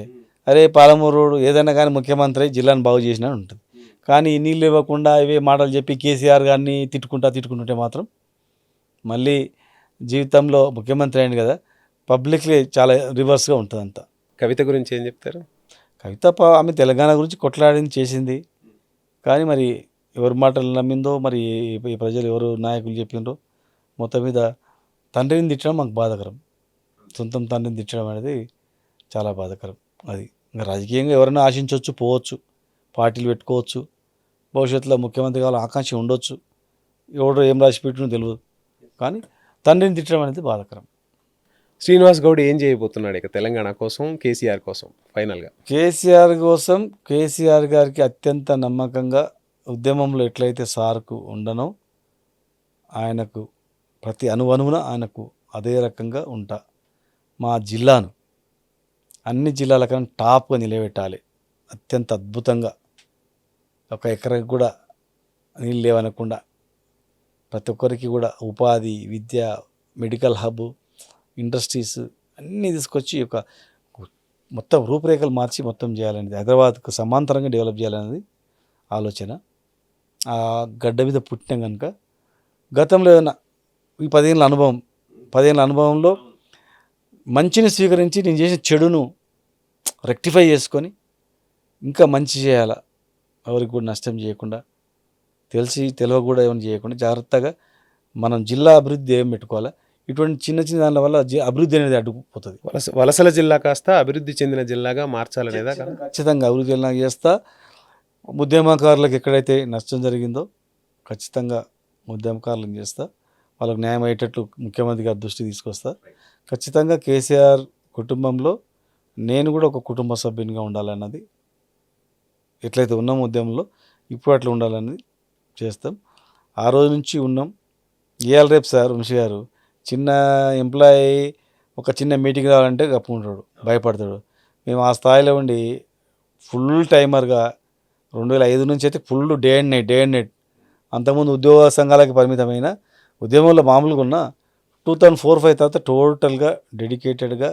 అరే పాలమూరు ఏదైనా కానీ ముఖ్యమంత్రి జిల్లాను బాగు చేసినా ఉంటుంది. కానీ ఈ నీళ్ళు ఇవ్వకుండా ఇవే మాటలు చెప్పి కేసీఆర్ గారిని తిట్టుకుంటుంటే మాత్రం మళ్ళీ జీవితంలో ముఖ్యమంత్రి అయింది కదా, పబ్లిక్లీ చాలా రివర్స్గా ఉంటుంది అంతా. కవిత గురించి ఏం చెప్తారు? కవిత ఆమె తెలంగాణ గురించి కొట్లాడింది చేసింది. కానీ మరి ఎవరి మాటలు నమ్మిందో మరి ఈ ప్రజలు ఎవరు నాయకులు చెప్పిండ్రో మొత్తం మీద తండ్రిని తిట్టడం మాకు బాధాకరం. సొంతం తండ్రిని తిట్టడం అనేది చాలా బాధాకరం. అది ఇంకా రాజకీయంగా ఎవరైనా ఆశించవచ్చు, పోవచ్చు, పార్టీలు పెట్టుకోవచ్చు, భవిష్యత్తులో ముఖ్యమంత్రి కావాలని ఆకాంక్ష ఉండొచ్చు, ఎవడో ఏం రాసి పెట్టినో తెలియదు. కానీ తండ్రిని తిట్టడం అనేది బాధాకరం. శ్రీనివాస్ గౌడ్ ఏం చేయబోతున్నాడు ఇక తెలంగాణ కోసం, కేసీఆర్ కోసం? ఫైనల్గా కేసీఆర్ కోసం కేసీఆర్ గారికి అత్యంత నమ్మకంగా ఉద్యమంలో ఎట్లయితే సార్కు ఉండనో ఆయనకు ప్రతి అణువణువున ఆయనకు అదే రకంగా ఉంటా. మా జిల్లాను అన్ని జిల్లాల కన్నా టాప్గా నిలబెట్టాలి. అత్యంత అద్భుతంగా ఒక ఎకరాకి కూడా నీళ్ళు లేవనకుండా ప్రతి ఒక్కరికి కూడా ఉపాధి, విద్య, మెడికల్ హబ్, ఇండస్ట్రీస్ అన్నీ తీసుకొచ్చి ఒక మొత్తం రూపురేఖలు మార్చి మొత్తం చేయాలనేది, హైదరాబాద్కు సమాంతరంగా డెవలప్ చేయాలనేది ఆలోచన. ఆ గడ్డ మీద పుట్టినాం కనుక గతంలో ఏదైనా ఈ 10 ఏళ్ళ అనుభవంలో మంచిని స్వీకరించి నేను చేసిన చెడును రెక్టిఫై చేసుకొని ఇంకా మంచి చేయాలా, ఎవరికి కూడా నష్టం చేయకుండా, తెలియక కూడా ఏమైనా చేయకుండా జాగ్రత్తగా మనం జిల్లా అభివృద్ధి ఏం పెట్టుకోవాలా. ఇటువంటి చిన్న చిన్న దానిల వల్ల అభివృద్ధి అనేది అడ్డుకుపోతుంది. వలసల జిల్లా కాస్త అభివృద్ధి చెందిన జిల్లాగా మార్చాలనేదా? ఖచ్చితంగా అభివృద్ధి జిల్లా చేస్తా. ఉద్యమకారులకు ఎక్కడైతే నష్టం జరిగిందో ఖచ్చితంగా ఉద్యమకారులను చేస్తా, వాళ్ళకు న్యాయం అయ్యేటట్లు ముఖ్యమంత్రి గారి దృష్టి తీసుకొస్తా. ఖచ్చితంగా కేసీఆర్ కుటుంబంలో నేను కూడా ఒక కుటుంబ సభ్యునిగా ఉండాలన్నది, ఎట్లయితే ఉన్నాం ఉద్యమంలో ఇప్పుడు అట్లా ఉండాలన్నది చేస్తాం. ఆ రోజు నుంచి ఉన్నాం. ఇవాళ రేపు సార్ వంశీ గారు చిన్న ఎంప్లాయీ ఒక చిన్న మీటింగ్ రావాలంటే కప్పుకుంటాడు, భయపడతాడు. మేము ఆ స్థాయిలో ఉండి ఫుల్ టైమర్గా 2005 నుంచి అయితే ఫుల్ డే అండ్ నైట్ అంతకుముందు ఉద్యోగ సంఘాలకి పరిమితమైన ఉద్యమంలో మామూలుగా ఉన్న 2004-05 తర్వాత టోటల్గా డెడికేటెడ్గా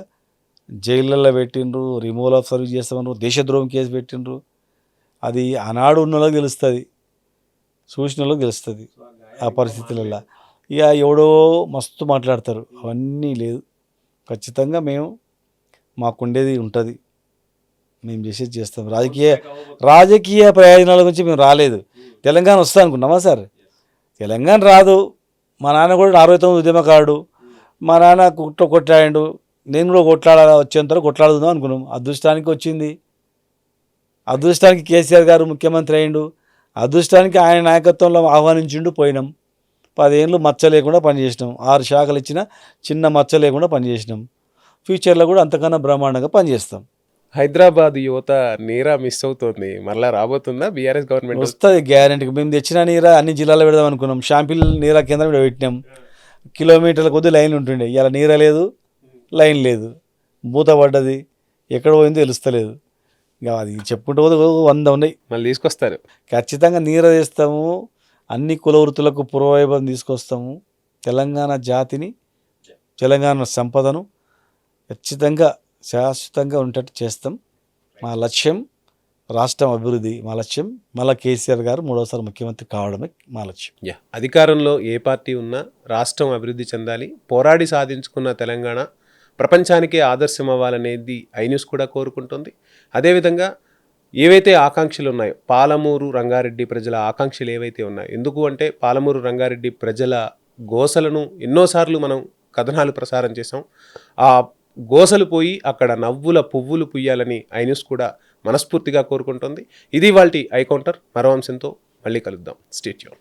జైళ్ళల్లో పెట్టిండ్రు, రిమూవల్ ఆఫ్ సర్వీస్ చేస్తామన్నారు, దేశద్రోహం కేసు పెట్టిండ్రు. అది ఆనాడు ఉన్న వాళ్ళకి తెలుస్తుంది, చూసిన వాళ్ళకి తెలుస్తుంది ఆ పరిస్థితులలో. ఇక ఎవడో మస్తు మాట్లాడతారు, అవన్నీ లేదు. ఖచ్చితంగా మేము మాకుండేది ఉంటుంది, మేము చేసేది చేస్తాం. రాజకీయ ప్రయోజనాల గురించి మేము రాలేదు. తెలంగాణ వస్తా అనుకున్నామా సార్? తెలంగాణ రాదు. మా నాన్న కూడా 69 ఉద్యమకారుడు, మా నాన్న కొట్లాడిండు, నేను కూడా వచ్చేంత వరకు కొట్లాడుదాం అనుకున్నాం. అదృష్టానికి వచ్చింది, అదృష్టానికి కేసీఆర్ గారు ముఖ్యమంత్రి అయ్యిండు, అదృష్టానికి ఆయన నాయకత్వంలో ఆహ్వానించిండు, పోయినాం. 10 ఏళ్ళు మచ్చ లేకుండా పనిచేసినాం, 6 శాఖలు ఇచ్చిన చిన్న మచ్చ లేకుండా పనిచేసినాం. ఫ్యూచర్లో కూడా అంతకన్నా బ్రహ్మాండంగా పనిచేస్తాం. హైదరాబాద్ యువత నీరా మిస్ అవుతుంది, మళ్ళీ రాబోతుందా బీఆర్ఎస్ గవర్నమెంట్? వస్తుంది గ్యారెంటీకి. మేము తెచ్చిన నీరా అన్ని జిల్లాలో పెడదాం అనుకున్నాం. షాంపిల్ నీరా కేంద్రం కూడా పెట్టినాం. కిలోమీటర్ల కొద్ది లైన్లు ఉంటుండే, ఇలా నీరా లేదు, లైన్ లేదు, మూత పడ్డది, ఎక్కడ పోయిందో తెలుస్తలేదు. ఇంకా అది చెప్పుకుంటూ 100 ఉన్నాయి. మళ్ళీ తీసుకొస్తారు. ఖచ్చితంగా నీర తెస్తాము, అన్ని కుల వృత్తులకు పూర్వవైభవం తీసుకొస్తాము. తెలంగాణ జాతిని, తెలంగాణ సంపదను ఖచ్చితంగా శాశ్వతంగా ఉండేటట్టు చేస్తాం. మా లక్ష్యం రాష్ట్రం అభివృద్ధి, మా లక్ష్యం మళ్ళీ కేసీఆర్ గారు 3వసారి ముఖ్యమంత్రి కావడమే మా లక్ష్యం. అధికారంలో ఏ పార్టీ ఉన్నా రాష్ట్రం అభివృద్ధి చెందాలి, పోరాడి సాధించుకున్న తెలంగాణ ప్రపంచానికే ఆదర్శం అవ్వాలనేది ఐన్యూస్ కూడా కోరుకుంటుంది. అదేవిధంగా ఏవైతే ఆకాంక్షలు ఉన్నాయో, పాలమూరు రంగారెడ్డి ప్రజల ఆకాంక్షలు ఏవైతే ఉన్నాయో, ఎందుకు అంటే పాలమూరు రంగారెడ్డి ప్రజల గోసలను ఎన్నోసార్లు మనం కథనాలు ప్రసారం చేసాం. ఆ గోసలు పోయి అక్కడ నవ్వుల పువ్వులు పుయ్యాలని ఐన్యూస్ కూడా మనస్ఫూర్తిగా కోరుకుంటుంది. ఇది ఇవాల్టి ఐ కౌంటర్. మరో అంశంతో మళ్ళీ కలుద్దాం. Stay tune.